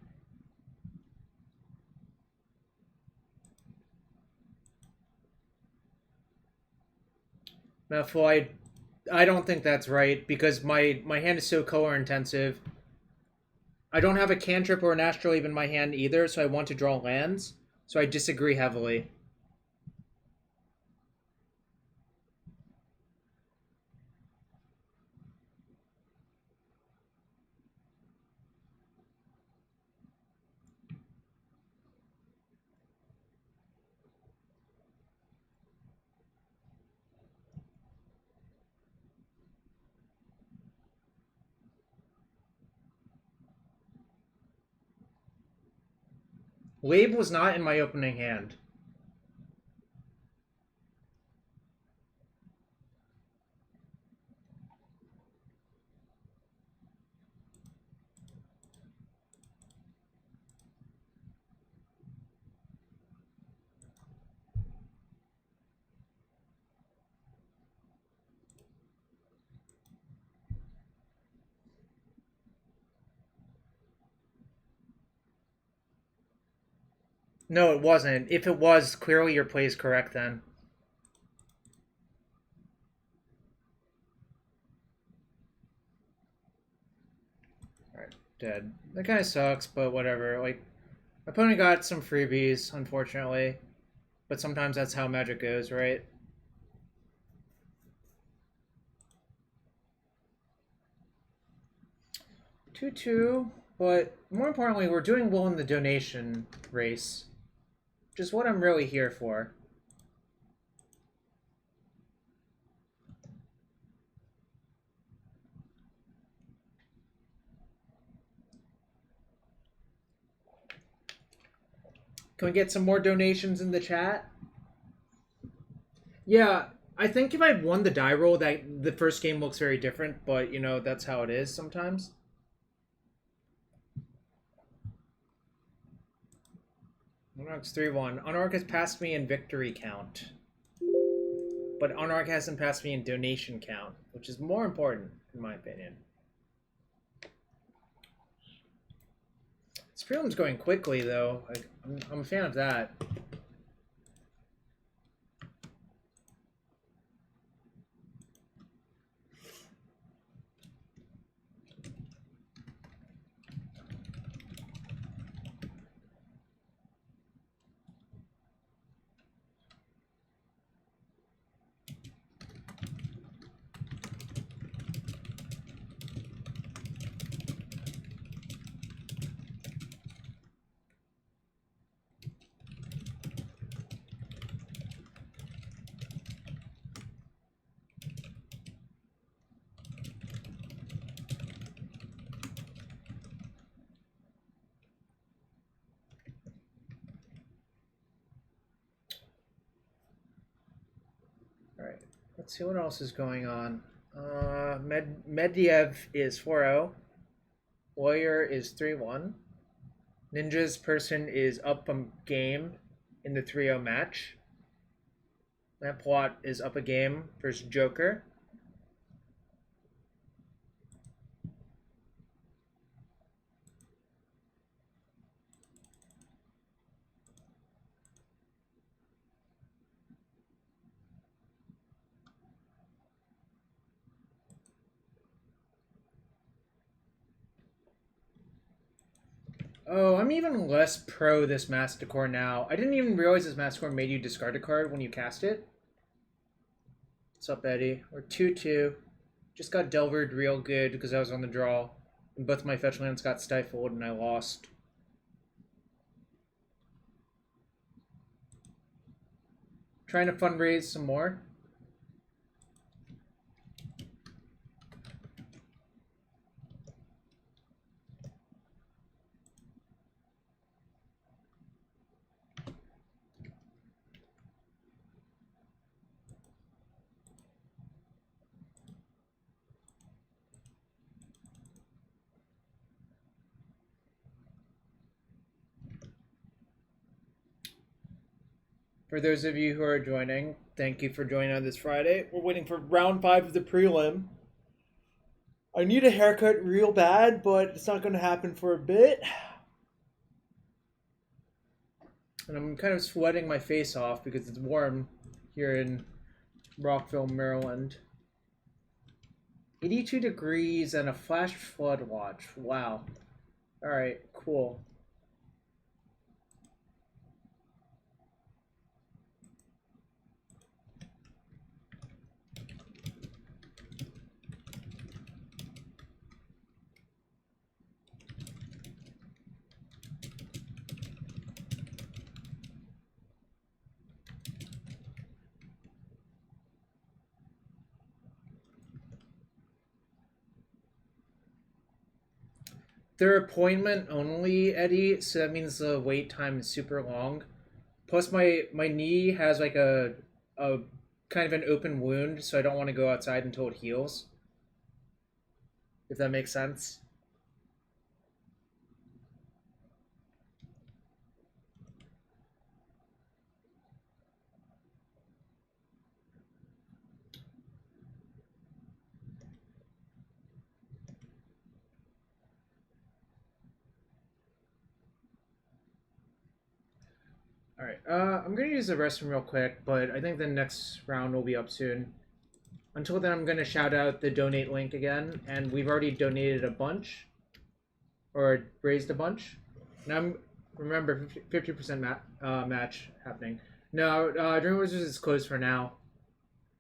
Now, Floyd, I don't think that's right, because my hand is so color intensive. I don't have a cantrip or an Astrolabe in my hand either, so I want to draw lands. So I disagree heavily. Labe was not in my opening hand. No, it wasn't. If it was, clearly your play is correct then. Alright, dead. That kind of sucks, but whatever. Like, my opponent got some freebies, unfortunately. But sometimes that's how Magic goes, right? Two, but more importantly, we're doing well in the donation race. Which is what I'm really here for. Can we get some more donations in the chat? Yeah, I think if I won the die roll, that the first game looks very different, but, you know, that's how it is sometimes. Unark's 3-1. Unark has passed me in victory count. But Unark hasn't passed me in donation count, which is more important, in my opinion. This prelim's going quickly, though. Like, I'm a fan of that. Alright, let's see what else is going on. Medvedev is 4-0. Warrior is 3-1. Ninja's person is up a game in the 3-0 match. Lampwat is up a game versus Joker. Oh, I'm even less pro this Mass Decor now. I didn't even realize this Mass Decor made you discard a card when you cast it. What's up, Eddie? We're 2-2. Just got Delvered real good because I was on the draw. And both my fetch lands got stifled and I lost. Trying to fundraise some more. For those of you who are joining, thank you for joining on this Friday. We're waiting for round 5 of the prelim. I need a haircut real bad, but it's not going to happen for a bit. And I'm kind of sweating my face off because it's warm here in Rockville, Maryland. 82 degrees and a flash flood watch. Wow. Alright, cool. They're appointment only, Eddie, so that means the wait time is super long. Plus my knee has like a kind of an open wound, so I don't want to go outside until it heals. If that makes sense. Alright, I'm going to use the restroom real quick, but I think the next round will be up soon. Until then, I'm going to shout out the donate link again, and we've already donated a bunch, or raised a bunch. Now, remember, 50% match happening. No, Dream Wizards is closed for now.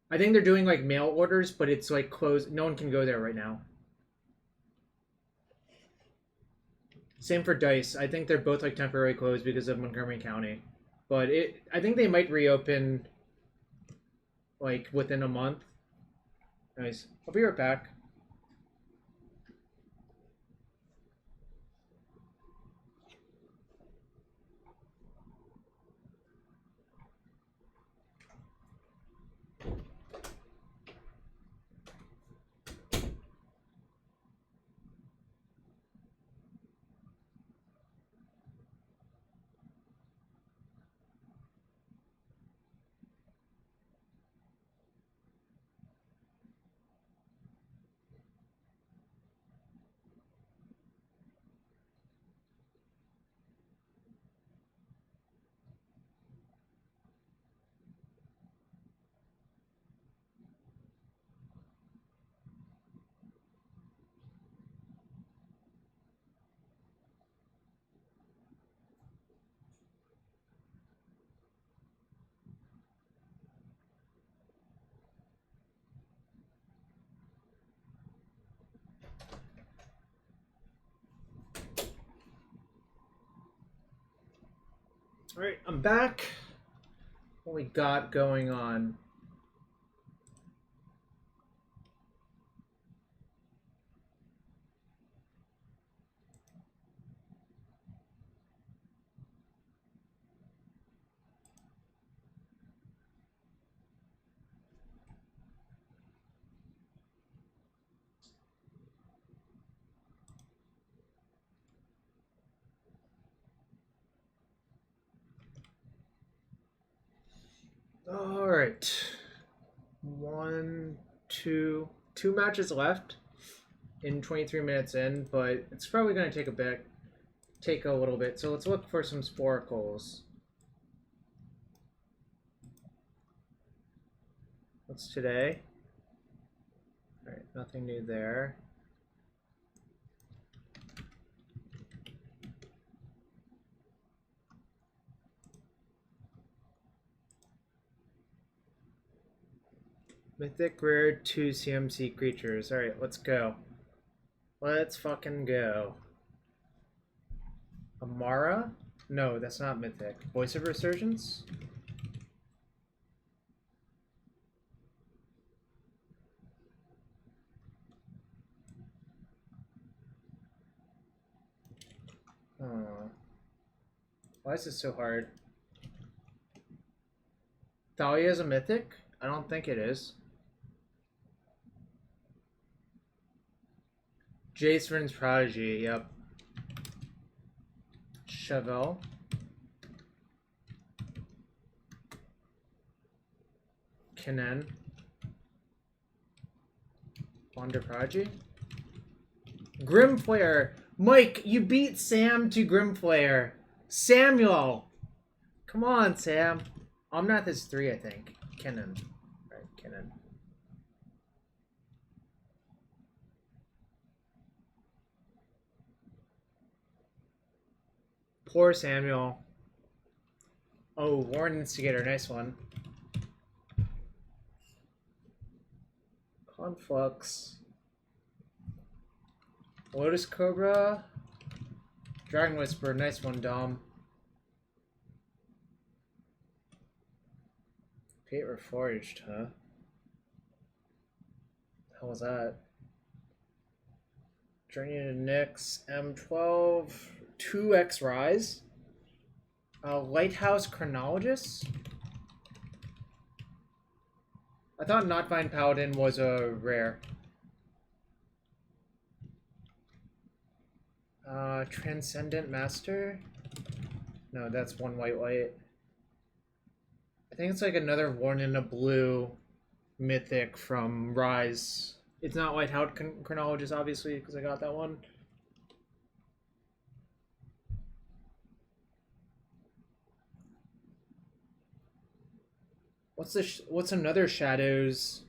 I think they're doing, like, mail orders, but it's, like, closed. No one can go there right now. Same for Dice. I think they're both, like, temporarily closed because of Montgomery County. But I think they might reopen, like, within a month. Nice. I'll be right back. Alright, I'm back. What we got going on? Alright. Two matches left in 23 minutes in, but it's probably going to take a little bit. So let's look for some sporacles. What's today? Alright, nothing new there. Mythic rare 2 CMC creatures. Alright, let's go. Let's fucking go. Amara? No, that's not mythic. Voice of Resurgence? Oh. Why is this so hard? Thalia is a mythic? I don't think it is. Jacevin's Prodigy, yep. Chevelle. Kennen. Wonder Prodigy. Grimflayer. Mike, you beat Sam to Grimflayer. Samuel. Come on, Sam. Omnath is 3, I think. Kennen. Right, Kennen. Poor Samuel. Oh, Warren Instigator, nice one. Conflux. Lotus Cobra. Dragon Whisper, nice one, Dom. Fate Reforged, huh? How was that? Journey to Nyx, M12, 2x Rise. Lighthouse Chronologist? I thought Notvine Paladin was a rare. Transcendent Master? No, that's one white. I think it's like another 1 in a blue mythic from Rise. It's not Lighthouse Chronologist, obviously, because I got that one. What's another Shadows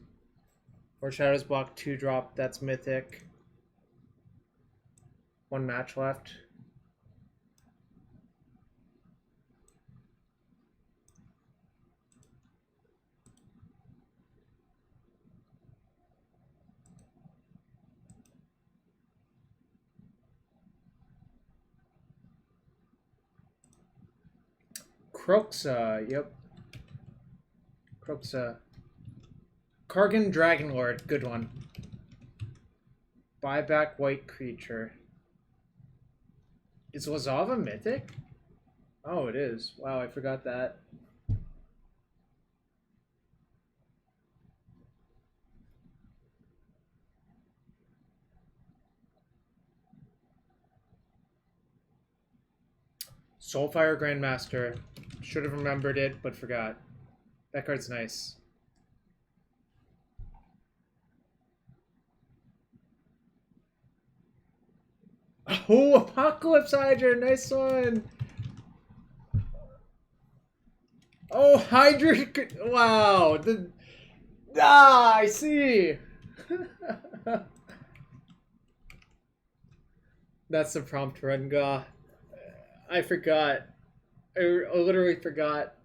or Shadows Block 2-drop that's mythic? 1 match left. Croxa, yep. Croxa. Kargan Dragonlord, good one. Buyback white creature. Is Lazava mythic? Oh, it is. Wow, I forgot that. Soulfire Grandmaster. Should have remembered it, but forgot. That card's nice. Oh, Apocalypse Hydra, nice one. Oh, Hydra, wow. I see. That's the prompt, Renga. I forgot. I literally forgot.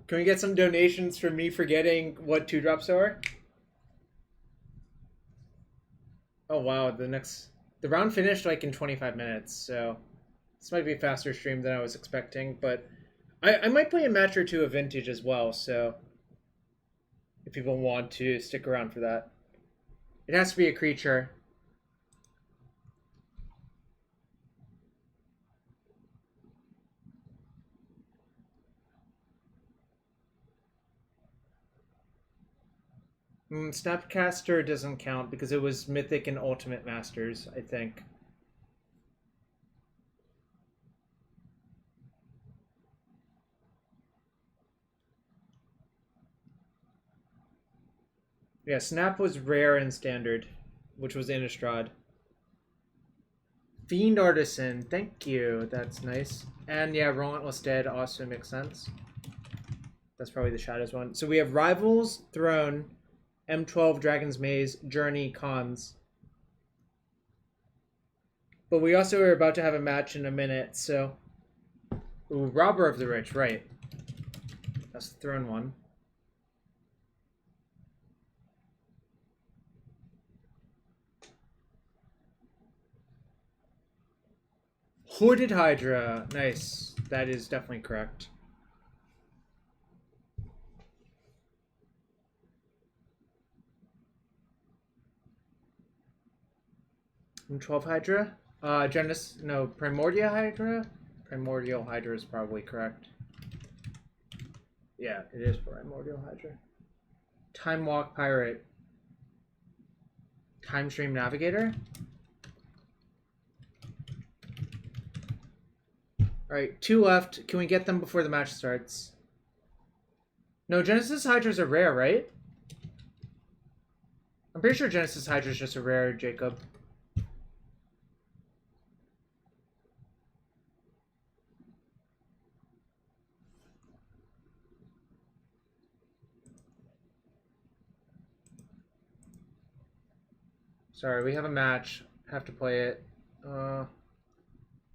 Can we get some donations for me forgetting what 2-drops are? wow, the round finished like in 25 minutes, so this might be a faster stream than I was expecting, but I might play a match or two of Vintage as well, so if people want to stick around for that. It has to be a creature. Snapcaster doesn't count because it was Mythic and Ultimate Masters, I think. Yeah, Snap was rare and standard, which was Innistrad. Fiend Artisan, thank you. That's nice. And yeah, Relentless Dead also makes sense. That's probably the Shadows one. So we have Rivals, Throne, M12, Dragon's Maze, Journey, Cons. But we also are about to have a match in a minute, so... Ooh, Robber of the Rich, right. That's the Throne one. Hoarded Hydra. Nice. That is definitely correct. M12 Hydra? Primordial Hydra? Primordial Hydra is probably correct. Yeah, it is Primordial Hydra. Time Walk Pirate. Time Stream Navigator? Alright, 2 left. Can we get them before the match starts? No, Genesis Hydras are rare, right? I'm pretty sure Genesis Hydra is just a rare, Jacob. Sorry, we have a match. Have to play it.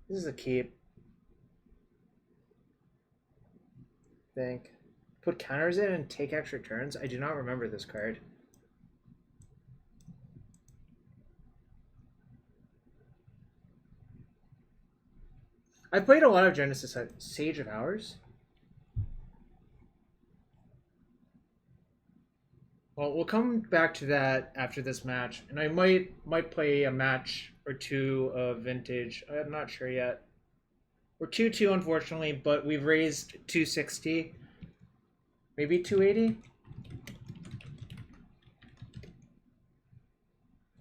This is a keep. Think. Put counters in and take extra turns? I do not remember this card. I played a lot of Genesis Sage of Hours. Well, we'll come back to that after this match, and I might play a match or two of Vintage. I'm not sure yet. We're 2-2, unfortunately, but we've raised 260. Maybe 280?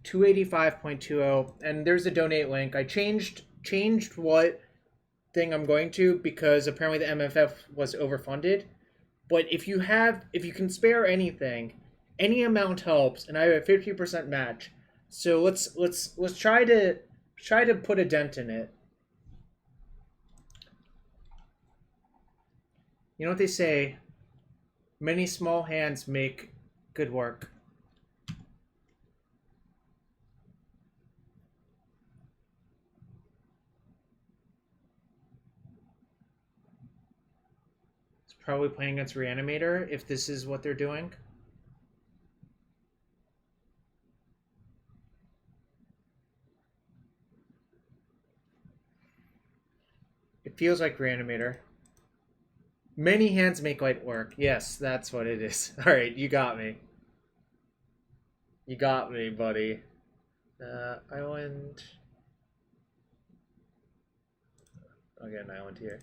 285.20. And there's a donate link. I changed what thing I'm going to because apparently the MFF was overfunded. But if you can spare anything, any amount helps, and I have a 50% match. So let's try to put a dent in it. You know what they say? Many small hands make good work. It's probably playing against Reanimator if this is what they're doing. It feels like Reanimator. Many hands make light work. Yes, that's what it is. Alright, you got me. You got me, buddy. Island. I'll get an island here.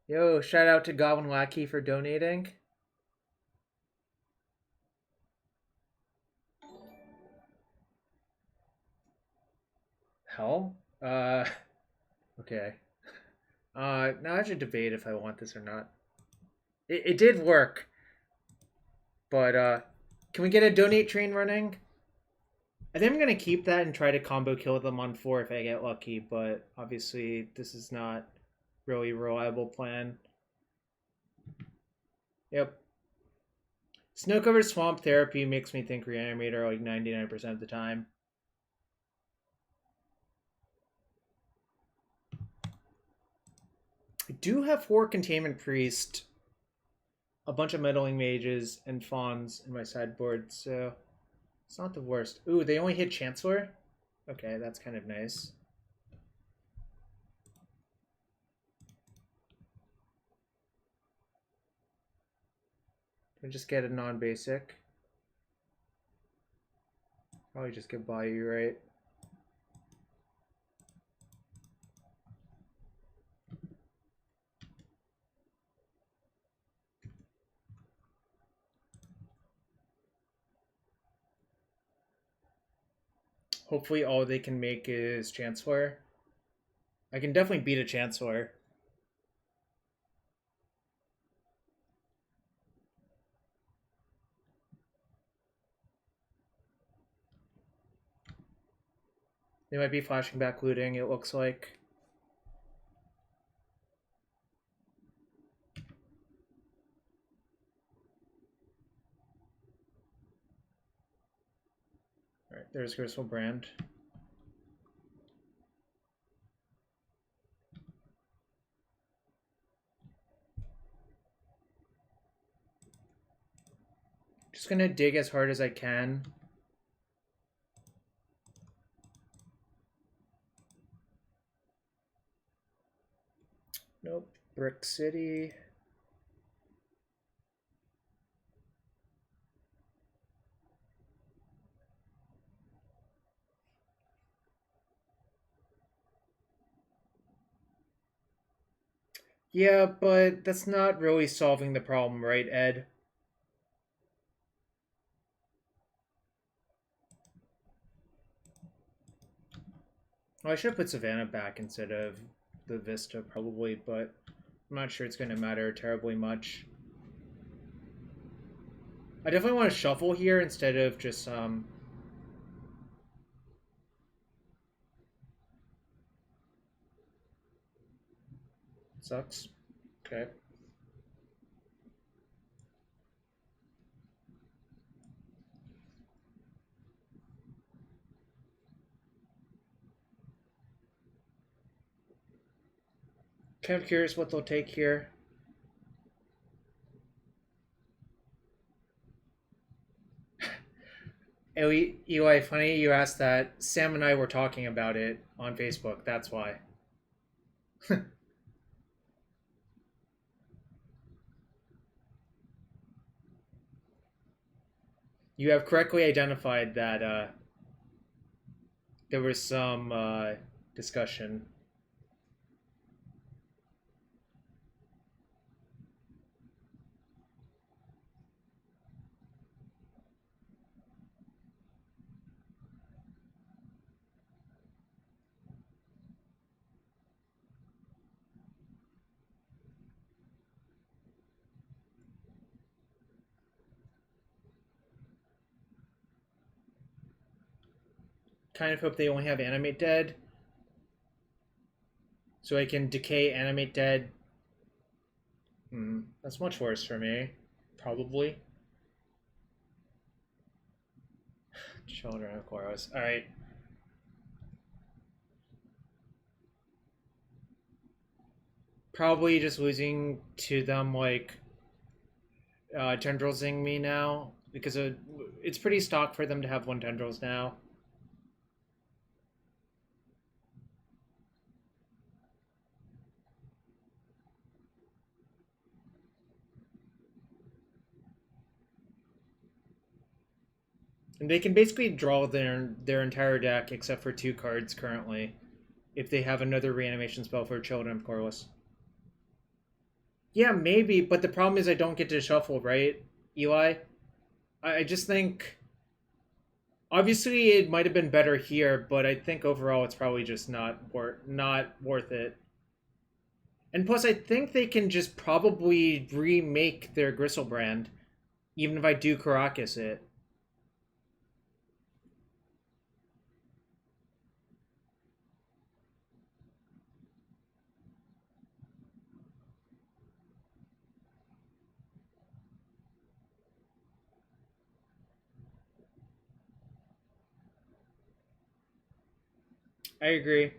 Yo, shout out to Goblin Wacky for donating. Hell? Okay. Now I should debate if I want this or not. It did work. But, can we get a donate train running? I think I'm going to keep that and try to combo kill them on 4 if I get lucky, but obviously this is not really a reliable plan. Yep. Snow-covered swamp therapy makes me think Reanimator like 99% of the time. I do have 4 Containment Priest, a bunch of Meddling Mages, and Fawns in my sideboard, so it's not the worst. Ooh, they only hit Chancellor? Okay, that's kind of nice. Can I just get a non-basic? Probably just get Bayou, right? Hopefully all they can make is Chancellor. I can definitely beat a Chancellor. They might be flashing back looting, it looks like. Alright, there's Gristlebrand. Just gonna dig as hard as I can. Nope. Brick City. Yeah, but that's not really solving the problem, right, Ed? Well, I should have put Savannah back instead of the Vista, probably, but I'm not sure it's going to matter terribly much. I definitely want to shuffle here instead of just, Sucks. Okay. Kind of curious what they'll take here. Eli, funny you asked that. Sam and I were talking about it on Facebook. That's why. You have correctly identified that there was some discussion. Kind of hope they only have Animate Dead. So I can Decay Animate Dead. That's much worse for me. Probably. Children of Koros. Alright. Probably just losing to them, like, Tendrilsing me now. Because it's pretty stock for them to have 1 Tendrils now. And they can basically draw their entire deck except for 2 cards currently. If they have another reanimation spell for Children of Corvus. Yeah, maybe, but the problem is I don't get to shuffle, right, Eli? I just think... Obviously, it might have been better here, but I think overall it's probably just not worth it. And plus, I think they can just probably remake their Gristlebrand, even if I do Karakas it. I agree.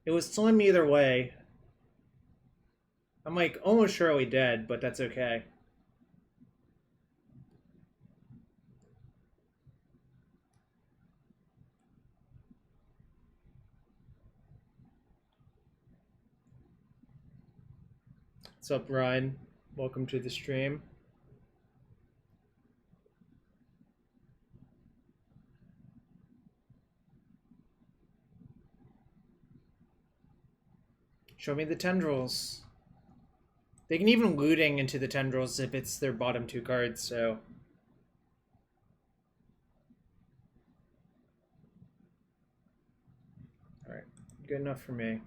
It was slim either way. I'm like almost surely dead, but that's okay. What's up, Ryan? Welcome to the stream. Show me the tendrils. They can even looting into the tendrils if it's their bottom two cards, so... Alright, good enough for me.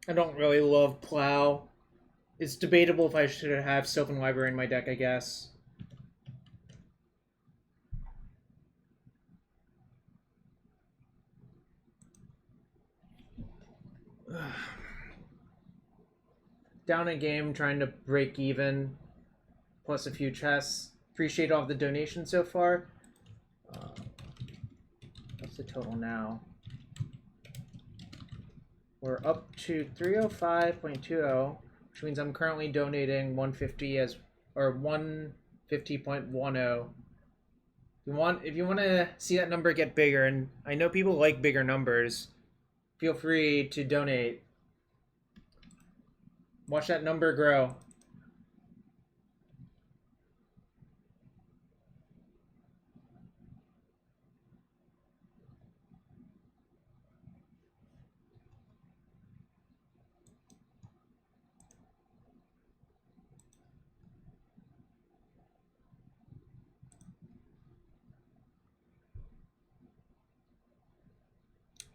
I don't really love Plow. It's debatable if I should have Sylvan Library in my deck, I guess. Down a game, trying to break even, plus a few chests. Appreciate all the donations so far. What's the total now? We're up to 305.20, which means I'm currently donating 150 as or 150.10. If you want to see that number get bigger, and I know people like bigger numbers, feel free to donate. Watch that number grow.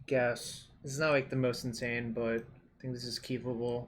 Guess. This is not like the most insane, but I think this is keepable.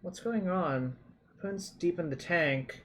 What's going on? Opponent's deep in the tank.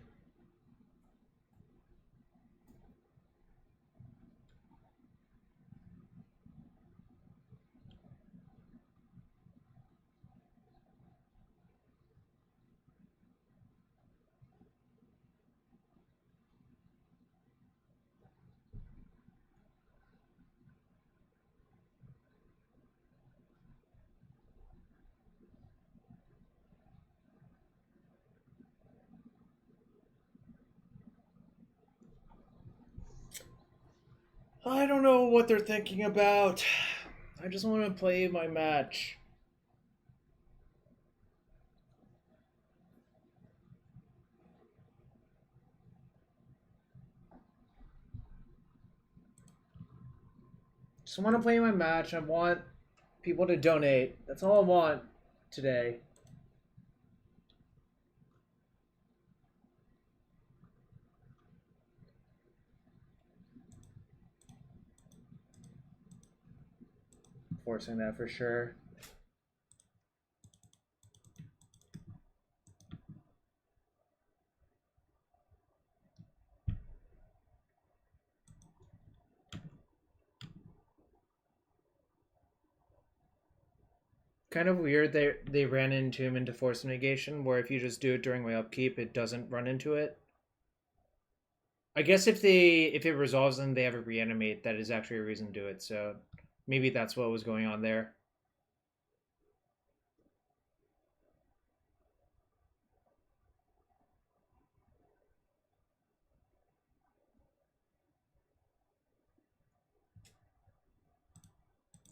I don't know what they're thinking about. I just want to play my match. Just want to play my match. I want people to donate. That's all I want today. Forcing that for sure. Kind of weird they ran into him into Force of Negation, where if you just do it during my upkeep, it doesn't run into it. I guess if it resolves them, they have a reanimate. That is actually a reason to do it. So maybe that's what was going on there.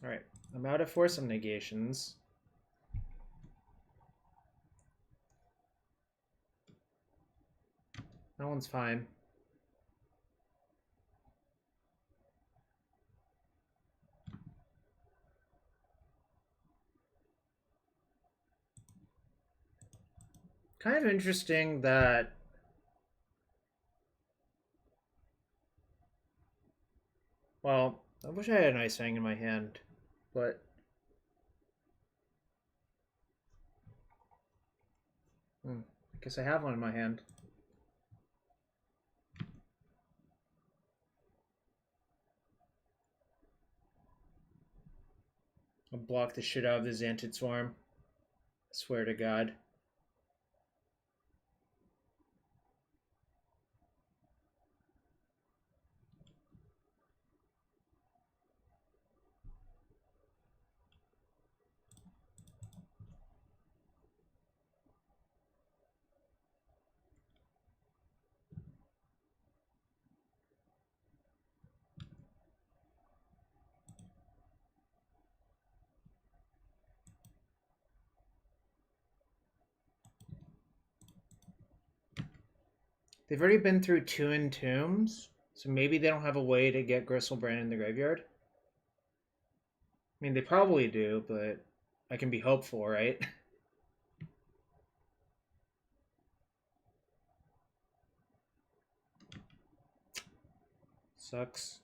All right, I'm out of Force of Negations. That one's fine. Kind of interesting that well, I wish I had an Ice-Fang in my hand, but I guess I have one in my hand. I'll block the shit out of the Xantid Swarm. I swear to God. They've already been through 2 Entombs, so maybe they don't have a way to get Gristlebrand in the graveyard. I mean, they probably do, but I can be hopeful, right? Sucks.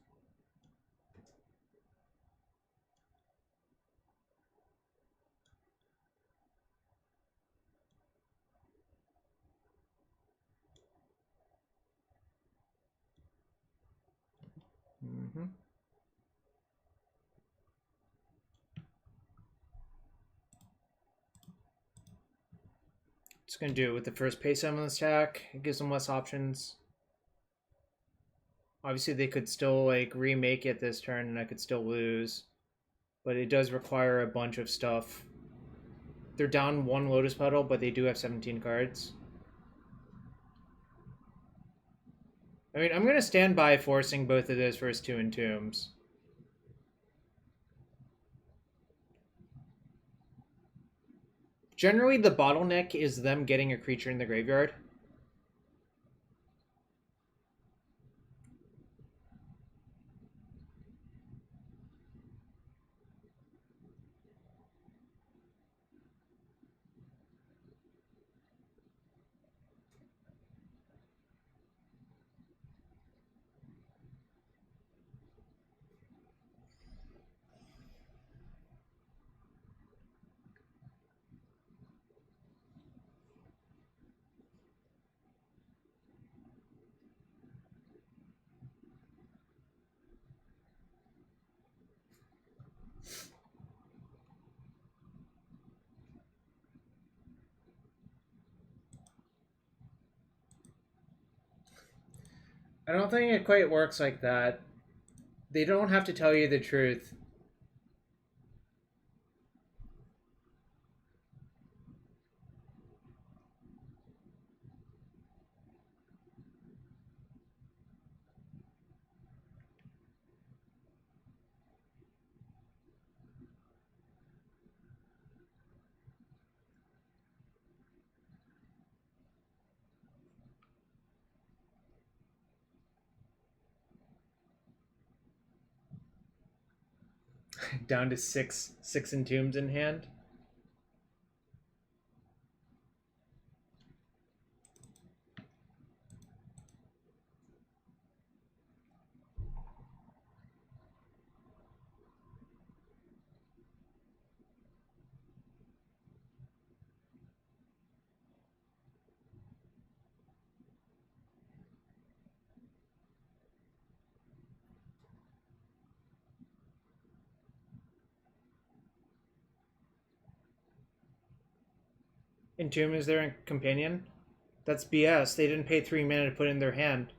Mm-hmm. Just gonna do it with the first pay summon attack. It gives them less options. Obviously, they could still like remake it this turn, and I could still lose. But it does require a bunch of stuff. They're down 1 Lotus Petal, but they do have 17 cards. I mean, I'm gonna stand by forcing both of those first 2 Entombs. Generally, the bottleneck is them getting a creature in the graveyard. I don't think it quite works like that. They don't have to tell you the truth. Down to six Entombs in hand. Entomb is their companion? That's BS. They didn't pay 3 mana to put in their hand.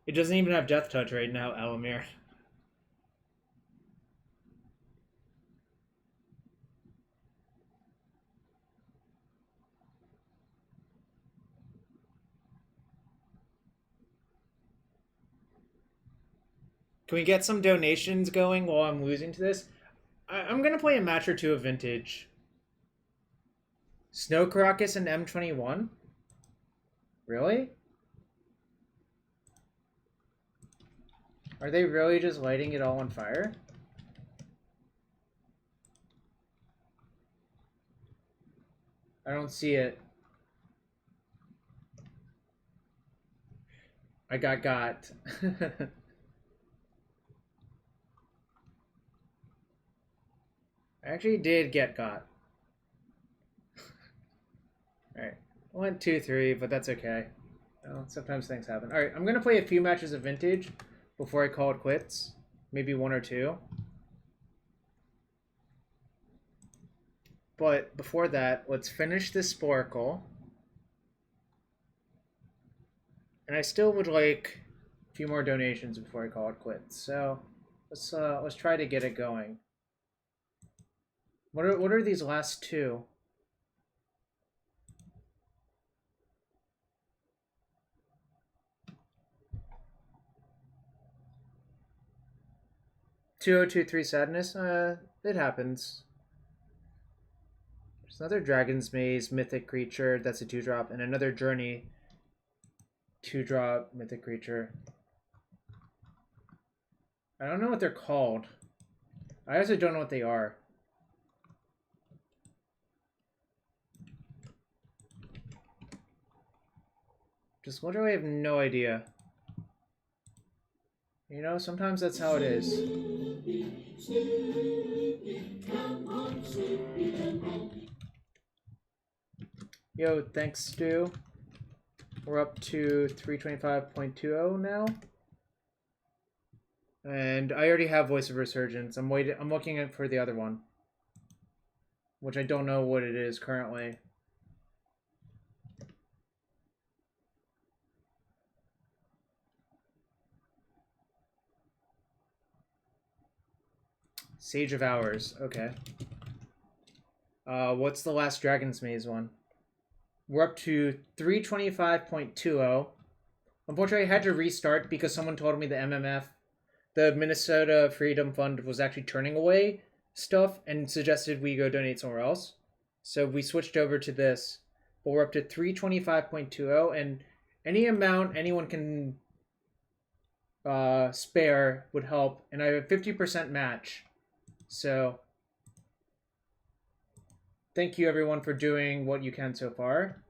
It doesn't even have Death Touch right now, Alamir. Can we get some donations going while I'm losing to this? I'm going to play a match or two of Vintage. Snow Karakas and M21? Really? Are they really just lighting it all on fire? I don't see it. I got. I actually did get got. Alright. 1, 2, 3, but that's okay. Well, sometimes things happen. Alright, I'm going to play a few matches of Vintage before I call it quits. Maybe 1 or 2. But before that, let's finish this Sporcle. And I still would like a few more donations before I call it quits. So let's try to get it going. What are these last two? $2023 Sadness? It happens. There's another Dragon's Maze mythic creature that's a 2-drop, and another Journey 2-drop mythic creature. I don't know what they're called. I also don't know what they are. Just literally have no idea. You know, sometimes that's how it is. Yo, thanks, Stu. We're up to 325.20 now. And I already have Voice of Resurgence. I'm looking for the other one, which I don't know what it is currently. Sage of Hours, okay. What's the last Dragon's Maze one? We're up to 325.20. Unfortunately, I had to restart because someone told me the MMF, the Minnesota Freedom Fund, was actually turning away stuff and suggested we go donate somewhere else. So we switched over to this. But we're up to 325.20, and any amount anyone can spare would help. And I have a 50% match. So thank you everyone for doing what you can so far.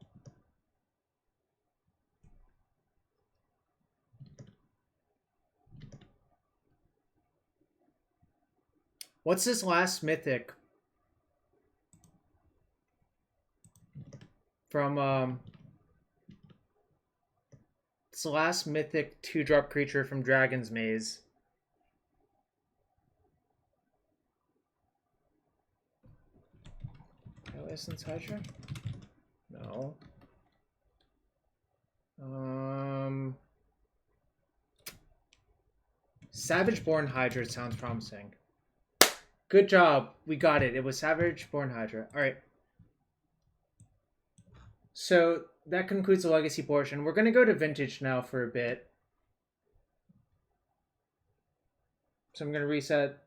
What's this last mythic from it's the last mythic 2-drop creature from Dragon's Maze. Essence Hydra? No. Savage-Born Hydra sounds promising. Good job. We got it. It was Savage-Born Hydra. Alright. So that concludes the legacy portion. We're going to go to Vintage now for a bit. So I'm going to reset